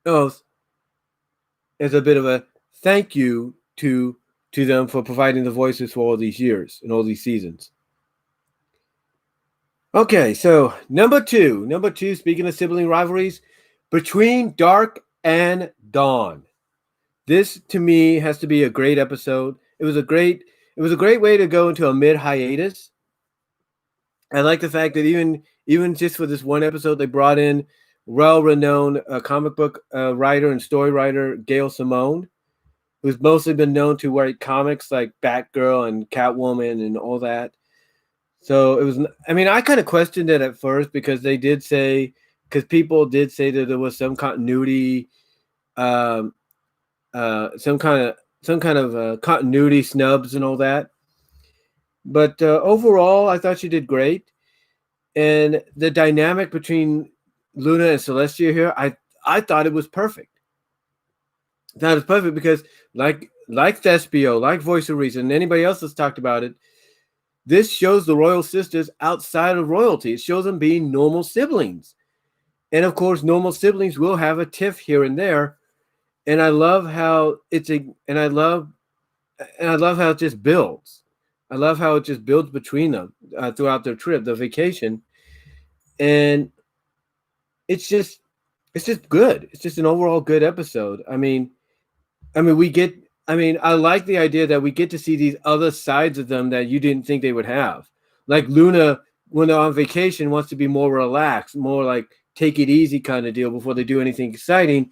as a bit of a thank you to them for providing the voices for all these years and all these seasons. Okay, so number two, speaking of sibling rivalries, between Dark and Dawn. This to me has to be a great episode. It was a great way to go into a mid hiatus. I like the fact that even just for this one episode, they brought in well-renowned comic book writer and story writer Gail Simone, who's mostly been known to write comics like Batgirl and Catwoman and all that. So it was. I mean, I kind of questioned it at first because people did say that there was some continuity, some kind of continuity snubs and all that. But overall, I thought she did great. And the dynamic between Luna and Celestia here, I thought it was perfect. That is perfect because like Thespio, like Voice of Reason, and anybody else that's talked about it, this shows the royal sisters outside of royalty. It shows them being normal siblings. And of course, normal siblings will have a tiff here and there. And I love how I love how it just builds. I love how it just builds between them throughout their trip, the vacation. And it's just good. It's just an overall good episode. I like the idea that we get to see these other sides of them that you didn't think they would have. Like Luna, when they're on vacation, wants to be more relaxed, more like take it easy kind of deal before they do anything exciting.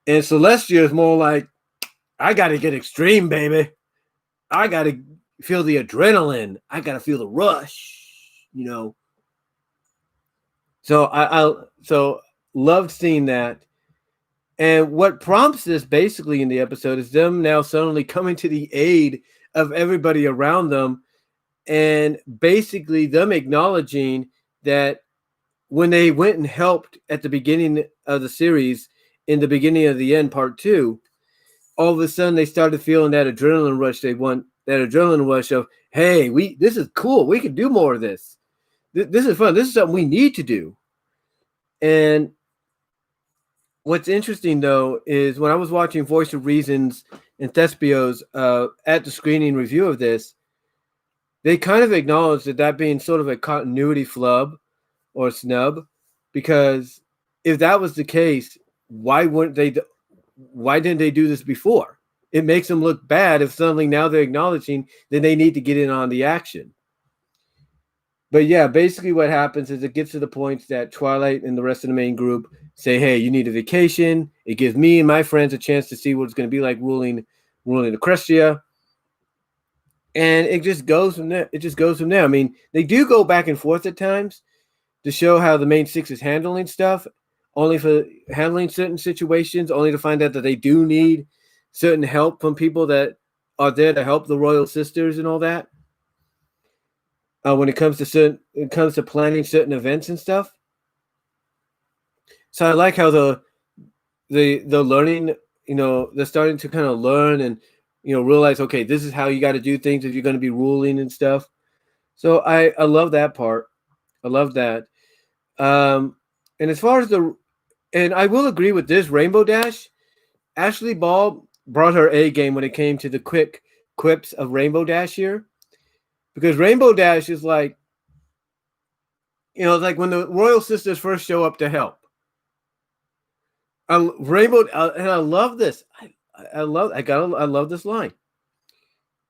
And Celestia is more like, I got to get extreme, baby. I got to feel the adrenaline. I got to feel the rush, So I loved seeing that. And what prompts this basically in the episode is them now suddenly coming to the aid of everybody around them, and basically them acknowledging that when they went and helped at the beginning of the series, in the beginning of the end, part 2, all of a sudden they started feeling that adrenaline rush. They want that adrenaline rush of, hey, this is cool. We can do more of this. This is fun. This is something we need to do. And what's interesting, though, is when I was watching Voice of Reason's and Thespio's at the screening review of this, they kind of acknowledged that being sort of a continuity flub or snub, because if that was the case, why didn't they do this before? It makes them look bad if suddenly now they're acknowledging that they need to get in on the action. But yeah, basically what happens is it gets to the point that Twilight and the rest of the main group say, hey, you need a vacation. It gives me and my friends a chance to see what it's going to be like ruling Equestria. And it just goes from there. I mean, they do go back and forth at times to show how the main six is handling stuff, only for handling certain situations, only to find out that they do need certain help from people that are there to help the royal sisters and all that. When it comes to planning certain events and stuff. So I like how the learning, they're starting to kind of learn and realize, okay, this is how you got to do things if you're going to be ruling and stuff. So I love that part. I love that. And as far as and I will agree with this, Rainbow Dash, Ashley Ball brought her A game when it came to the quick quips of Rainbow Dash here, because Rainbow Dash is like, like when the Royal Sisters first show up to help. Rainbow, and I love this. I love this line.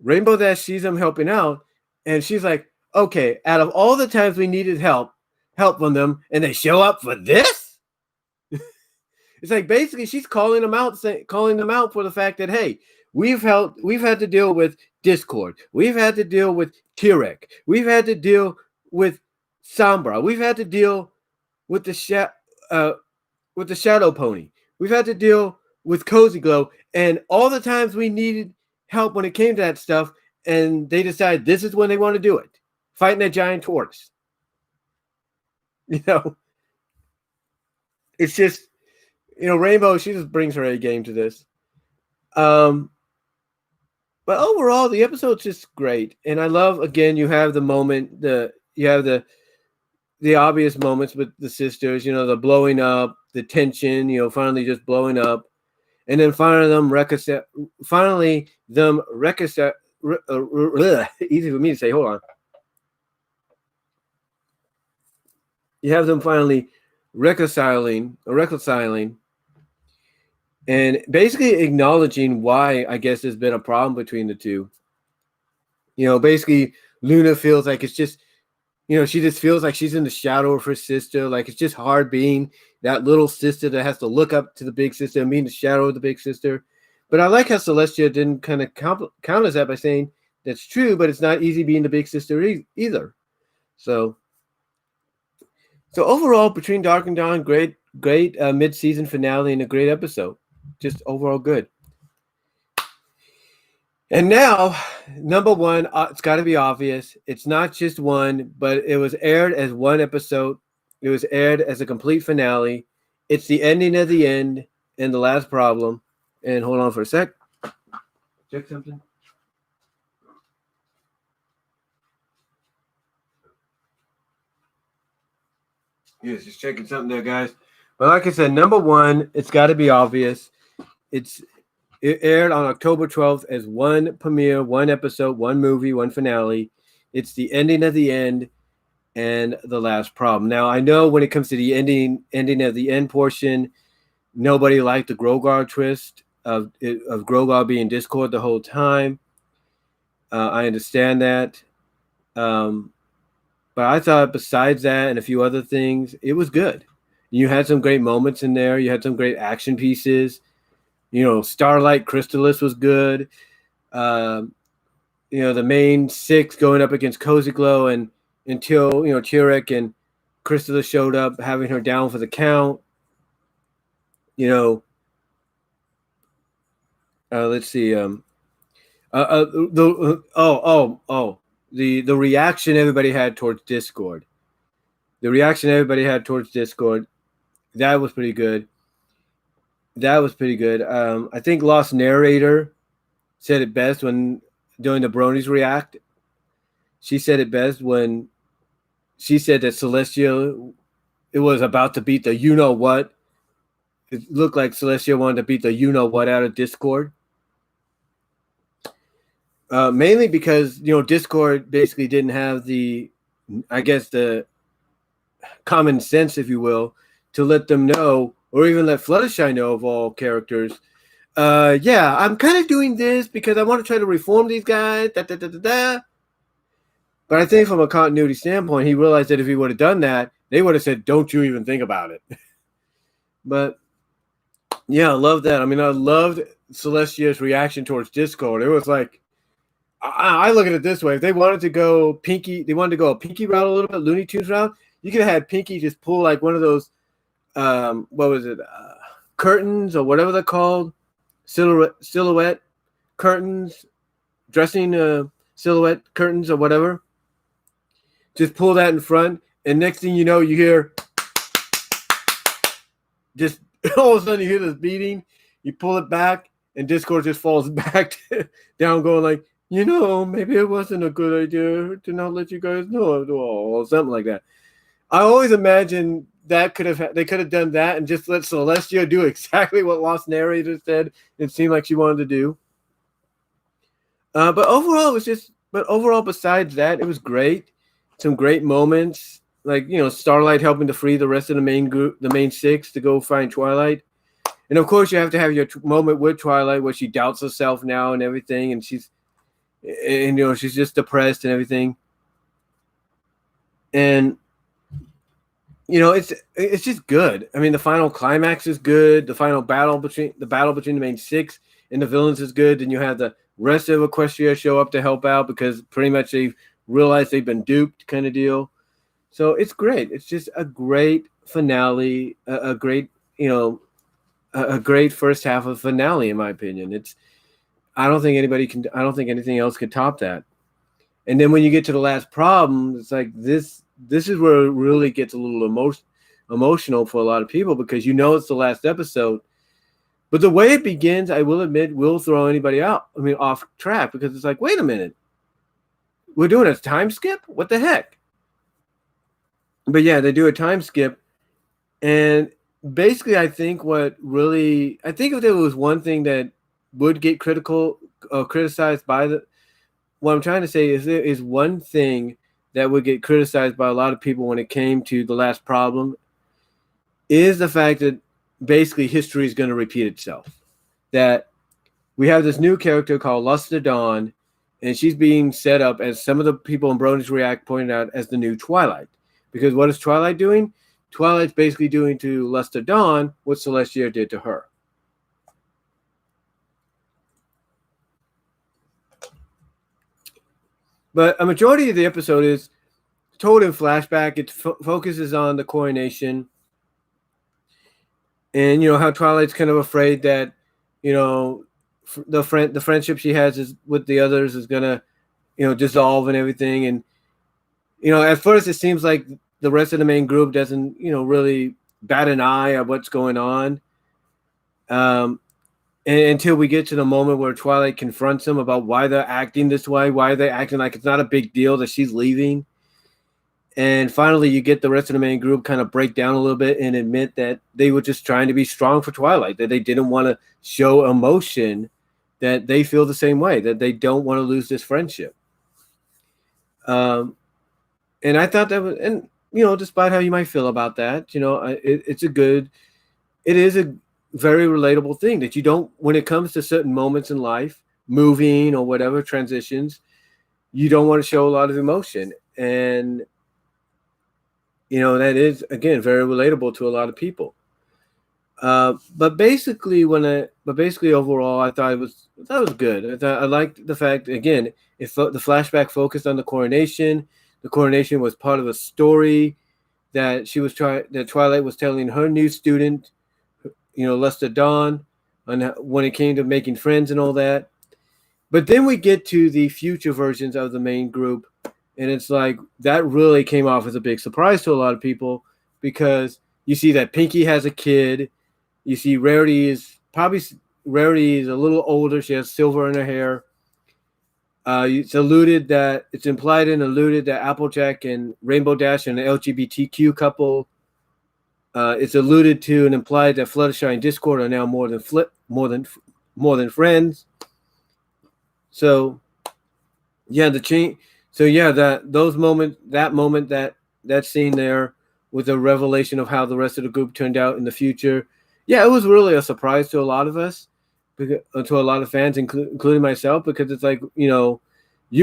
Rainbow Dash sees them helping out, and she's like, "Okay, out of all the times we needed help from them, and they show up for this." It's like basically she's calling them out for the fact that, hey, we've had to deal with Discord, we've had to deal with Tirek, we've had to deal with Sombra, we've had to deal with the Shadow Pony, we've had to deal with Cozy Glow, and all the times we needed help when it came to that stuff, and they decided this is when they want to do it, fighting a giant tortoise. It's just, Rainbow, she just brings her A game to this. But overall, the episode's just great, and I love, again, you have the moment, you have the obvious moments with the sisters, the blowing up, the tension, finally just blowing up, and then finally them reconcile. Easy for me to say. Hold on. You have them finally reconciling, and basically acknowledging why, I guess, there's been a problem between the two. Basically Luna feels like it's just, she just feels like she's in the shadow of her sister. Like it's just hard being that little sister that has to look up to the big sister and be in the shadow of the big sister. But I like how Celestia didn't kind of counter that by saying that's true, but it's not easy being the big sister either. So overall, Between Dark and Dawn, great mid-season finale and a great episode. Just overall good. And now, number one, it's got to be obvious. It's not just one, but it was aired as one episode. It was aired as a complete finale. It's the ending of the end and the last problem. And hold on for a sec. Check something. Yes, just checking something there, guys. But like I said, number one, it's got to be obvious. It aired on October 12th as one premiere, one episode, one movie, one finale. It's the ending of the end and the last problem. Now, I know when it comes to the ending of the end portion, nobody liked the Grogar twist of Grogar being Discord the whole time. I understand that. But I thought besides that and a few other things, it was good. You had some great moments in there. You had some great action pieces. Starlight Crystallis was good. The main six going up against Cozy Glow until Tirek and Crystallis showed up, having her down for the count. Let's see. The reaction everybody had towards Discord. That was pretty good. I think Lost Narrator said it best when doing the Bronies react. She said it best when she said that Celestia, it was about to beat the you-know-what. It looked like Celestia wanted to beat the you-know-what out of Discord. Mainly because, Discord basically didn't have the common sense, if you will, to let them know, or even let Fluttershy know of all characters. I'm kind of doing this because I want to try to reform these guys. But I think from a continuity standpoint, he realized that if he would have done that, they would have said, "Don't you even think about it." But yeah, I love that. I mean, I loved Celestia's reaction towards Discord. It was like, I look at it this way: if they wanted to go a Pinky route a little bit, Looney Tunes route. You could have had Pinky just pull like one of those, what was it, curtains or whatever they're called, silhouette curtains, dressing silhouette curtains or whatever. Just pull that in front, and next thing you know, you hear just all of a sudden you hear this beating, you pull it back, and Discord just falls back down, going like, maybe it wasn't a good idea to not let you guys know at all, or something like that. I always imagine that they could have done that and just let Celestia do exactly what Lost Narrator said. It seemed like she wanted to do. But overall, besides that, it was great. Some great moments, like Starlight helping to free the rest of the main group, the main six, to go find Twilight. And of course, you have to have your moment with Twilight where she doubts herself now and everything, and she's just depressed and everything. And it's just good. I mean, the final climax is good. The final battle between the main six and the villains is good. And you have the rest of Equestria show up to help out because pretty much they've realized they've been duped, kind of deal. So it's great. It's just a great finale, a great first half of finale, in my opinion. I don't think anything else could top that. And then when you get to the last problem, it's like this is where it really gets a little emotional for a lot of people, because it's the last episode. But the way it begins, I will admit, will throw anybody off track, because it's like, wait a minute, we're doing a time skip? What the heck? But yeah, they do a time skip. And basically, I think if there was one thing that would get criticized by what I'm trying to say is there is one thing that would get criticized by a lot of people when it came to the last problem, is the fact that basically history is going to repeat itself. That we have this new character called Luster Dawn, and she's being set up, as some of the people in Bronies React pointed out, as the new Twilight. Because what is Twilight doing? Twilight's basically doing to Luster Dawn what Celestia did to her. But a majority of the episode is told in flashback. It focuses on the coronation, and how Twilight's kind of afraid that the friendship she has with the others is gonna dissolve and everything. And at first it seems like the rest of the main group doesn't really bat an eye at what's going on. Until we get to the moment where Twilight confronts them about why they're acting this way, why they're acting like it's not a big deal that she's leaving. And finally, you get the rest of the main group kind of break down a little bit and admit that they were just trying to be strong for Twilight, that they didn't want to show emotion, that they feel the same way, that they don't want to lose this friendship. And I thought that was, and despite how you might feel about that, it is a very relatable thing that you don't, when it comes to certain moments in life, moving or whatever, transitions, you don't want to show a lot of emotion. And that is, again, very relatable to a lot of people. But basically overall, I thought it was good. I liked the fact, again, the flashback focused on the coronation. The coronation was part of a story that that Twilight was telling her new student, Luster Dawn, when it came to making friends and all that. But then we get to the future versions of the main group, and it's like that really came off as a big surprise to a lot of people, because you see that Pinky has a kid. You see Rarity is a little older. She has silver in her hair. It's implied and alluded that Applejack and Rainbow Dash are an LGBTQ couple. It's alluded to and implied that Fluttershy and Discord are now more than friends. So yeah, that scene there with the revelation of how the rest of the group turned out in the future. Yeah, it was really a surprise to a lot of us, to a lot of fans, including myself, because it's like, you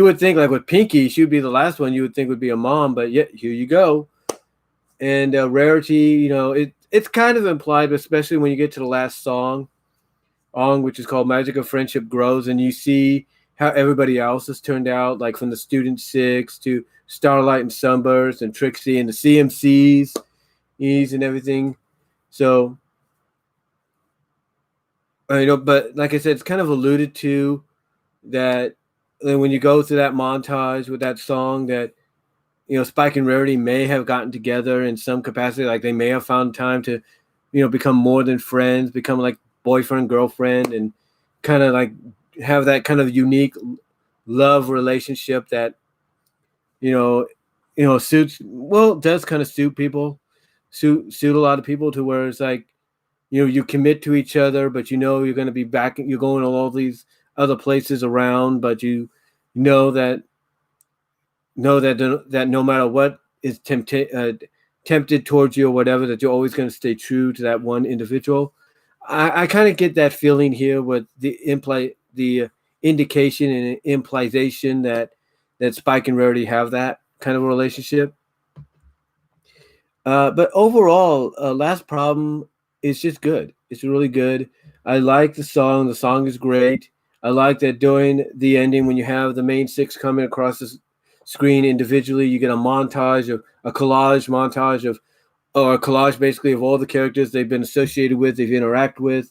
would think, like with Pinky, she would be the last one you would think would be a mom, but yeah, here you go. And Rarity, it's kind of implied, especially when you get to the last song, which is called Magic of Friendship Grows, and you see how everybody else has turned out, like from the Student Six to Starlight and Sunburst and Trixie and the CMCs and everything. So, but like I said, it's kind of alluded to that when you go through that montage with that song, that Spike and Rarity may have gotten together in some capacity, like they may have found time to become more than friends, become like boyfriend, girlfriend, and kind of like have that kind of unique love relationship that, suits, well, does kind of suit people, suit a lot of people, to where it's like, you commit to each other, but you're going to be back, you're going to all these other places around, but you know that that no matter what is tempted towards you or whatever, that you're always going to stay true to that one individual. I kind of get that feeling here with the indication and implication that Spike and Rarity have that kind of a relationship. But overall, Last Problem is just good. It's really good. I like the song. The song is great. I like that during the ending, when you have the main six coming across the screen individually, you get a collage montage or a collage basically of all the characters they've been associated with, they've interacted with.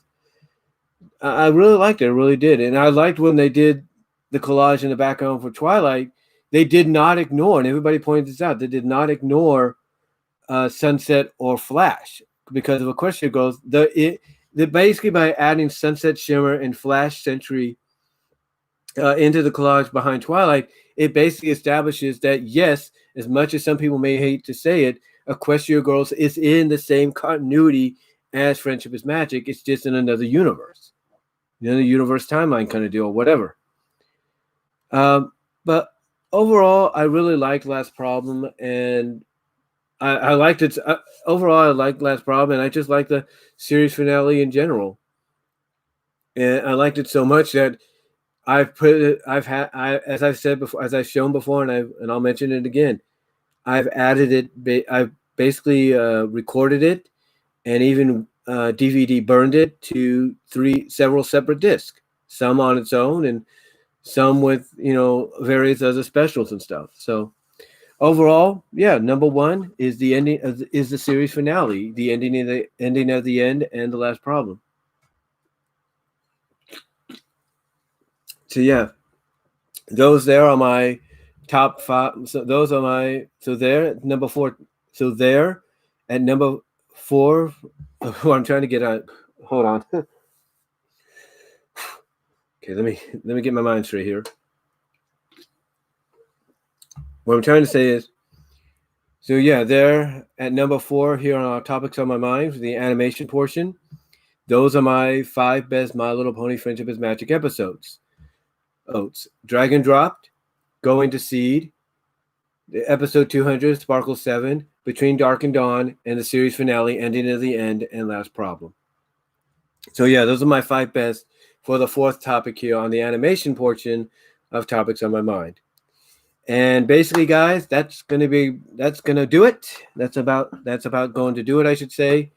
I really liked it. I really did. And I liked when they did the collage in the background for Twilight. They did not ignore, and everybody pointed this out, they did not ignore Sunset or Flash, because of a question goes, basically by adding Sunset, Shimmer, and Flash Sentry into the collage behind Twilight, it basically establishes that, yes, as much as some people may hate to say it, Equestria Girls is in the same continuity as Friendship is Magic. It's just in another universe, universe timeline kind of deal, whatever. But overall, I really liked Last Problem, and I liked it. Overall, I liked Last Problem, and I just liked the series finale in general. And I liked it so much that as I've said before, as I've shown before, and I'll mention it again, I've added it. I've basically recorded it, and even DVD burned it to several separate discs, some on its own, and some with various other specials and stuff. So overall, yeah, number one is the ending is the series finale, the ending of the end, and the Last Problem. So yeah, those there are my top 5. So those are my there number 4. So there at number 4. Oh, I'm trying to get out. Hold on. Okay, let me get my mind straight here. What I'm trying to say is, so yeah, there at number 4 here on our topics on my mind, the animation portion. Those are my 5 best My Little Pony Friendship is Magic episodes. Dragon Dropped, Going to Seed, the episode 200, Sparkle 7, Between Dark and Dawn, and the series finale, Ending of the End, and Last Problem. So yeah, those are my 5 best for the 4th topic here on the animation portion of topics on my mind. And basically, guys, that's gonna do it. That's about going to do it, I should say.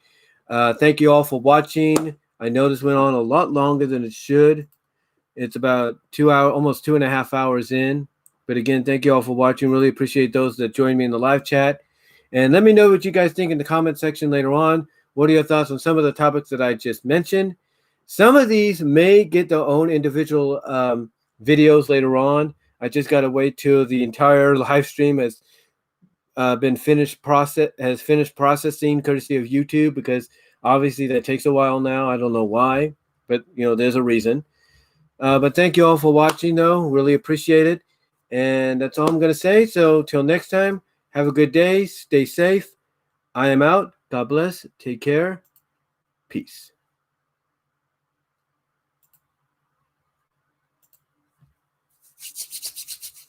Thank you all for watching. I know this went on a lot longer than it should. It's about 2 hours, almost 2.5 hours in. But again, thank you all for watching. Really appreciate those that joined me in the live chat. And let me know what you guys think in the comment section later on. What are your thoughts on some of the topics that I just mentioned? Some of these may get their own individual videos later on. I just got to wait till the entire live stream has finished processing, courtesy of YouTube, because obviously that takes a while now. I don't know why, but there's a reason. But thank you all for watching, though. Really appreciate it. And that's all I'm going to say. So till next time, have a good day. Stay safe. I am out. God bless. Take care. Peace.